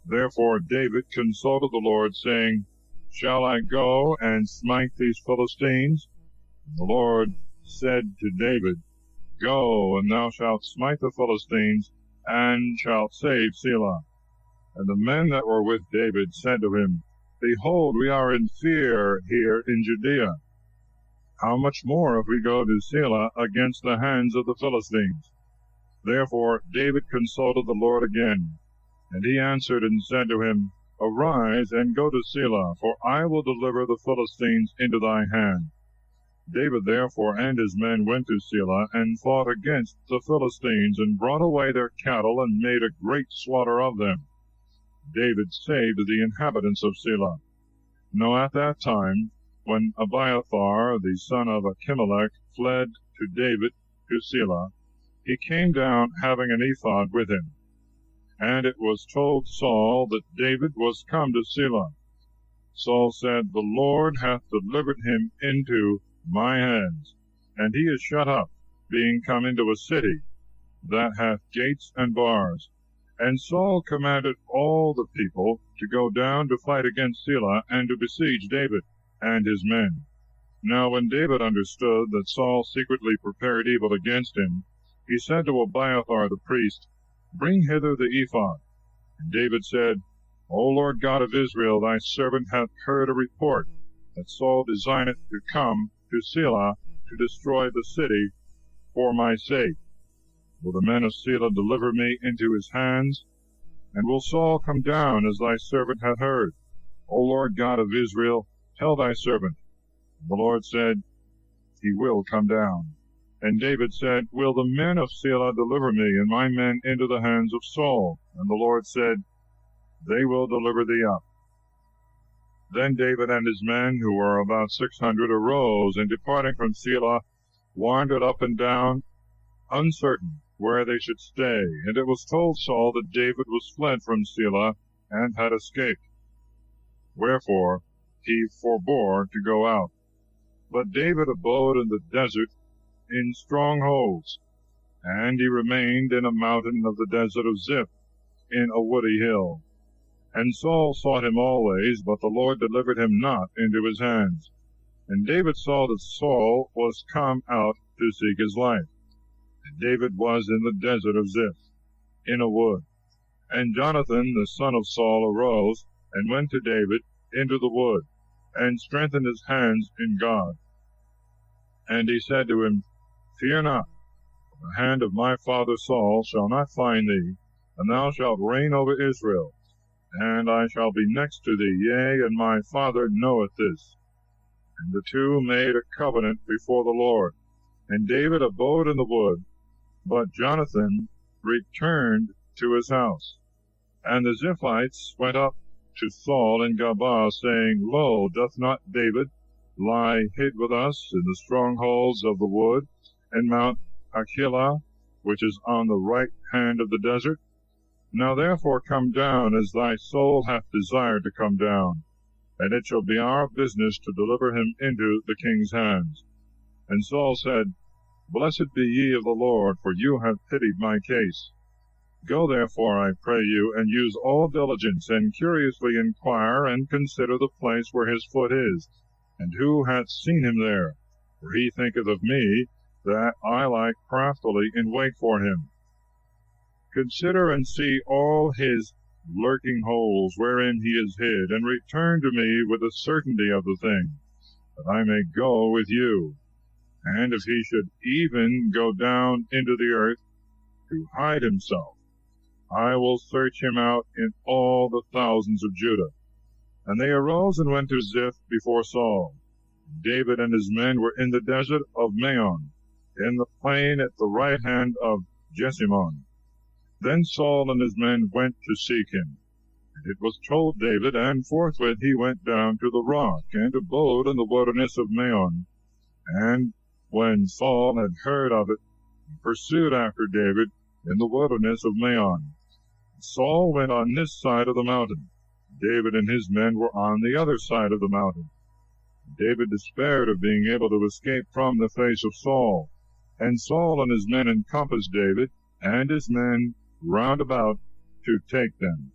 Therefore David consulted the Lord, saying, Shall I go and smite these Philistines? And the Lord said to David, Go, and thou shalt smite the Philistines, and shalt save Selah. And the men that were with David said to him, Behold, we are in fear here in Judea. How much more if we go to Selah against the hands of the Philistines? Therefore David consulted the Lord again. And he answered and said to him, Arise and go to Selah, for I will deliver the Philistines into thy hand. David therefore and his men went to Selah, and fought against the Philistines, and brought away their cattle, and made a great slaughter of them. David saved the inhabitants of Selah. Now at that time, when Abiathar the son of Achimelech fled to David to Selah, he came down having an ephod with him. And it was told Saul that David was come to Selah. Saul said, The Lord hath delivered him into my hands, and he is shut up, being come into a city that hath gates and bars. And Saul commanded all the people to go down to fight against Selah, and to besiege David and his men. Now when David understood that Saul secretly prepared evil against him, he said to Abiathar the priest, Bring hither the ephod. And David said, O Lord God of Israel, thy servant hath heard a report that Saul designeth to come to Selah to destroy the city for my sake. Will the men of Selah deliver me into his hands? And will Saul come down as thy servant hath heard? O Lord God of Israel, tell thy servant. And the Lord said, He will come down. And David said, Will the men of Selah deliver me and my men into the hands of Saul? And the Lord said, They will deliver thee up. Then David and his men, who were about 600, arose, and departing from Selah, wandered up and down, uncertain where they should stay. And it was told Saul that David was fled from Selah, and had escaped. Wherefore he forbore to go out. But David abode in the desert in strongholds, and he remained in a mountain of the desert of Ziph, in a woody hill. And Saul sought him always, but the Lord delivered him not into his hands. And David saw that Saul was come out to seek his life. And David was in the desert of Ziph, in a wood. And Jonathan the son of Saul arose, and went to David into the wood, and strengthened his hands in God. And he said to him, Fear not, for the hand of my father Saul shall not find thee, and thou shalt reign over Israel. And I shall be next to thee, yea, and my father knoweth this. And the two made a covenant before the Lord. And David abode in the wood, but Jonathan returned to his house. And the Ziphites went up to Saul in Gabaa, saying, Lo, doth not David lie hid with us in the strongholds of the wood, and Mount Hachilah, which is on the right hand of the desert? Now therefore come down, as thy soul hath desired to come down, and it shall be our business to deliver him into the king's hands. And Saul said, Blessed be ye of the Lord, for you have pitied my case. Go therefore, I pray you, and use all diligence, and curiously inquire, and consider the place where his foot is, and who hath seen him there. For he thinketh of me, that I lie craftily in wait for him. Consider and see all his lurking holes wherein he is hid, and return to me with the certainty of the thing, that I may go with you. And if he should even go down into the earth to hide himself, I will search him out in all the thousands of Judah. And they arose and went to Ziph before Saul. David and his men were in the desert of Maon, in the plain at the right hand of Jesimon. Then Saul and his men went to seek him. And it was told David, and forthwith he went down to the rock, and abode in the wilderness of Maon. And when Saul had heard of it, he pursued after David in the wilderness of Maon. Saul went on this side of the mountain. David and his men were on the other side of the mountain. David despaired of being able to escape from the face of Saul. And Saul and his men encompassed David and his men round about to take them.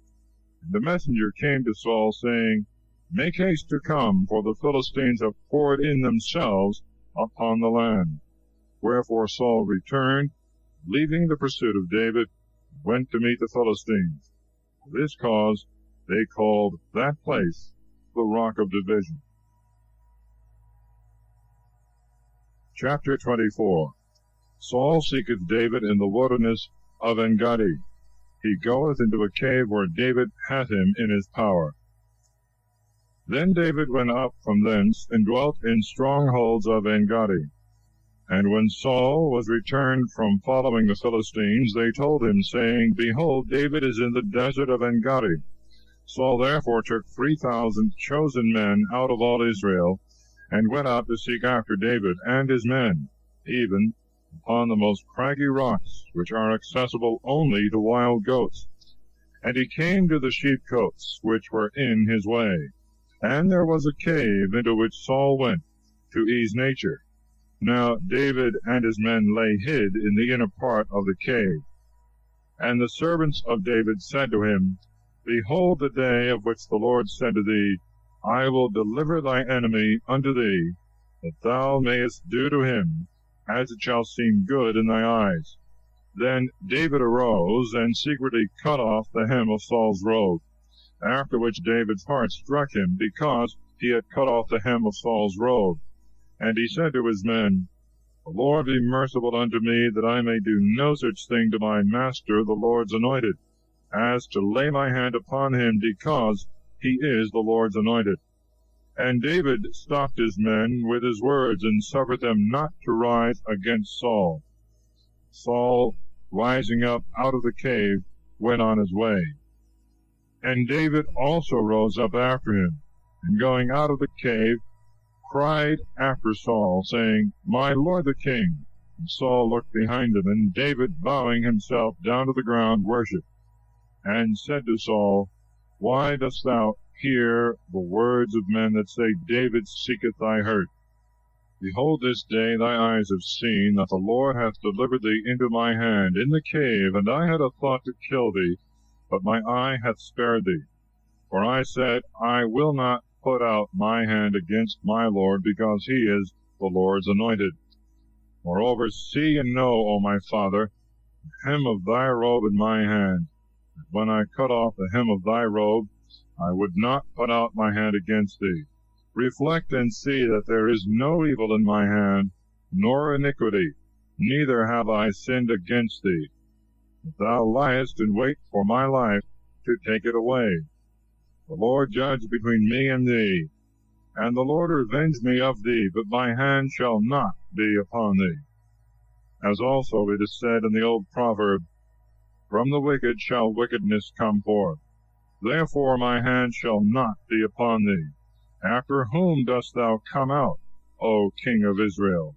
And the messenger came to Saul, saying, Make haste to come, for the Philistines have poured in themselves upon the land. Wherefore Saul returned, leaving the pursuit of David, went to meet the Philistines. For this cause they called that place the Rock of Division. Chapter 24. Saul seeketh David in the wilderness of En-gadi. He goeth into a cave where David hath him in his power. Then David went up from thence, and dwelt in strongholds of En-gadi. And when Saul was returned from following the Philistines, they told him, saying, Behold, David is in the desert of En-gadi. Saul therefore took 3,000 chosen men out of all Israel, and went out to seek after David and his men, even upon the most craggy rocks, which are accessible only to wild goats. And he came to the sheepcotes, which were in his way. And there was a cave into which Saul went, to ease nature. Now David and his men lay hid in the inner part of the cave. And the servants of David said to him, Behold the day of which the Lord said to thee, I will deliver thy enemy unto thee, that thou mayest do to him as it shall seem good in thy eyes. Then David arose, and secretly cut off the hem of Saul's robe, after which David's heart struck him, because he had cut off the hem of Saul's robe. And he said to his men, The Lord be merciful unto me, that I may do no such thing to my master the Lord's anointed, as to lay my hand upon him, because he is the Lord's anointed. And David stopped his men with his words, and suffered them not to rise against Saul. Saul, rising up out of the cave, went on his way. And David also rose up after him, and going out of the cave, cried after Saul, saying, My lord the king. And Saul looked behind him, and David, bowing himself down to the ground, worshipped, and said to Saul, Why dost thou hear the words of men that say, David seeketh thy hurt? Behold, this day thy eyes have seen that the Lord hath delivered thee into my hand in the cave, and I had a thought to kill thee, but my eye hath spared thee. For I said, I will not put out my hand against my Lord, because he is the Lord's anointed. Moreover, see and know, O my father, the hem of thy robe in my hand. When I cut off the hem of thy robe, I would not put out my hand against thee. Reflect and see that there is no evil in my hand, nor iniquity, neither have I sinned against thee. But thou liest in wait for my life to take it away. The Lord judge between me and thee, and the Lord revenge me of thee, but my hand shall not be upon thee. As also it is said in the old proverb, From the wicked shall wickedness come forth. Therefore my hand shall not be upon thee. After whom dost thou come out, O King of Israel?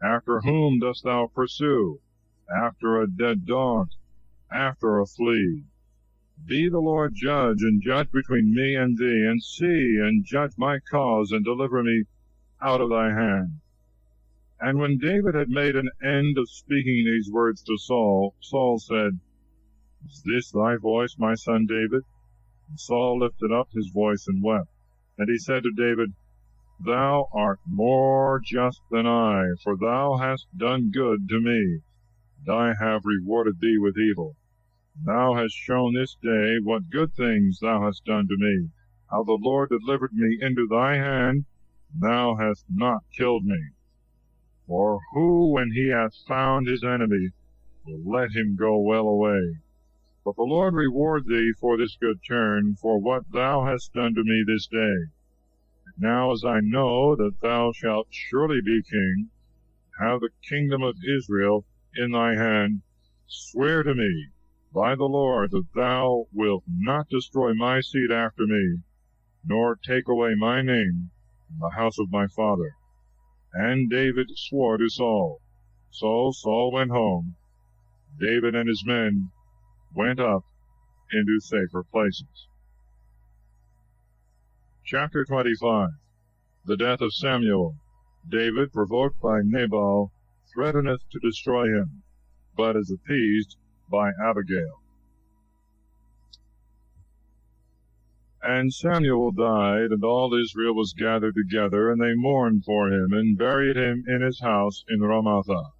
After whom dost thou pursue? After a dead dog, after a flea. Be the Lord judge, and judge between me and thee, and see, and judge my cause, and deliver me out of thy hand. And when David had made an end of speaking these words to Saul, Saul said, Is this thy voice, my son David? And Saul lifted up his voice and wept. And he said to David, Thou art more just than I, for thou hast done good to me, and I have rewarded thee with evil. Thou hast shown this day what good things thou hast done to me, how the Lord delivered me into thy hand, and thou hast not killed me. For who, when he hath found his enemy, will let him go well away? But the Lord reward thee for this good turn, for what thou hast done to me this day. Now as I know that thou shalt surely be king, have the kingdom of Israel in thy hand, swear to me, by the Lord, that thou wilt not destroy my seed after me, nor take away my name from the house of my father. And David swore to Saul. So Saul went home. David and his men went up into safer places. Chapter 25. The death of Samuel. David, provoked by Nabal, threateneth to destroy him, but is appeased by Abigail. And Samuel died, and all Israel was gathered together, and they mourned for him, and buried him in his house in Ramathah.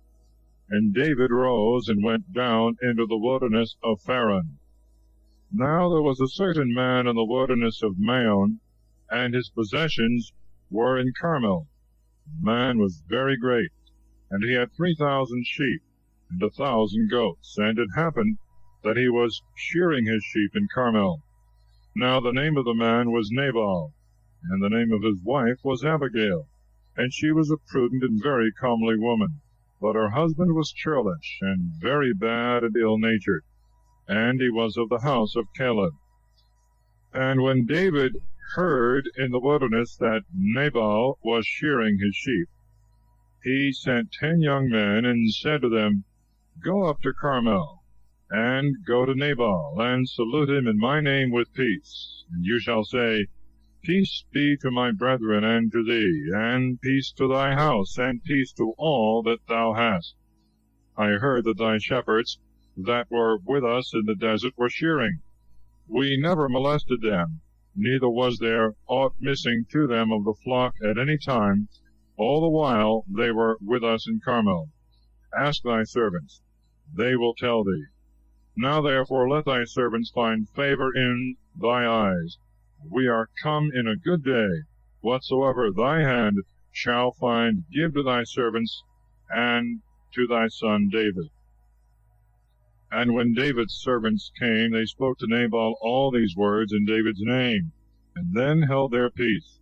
And David rose and went down into the wilderness of Pharan. Now there was a certain man in the wilderness of Maon, and his possessions were in Carmel. The man was very great, and he had 3,000 sheep, and 1,000 goats. And it happened that he was shearing his sheep in Carmel. Now the name of the man was Nabal, and the name of his wife was Abigail, and she was a prudent and very comely woman. But her husband was churlish, and very bad and ill-natured, and he was of the house of Caleb. And when David heard in the wilderness that Nabal was shearing his sheep, he sent 10 young men, and said to them, Go up to Carmel, and go to Nabal, and salute him in my name with peace. And you shall say, Peace be to my brethren and to thee, and peace to thy house, and peace to all that thou hast. I heard that thy shepherds that were with us in the desert were shearing. We never molested them, neither was there aught missing to them of the flock at any time, all the while they were with us in Carmel. Ask thy servants, they will tell thee. Now therefore let thy servants find favor in thy eyes. We are come in a good day. Whatsoever thy hand shall find, give to thy servants and to thy son David. And when David's servants came, they spoke to Nabal all these words in David's name, and then held their peace.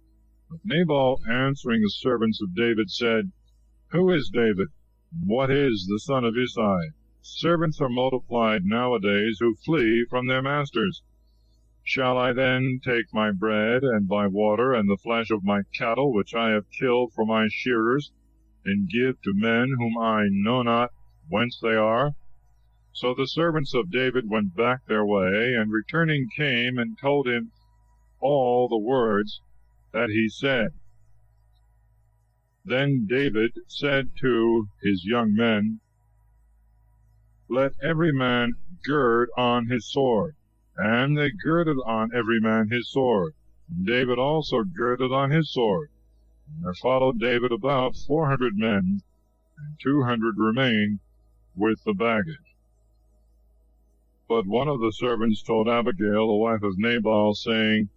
But Nabal, answering the servants of David, said, Who is David? What is the son of Isai? Servants are multiplied nowadays who flee from their masters. Shall I then take my bread and my water and the flesh of my cattle, which I have killed for my shearers, and give to men whom I know not whence they are? So the servants of David went back their way, and returning came and told him all the words that he said. Then David said to his young men, Let every man gird on his sword. And they girded on every man his sword. And David also girded on his sword. And there followed David about 400 men, and 200 remained with the baggage. But one of the servants told Abigail, the wife of Nabal, saying,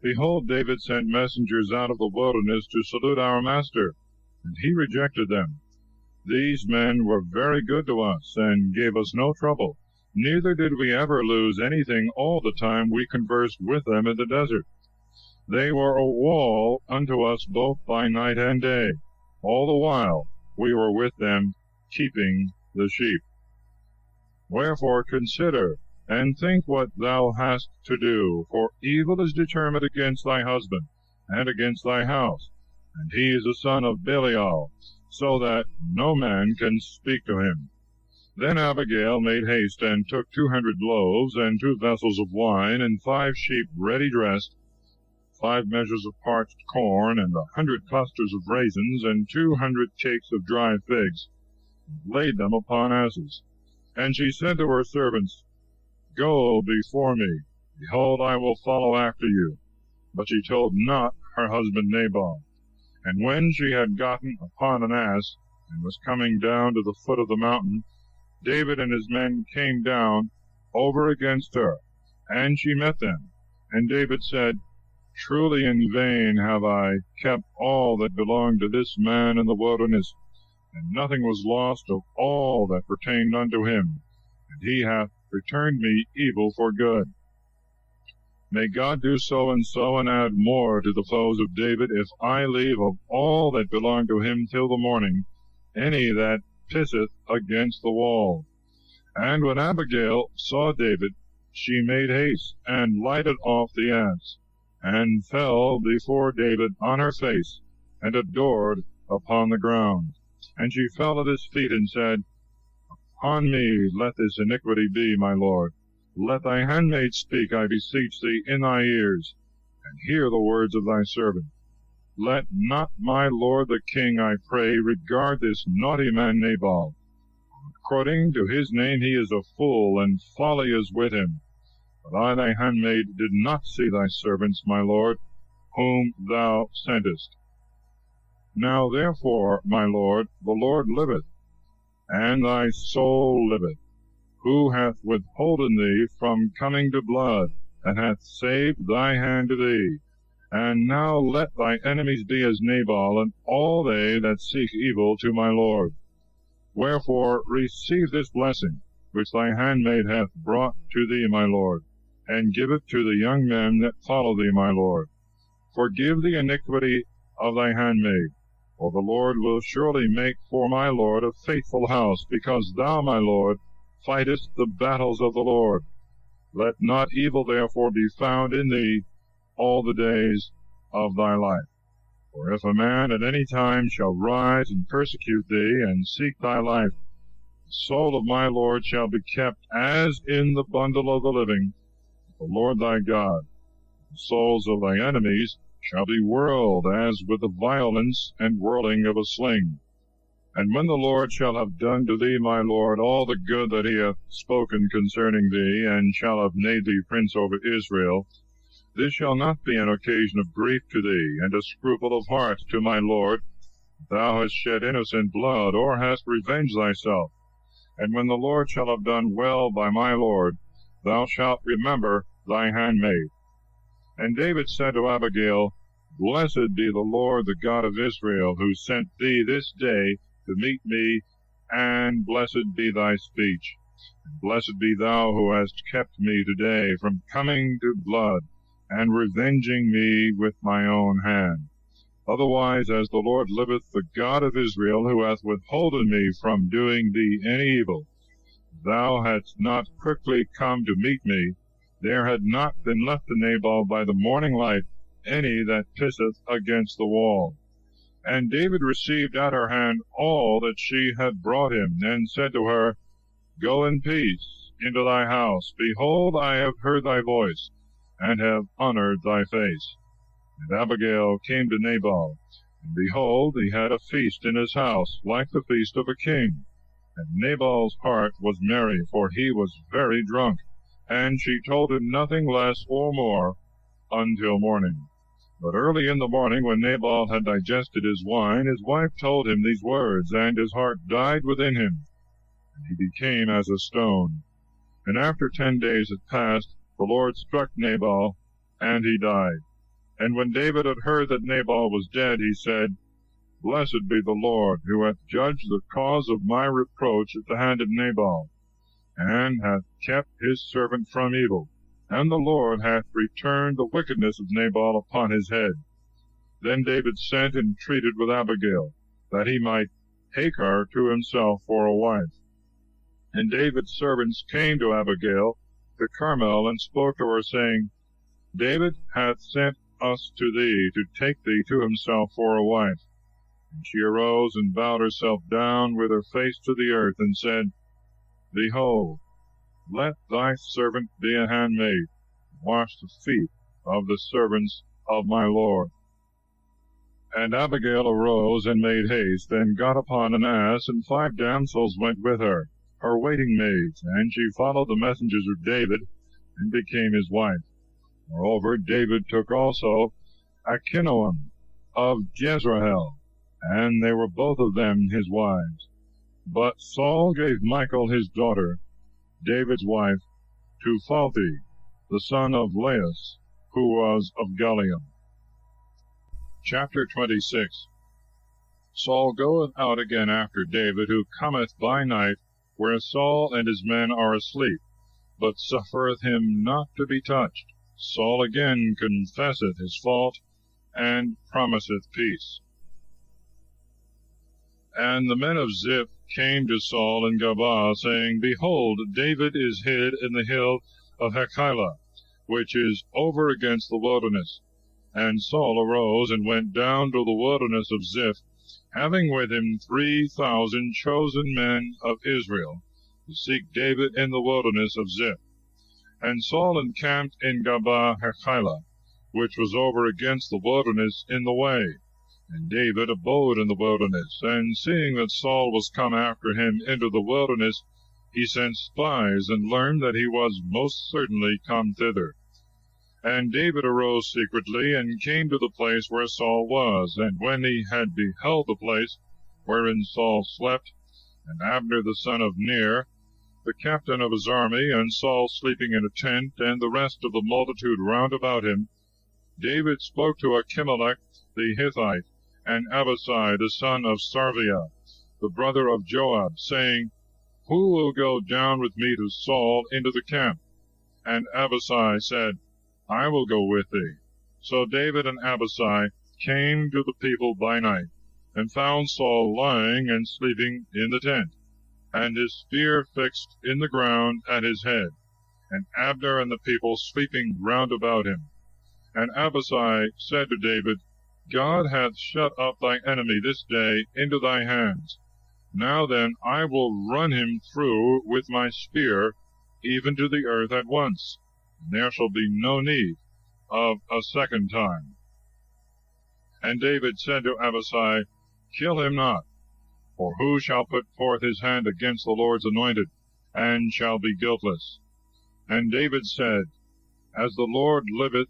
Behold, David sent messengers out of the wilderness to salute our master, and he rejected them. These men were very good to us, and gave us no trouble. Neither did we ever lose anything all the time we conversed with them in the desert. They were a wall unto us both by night and day. All the while we were with them, keeping the sheep. Wherefore consider, and think what thou hast to do, for evil is determined against thy husband, and against thy house, and he is a son of Belial, so that no man can speak to him. Then Abigail made haste, and took 200 loaves, and 2 vessels of wine, and 5 sheep ready dressed, 5 measures of parched corn, and 100 clusters of raisins, and 200 cakes of dried figs, and laid them upon asses. And she said to her servants, Go before me, behold, I will follow after you. But she told not her husband Nabal. And when she had gotten upon an ass, and was coming down to the foot of the mountain, David and his men came down over against her, and she met them. And David said, Truly in vain have I kept all that belonged to this man in the wilderness, and nothing was lost of all that pertained unto him, and he hath returned me evil for good. May God do so, and add more to the foes of David, if I leave of all that belonged to him till the morning any that pisseth against the wall. And when Abigail saw David, she made haste, and lighted off the ass, and fell before David on her face, and adored upon the ground. And she fell at his feet, and said, Upon me let this iniquity be, my lord. Let thy handmaid speak, I beseech thee, in thy ears, and hear the words of thy servant. Let not my lord the king, I pray, regard this naughty man Nabal. According to his name he is a fool, and folly is with him. But I thy handmaid did not see thy servants, my lord, whom thou sentest. Now therefore, my lord, the Lord liveth, and thy soul liveth, who hath withholden thee from coming to blood, and hath saved thy hand to thee. And now let thy enemies be as Nabal, and all they that seek evil to my lord. Wherefore receive this blessing, which thy handmaid hath brought to thee, my lord, and give it to the young men that follow thee, my lord. Forgive the iniquity of thy handmaid, for the Lord will surely make for my lord a faithful house, because thou, my lord, fightest the battles of the Lord. Let not evil therefore be found in thee all the days of thy life. For if a man at any time shall rise and persecute thee, and seek thy life, the soul of my Lord shall be kept as in the bundle of the living, the Lord thy God. The souls of thy enemies shall be whirled as with the violence and whirling of a sling. And when the Lord shall have done to thee, my Lord, all the good that he hath spoken concerning thee, and shall have made thee prince over Israel, this shall not be an occasion of grief to thee, and a scruple of heart to my Lord. Thou hast shed innocent blood, or hast revenged thyself. And when the Lord shall have done well by my Lord, thou shalt remember thy handmaid. And David said to Abigail, Blessed be the Lord, the God of Israel, who sent thee this day to meet me, and blessed be thy speech. And blessed be thou who hast kept me today from coming to blood, and revenging me with my own hand. Otherwise, as the Lord liveth, the God of Israel, who hath withholden me from doing thee any evil, thou hadst not quickly come to meet me, there had not been left to Nabal by the morning light any that pisseth against the wall. And David received at her hand all that she had brought him, and said to her, Go in peace into thy house. Behold, I have heard thy voice, and have honored thy face. And Abigail came to Nabal, and behold, he had a feast in his house, like the feast of a king. And Nabal's heart was merry, for he was very drunk. and she told him nothing less or more until morning. But early in the morning, when Nabal had digested his wine, his wife told him these words, and his heart died within him, and he became as a stone. And after 10 days had passed, the Lord struck Nabal, and he died. And when David had heard that Nabal was dead, he said, Blessed be the Lord, who hath judged the cause of my reproach at the hand of Nabal, and hath kept his servant from evil. And the Lord hath returned the wickedness of Nabal upon his head. Then David sent and treated with Abigail, that he might take her to himself for a wife. And David's servants came to Abigail to Carmel, and spoke to her, saying, David hath sent us to thee, to take thee to himself for a wife. And she arose and bowed herself down with her face to the earth, and said, Behold, let thy servant be a handmaid, and wash the feet of the servants of my lord. And Abigail arose and made haste, and got upon an ass, and 5 damsels went with her, her waiting maids, and she followed the messengers of David, and became his wife. Moreover, David took also Achinoam of Jezreel, and they were both of them his wives. But Saul gave Michal his daughter, David's wife, to Phalti, the son of Laius, who was of Galium. Chapter 26. Saul goeth out again after David, who cometh by night, where Saul and his men are asleep, but suffereth him not to be touched. Saul again confesseth his fault, and promiseth peace. And the men of Ziph came to Saul in Gabaa, saying, Behold, David is hid in the hill of Hachilah, which is over against the wilderness. And Saul arose and went down to the wilderness of Ziph, having with him 3,000 chosen men of Israel, to seek David in the wilderness of Ziph. And Saul encamped in Gabaa Hachilah, which was over against the wilderness in the way. And David abode in the wilderness. And seeing that Saul was come after him into the wilderness, he sent spies, and learned that he was most certainly come thither. And David arose secretly, and came to the place where Saul was. And when he had beheld the place wherein Saul slept, and Abner the son of Ner, the captain of his army, and Saul sleeping in a tent, and the rest of the multitude round about him, David spoke to Achimelech the Hittite, and Abishai the son of Sarviah, the brother of Joab, saying, Who will go down with me to Saul into the camp? And Abishai said, I will go with thee. So David and Abishai came to the people by night, and found Saul lying and sleeping in the tent, and his spear fixed in the ground at his head, and Abner and the people sleeping round about him. And Abishai said to David, God hath shut up thy enemy this day into thy hands. Now then, I will run him through with my spear, even to the earth at once, and there shall be no need of a second time. And David said to Abishai, Kill him not, for who shall put forth his hand against the Lord's anointed, and shall be guiltless? And David said, As the Lord liveth,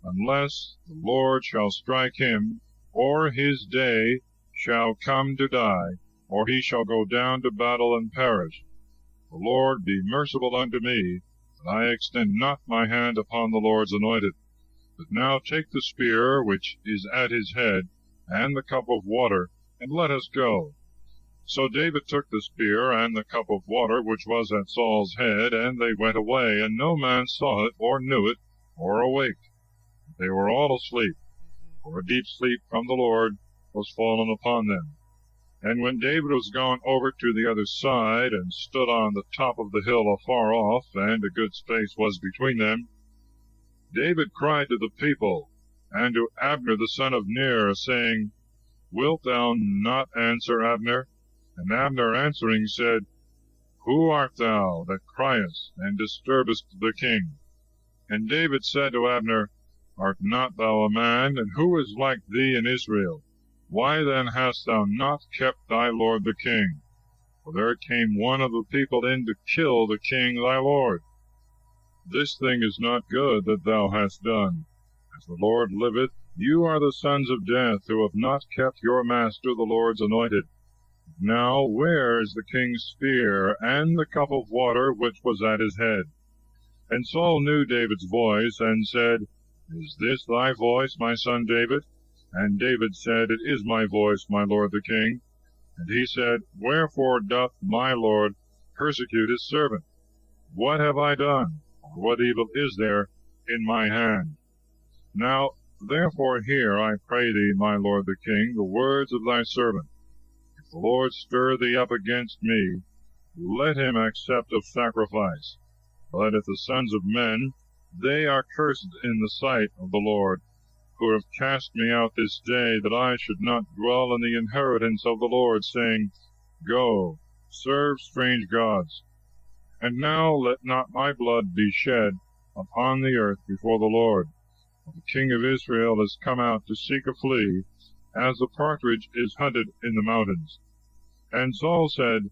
unless the Lord shall strike him, or his day shall come to die, or he shall go down to battle and perish. The Lord be merciful unto me, that I extend not my hand upon the Lord's anointed. But now take the spear which is at his head, and the cup of water, and let us go. So David took the spear and the cup of water which was at Saul's head, and they went away, and no man saw it, or knew it, or awaked. They were all asleep, for a deep sleep from the Lord was fallen upon them. And when David was gone over to the other side, and stood on the top of the hill afar off, and a good space was between them, David cried to the people, and to Abner the son of Ner, saying, Wilt thou not answer, Abner? And Abner answering said, Who art thou that criest, and disturbest the king? And David said to Abner, Art not thou a man, and who is like thee in Israel? Why then hast thou not kept thy lord the king? For there came one of the people in to kill the king thy lord. This thing is not good that thou hast done. As the Lord liveth, you are the sons of death, who have not kept your master the Lord's anointed. Now where is the king's spear, and the cup of water which was at his head? And Saul knew David's voice, and said, Is this thy voice, my son David? And David said, It is my voice, my lord the king. And he said, Wherefore doth my lord persecute his servant? What have I done? Or what evil is there in my hand? Now therefore hear, I pray thee, my lord the king, the words of thy servant. If the Lord stir thee up against me, let him accept of sacrifice. But if the sons of men, they are cursed in the sight of the Lord, who have cast me out this day, that I should not dwell in the inheritance of the Lord, saying, Go, serve strange gods. And now let not my blood be shed upon the earth before the Lord. For the king of Israel is come out to seek a flea, as the partridge is hunted in the mountains. And Saul said,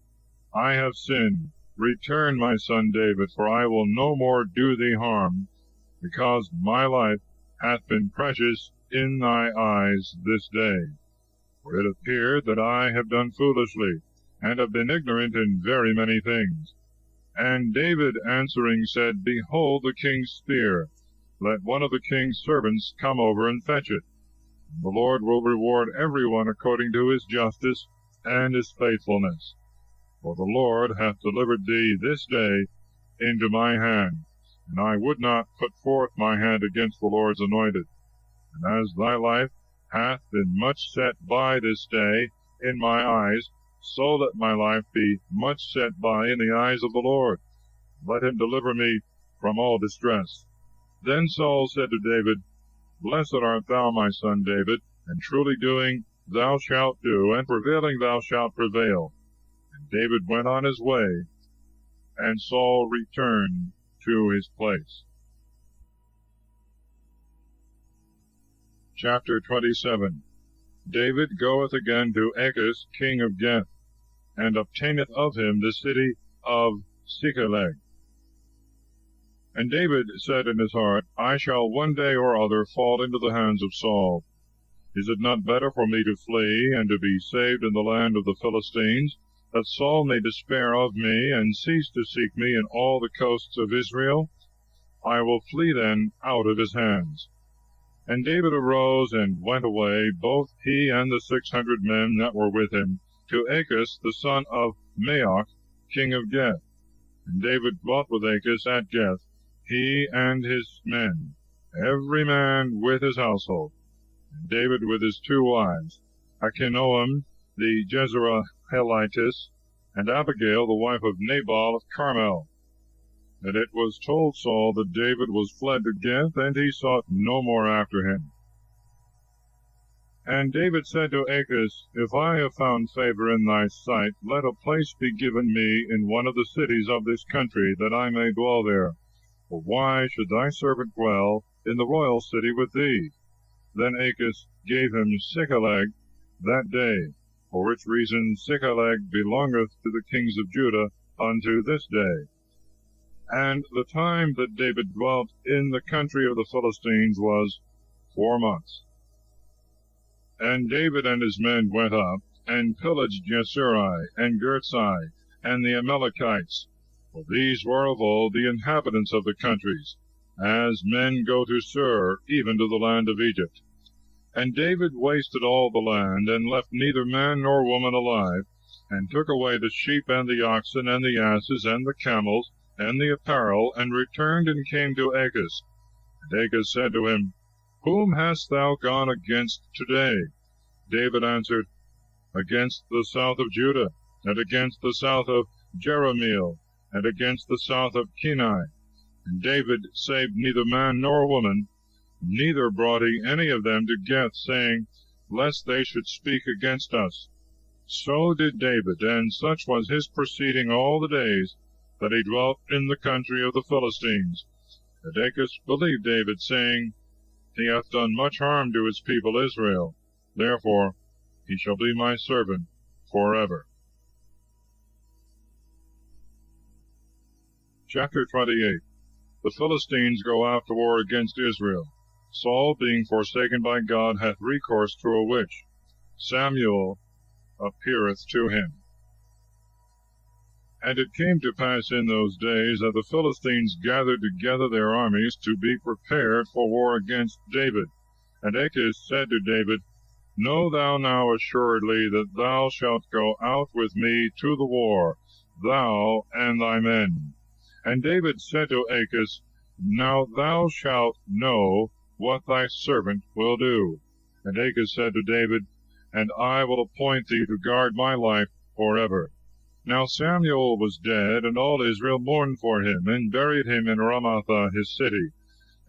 I have sinned. Return, my son David, for I will no more do thee harm, because my life hath been precious in thy eyes this day. For it appeared that I have done foolishly, and have been ignorant in very many things. And David answering said, Behold the king's spear. Let one of the king's servants come over and fetch it. The Lord will reward every one according to his justice and his faithfulness. For the Lord hath delivered thee this day into my hand, and I would not put forth my hand against the Lord's anointed. And as thy life hath been much set by this day in my eyes, so let my life be much set by in the eyes of the Lord. Let him deliver me from all distress. Then Saul said to David, Blessed art thou, my son David, and truly doing thou shalt do, and prevailing thou shalt prevail. And David went on his way, and Saul returned to his place. Chapter 27. David goeth again to Achish king of Gath, and obtaineth of him the city of Ziklag. And David said in his heart, I shall one day or other fall into the hands of Saul. Is it not better for me to flee, and to be saved in the land of the Philistines, that Saul may despair of me, and cease to seek me in all the coasts of Israel? I will flee then out of his hands. And David arose and went away, both he and the 600 men that were with him, to Achish the son of Maoch, king of Gath. And David dwelt with Achish at Gath, he and his men, every man with his household. And David with his 2 wives, Achinoam the Jezreelitess, and Abigail the wife of Nabal of Carmel. And it was told Saul that David was fled to Gath, and he sought no more after him. And David said to Achish, If I have found favor in thy sight, let a place be given me in one of the cities of this country, that I may dwell there. For why should thy servant dwell in the royal city with thee? Then Achish gave him Ziklag that day, for which reason Ziklag belongeth to the kings of Judah unto this day. And the time that David dwelt in the country of the Philistines was 4 months. And David and his men went up, and pillaged Jeshurun, and Girtzai, and the Amalekites, for these were of old the inhabitants of the countries, as men go to Sur, even to the land of Egypt. And David wasted all the land, and left neither man nor woman alive, and took away the sheep and the oxen, and the asses, and the camels, and the apparel, and returned and came to Achish. And Achish said to him, Whom hast thou gone against today? David answered, Against the south of Judah, and against the south of Jerahmeel, and against the south of Kenai. And David saved neither man nor woman, neither brought he any of them to Gath, saying, Lest they should speak against us. So did David, and such was his proceeding all the days that he dwelt in the country of the Philistines. And Achish believed David, saying, He hath done much harm to his people Israel. Therefore he shall be my servant forever. Chapter 28. the Philistines go out to war against Israel. Saul, being forsaken by God, hath recourse to a witch. Samuel appeareth to him. And it came to pass in those days that the Philistines gathered together their armies to be prepared for war against David. And Achish said to David, Know thou now assuredly that thou shalt go out with me to the war, thou and thy men. And David said to Achish, Now thou shalt know what thy servant will do. And Achish said to David, And I will appoint thee to guard my life forever. Now Samuel was dead, and all Israel mourned for him, and buried him in Ramah his city.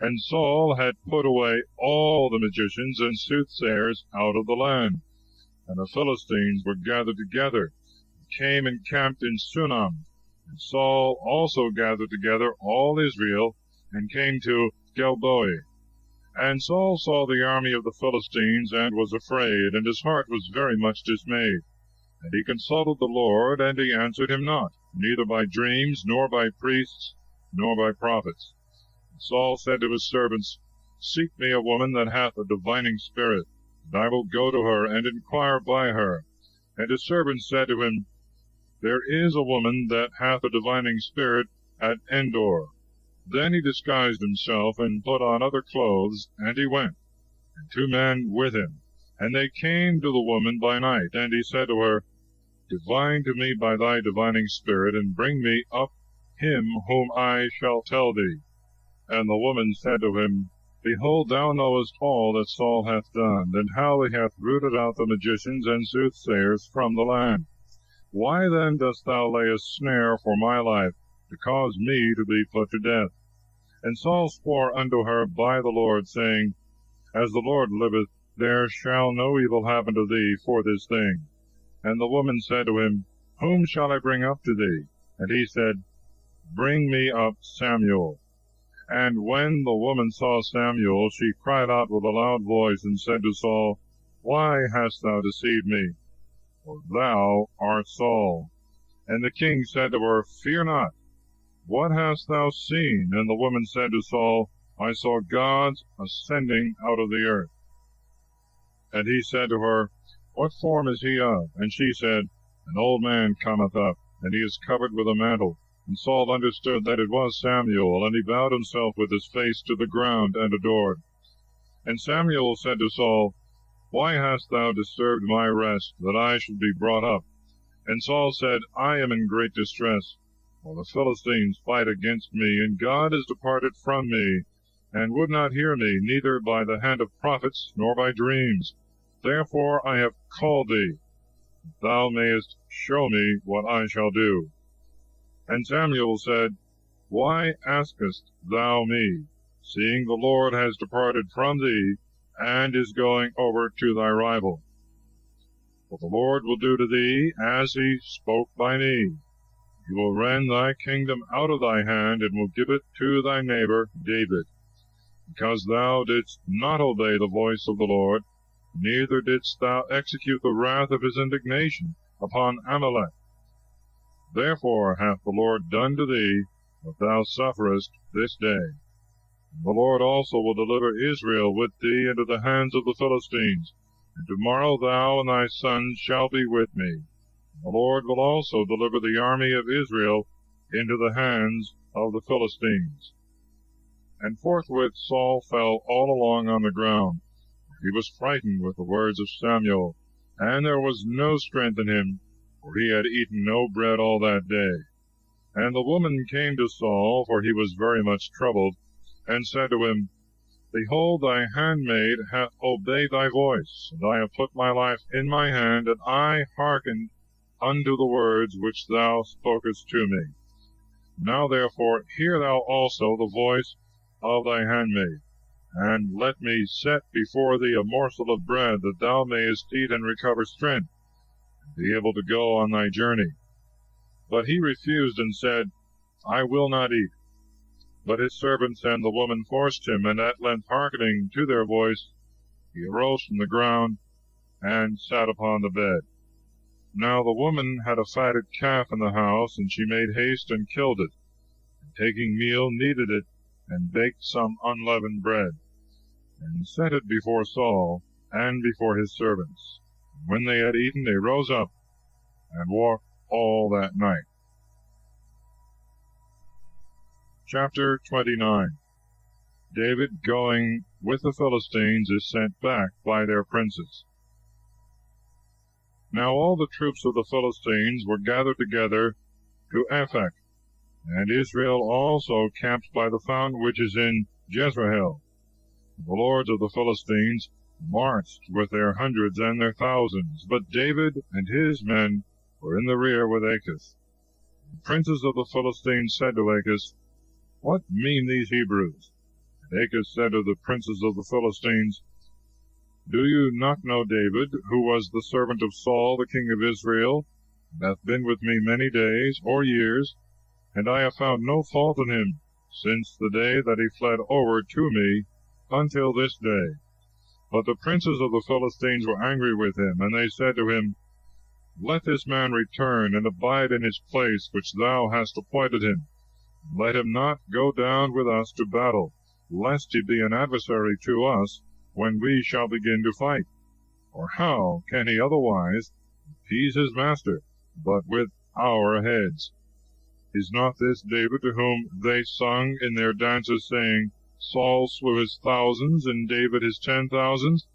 And Saul had put away all the magicians and soothsayers out of the land. And the Philistines were gathered together, and came and camped in Sunam. And Saul also gathered together all Israel, and came to Gilboa. And Saul saw the army of the Philistines, and was afraid, and his heart was very much dismayed. And he consulted the Lord, and he answered him not, neither by dreams, nor by priests, nor by prophets. And Saul said to his servants, Seek me a woman that hath a divining spirit, and I will go to her, and inquire by her. And his servants said to him, There is a woman that hath a divining spirit at Endor. Then he disguised himself, and put on other clothes, and he went, and 2 men with him. And they came to the woman by night, and he said to her, Divine to me by thy divining spirit, and bring me up him whom I shall tell thee. And the woman said to him, Behold, thou knowest all that Saul hath done, and how he hath rooted out the magicians and soothsayers from the land. Why then dost thou lay a snare for my life, to cause me to be put to death? And Saul swore unto her by the Lord, saying, As the Lord liveth, there shall no evil happen to thee for this thing. And the woman said to him, Whom shall I bring up to thee? And he said, Bring me up Samuel. And when the woman saw Samuel, she cried out with a loud voice, and said to Saul, Why hast thou deceived me? For thou art Saul. And the king said to her, Fear not. What hast thou seen? And the woman said to Saul, I saw gods ascending out of the earth. And he said to her, What form is he of? And she said, An old man cometh up, and he is covered with a mantle. And Saul understood that it was Samuel, and he bowed himself with his face to the ground, and adored. And Samuel said to Saul, Why hast thou disturbed my rest, that I should be brought up? And Saul said, I am in great distress, for the Philistines fight against me, and God is departed from me, and would not hear me, neither by the hand of prophets, nor by dreams. Therefore I have called thee, that thou mayest show me what I shall do. And Samuel said, Why askest thou me, seeing the Lord has departed from thee, and is going over to thy rival? For the Lord will do to thee as he spoke by me. He will rend thy kingdom out of thy hand, and will give it to thy neighbor David, because thou didst not obey the voice of the Lord, neither didst thou execute the wrath of his indignation upon Amalek. Therefore hath the Lord done to thee what thou sufferest this day. And the Lord also will deliver Israel with thee into the hands of the Philistines, and tomorrow thou and thy sons shall be with me. And the Lord will also deliver the army of Israel into the hands of the Philistines. And forthwith Saul fell all along on the ground. He was frightened with the words of Samuel, and there was no strength in him, for he had eaten no bread all that day. And the woman came to Saul, for he was very much troubled, and said to him, Behold, thy handmaid hath obeyed thy voice, and I have put my life in my hand, and I hearkened unto the words which thou spokest to me. Now therefore hear thou also the voice of thy handmaid, and let me set before thee a morsel of bread, that thou mayest eat and recover strength, and be able to go on thy journey. But he refused, and said, I will not eat. But his servants and the woman forced him, and at length hearkening to their voice, he arose from the ground, and sat upon the bed. Now the woman had a fatted calf in the house, and she made haste and killed it, and taking meal kneaded it, and baked some unleavened bread, and set it before Saul and before his servants. When they had eaten, they rose up and walked all that night. Chapter 29. David, going with the Philistines, is sent back by their princes. Now all the troops of the Philistines were gathered together to Aphek, and Israel also camped by the fountain which is in Jezreel. The lords of the Philistines marched with their hundreds and their thousands, but David and his men were in the rear with Achish. The princes of the Philistines said to Achish, "What mean these Hebrews?" And Achish said to the princes of the Philistines, "Do you not know David, who was the servant of Saul the king of Israel, and hath been with me many days or years, and I have found no fault in him, since the day that he fled over to me until this day?" But the princes of the Philistines were angry with him, and they said to him, "Let this man return, and abide in his place which thou hast appointed him. Let him not go down with us to battle, lest he be an adversary to us when we shall begin to fight. Or how can he otherwise appease his master, but with our heads? Is not this David to whom they sung in their dances, saying, Saul slew his thousands, and David his 10,000s?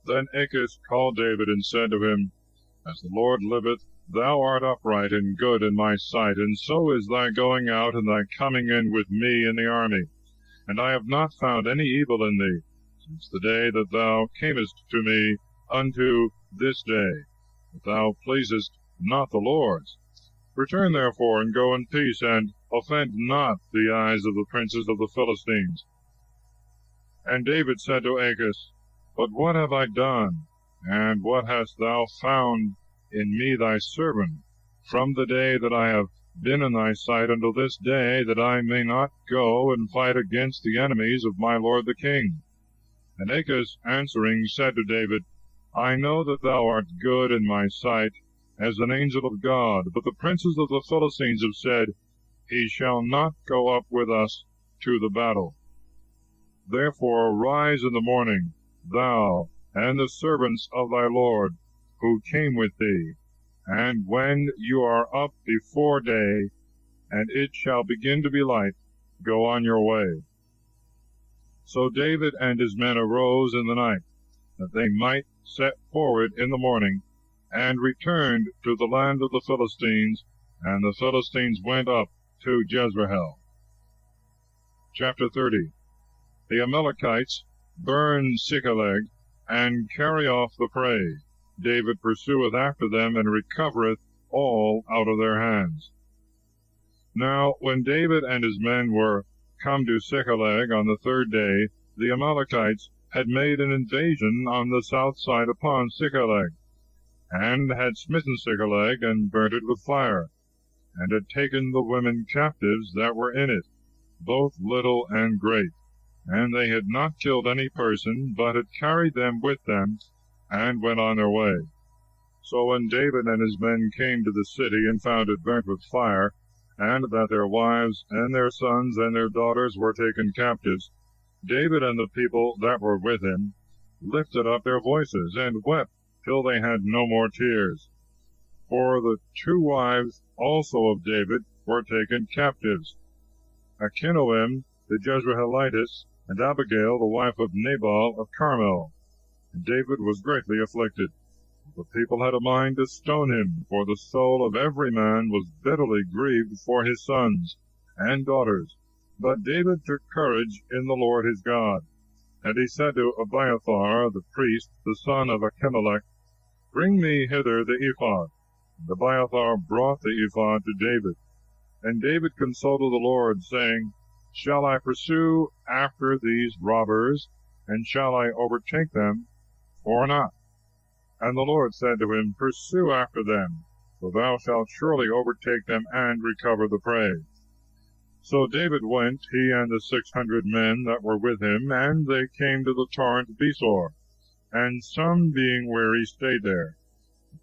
Then Achish called David, and said to him, As the Lord liveth, thou art upright and good in my sight, and so is thy going out and thy coming in with me in the army. And I have not found any evil in thee, since the day that thou camest to me unto this day. But thou pleasest not the Lord's. Return therefore, and go in peace, and offend not the eyes of the princes of the Philistines. And David said to Achish, But what have I done, and what hast thou found in me thy servant, from the day that I have been in thy sight until this day, that I may not go and fight against the enemies of my lord the king? And Achish answering said to David, I know that thou art good in my sight, as an angel of God, but the princes of the Philistines have said, He shall not go up with us to the battle. Therefore arise in the morning, thou and the servants of thy Lord, who came with thee, and when you are up before day, and it shall begin to be light, go on your way. So David and his men arose in the night, that they might set forward in the morning, and returned to the land of the Philistines, and the Philistines went up to Jezreel. Chapter 30. The Amalekites burn Ziklag, and carry off the prey. David pursueth after them, and recovereth all out of their hands. Now when David and his men were come to Ziklag on the third day, the Amalekites had made an invasion on the south side upon Ziklag, and had smitten Ziklag, and burnt it with fire, and had taken the women captives that were in it, both little and great. And they had not killed any person, but had carried them with them, and went on their way. So when David and his men came to the city, and found it burnt with fire, and that their wives and their sons and their daughters were taken captives, David and the people that were with him lifted up their voices, and wept till they had no more tears. For the two wives also of David were taken captives, Achinoam the Jezreelitess, and Abigail the wife of Nabal of Carmel. And David was greatly afflicted. The people had a mind to stone him, for the soul of every man was bitterly grieved for his sons and daughters. But David took courage in the Lord his God. And he said to Abiathar the priest, the son of Ahimelech, Bring me hither the ephod. And Abiathar brought the ephod to David. And David consulted the Lord, saying, Shall I pursue after these robbers, and shall I overtake them, or not? And the Lord said to him, Pursue after them, for thou shalt surely overtake them, and recover the prey. So David went, he and the 600 men that were with him, and they came to the torrent Besor, and some being weary stayed there.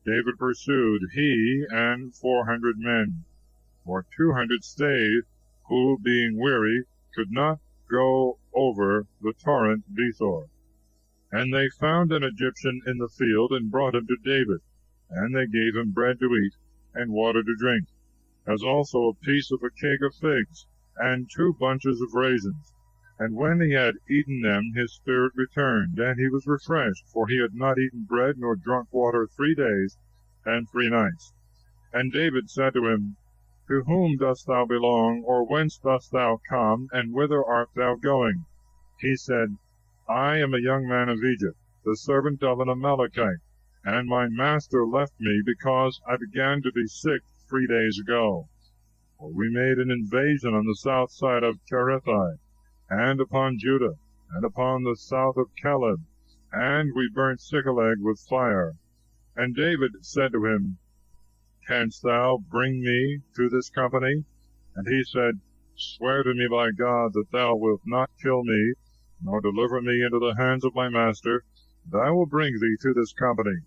David pursued, he and 400 men, for 200 stayed, who, being weary, could not go over the torrent Besor. And they found an Egyptian in the field, and brought him to David. And they gave him bread to eat, and water to drink, as also a piece of a cake of figs, and 2 bunches of raisins. And when he had eaten them, his spirit returned, and he was refreshed, for he had not eaten bread nor drunk water 3 days and 3 nights. And David said to him, To whom dost thou belong, or whence dost thou come, and whither art thou going? He said, I am a young man of Egypt, the servant of an Amalekite, and my master left me because I began to be sick 3 days ago. For we made an invasion on the south side of Cherethiah, and upon Judah, and upon the south of Caleb, and we burnt Ziklag with fire. And David said to him, Canst thou bring me to this company? And he said, Swear to me by God that thou wilt not kill me, nor deliver me into the hands of my master, and I will bring thee to this company.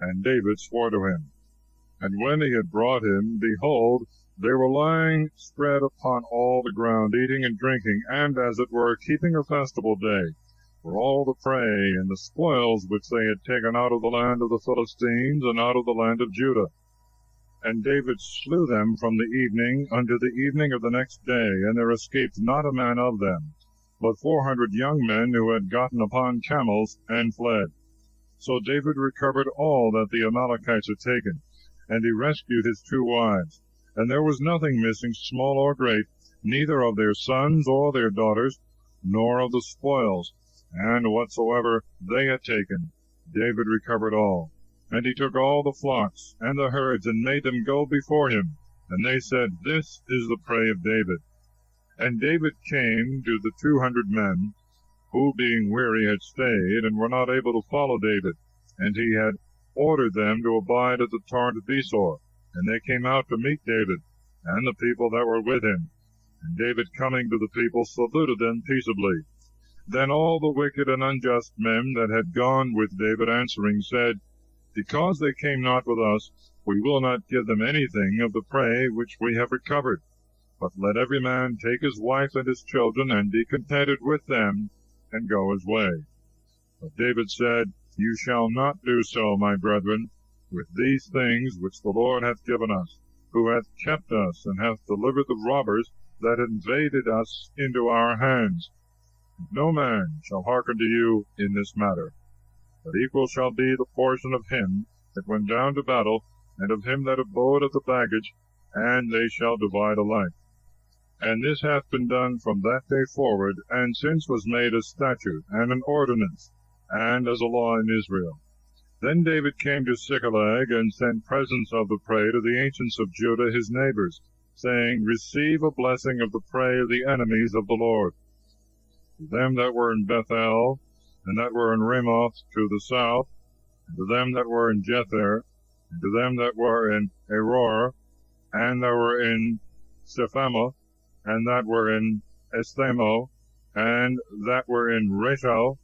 And David swore to him. And when he had brought him, behold, they were lying spread upon all the ground, eating and drinking, and, as it were, keeping a festival day, for all the prey and the spoils which they had taken out of the land of the Philistines and out of the land of Judah. And David slew them from the evening unto the evening of the next day, and there escaped not a man of them, but 400 young men who had gotten upon camels and fled. So David recovered all that the Amalekites had taken, and he rescued his 2 wives. And there was nothing missing, small or great, neither of their sons or their daughters, nor of the spoils. And whatsoever they had taken, David recovered all. And he took all the flocks and the herds, and made them go before him. And they said, This is the prey of David. And David came to the 200 men, who being weary had stayed, and were not able to follow David. And he had ordered them to abide at the torrent Besor. And they came out to meet David, and the people that were with him. And David, coming to the people, saluted them peaceably. Then all the wicked and unjust men that had gone with David answering said, Because they came not with us, we will not give them anything of the prey which we have recovered. But let every man take his wife and his children, and be contented with them, and go his way. But David said, You shall not do so, my brethren, with these things which the Lord hath given us, who hath kept us, and hath delivered the robbers that invaded us into our hands. No man shall hearken to you in this matter, but equal shall be the portion of him that went down to battle, and of him that abode at the baggage, and they shall divide alike. And this hath been done from that day forward, and since was made a statute and an ordinance, and as a law in Israel. Then David came to Ziklag, and sent presents of the prey to the ancients of Judah his neighbors, saying, Receive a blessing of the prey of the enemies of the Lord. To them that were in Bethel, and that were in Ramoth to the south, and to them that were in Jether, and to them that were in Aror, and that were in Sephamoth, and that were in Esthemo, and that were in Rachel,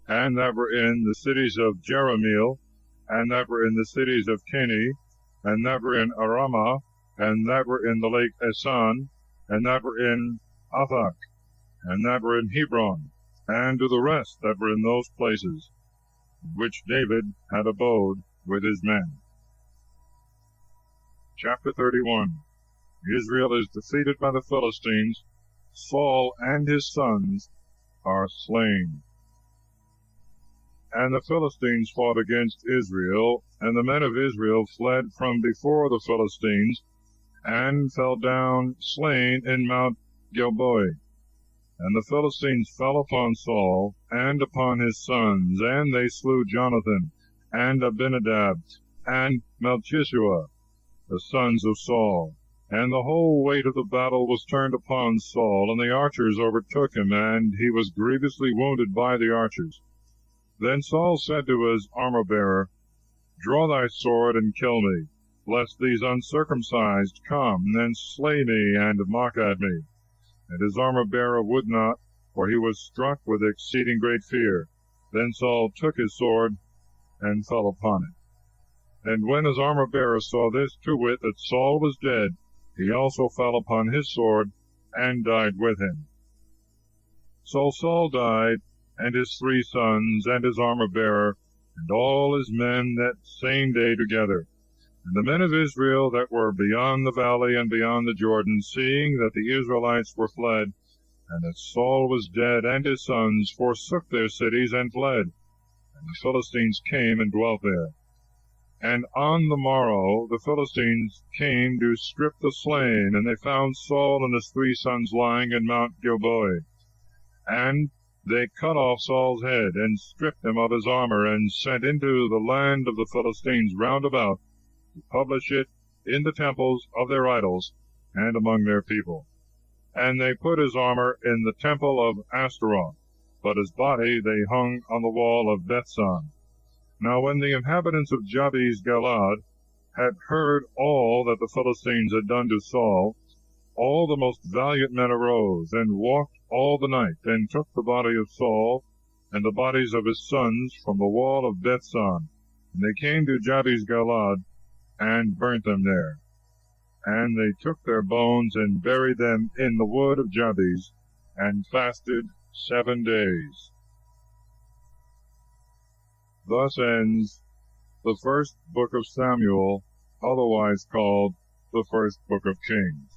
and that were in the cities of Jerahmeel, and that were in the cities of Cani, and that were in Arama, and that were in the lake Esan, and that were in Athak, and that were in Hebron, and to the rest that were in those places, which David had abode with his men. Chapter 31. Israel is defeated by the Philistines. Saul and his sons are slain. And the Philistines fought against Israel, and the men of Israel fled from before the Philistines, and fell down slain in Mount Gilboa. And the Philistines fell upon Saul, and upon his sons, and they slew Jonathan, and Abinadab, and Melchishua, the sons of Saul. And the whole weight of the battle was turned upon Saul, and the archers overtook him, and he was grievously wounded by the archers. Then Saul said to his armor-bearer, Draw thy sword, and kill me, lest these uncircumcised come, and slay me, and mock at me. And his armor-bearer would not, for he was struck with exceeding great fear. Then Saul took his sword, and fell upon it. And when his armor-bearer saw this, to wit, that Saul was dead, he also fell upon his sword, and died with him. So Saul died, and his 3 sons, and his armor-bearer, and all his men that same day together. And the men of Israel that were beyond the valley and beyond the Jordan, seeing that the Israelites were fled, and that Saul was dead, and his sons, forsook their cities and fled. And the Philistines came and dwelt there. And on the morrow the Philistines came to strip the slain, and they found Saul and his 3 sons lying in Mount Gilboa. And they cut off Saul's head, and stripped him of his armor, and sent into the land of the Philistines round about, to publish it in the temples of their idols, and among their people. And they put his armor in the temple of Ashtaroth, but his body they hung on the wall of Bethsan. Now when the inhabitants of Jabes Galad had heard all that the Philistines had done to Saul, all the most valiant men arose, and walked all the night, and took the body of Saul, and the bodies of his sons, from the wall of Bethsan. And they came to Jabes Galad, and burnt them there. And they took their bones, and buried them in the wood of Jabes, and fasted 7 days. Thus ends the first book of Samuel, otherwise called the first book of Kings.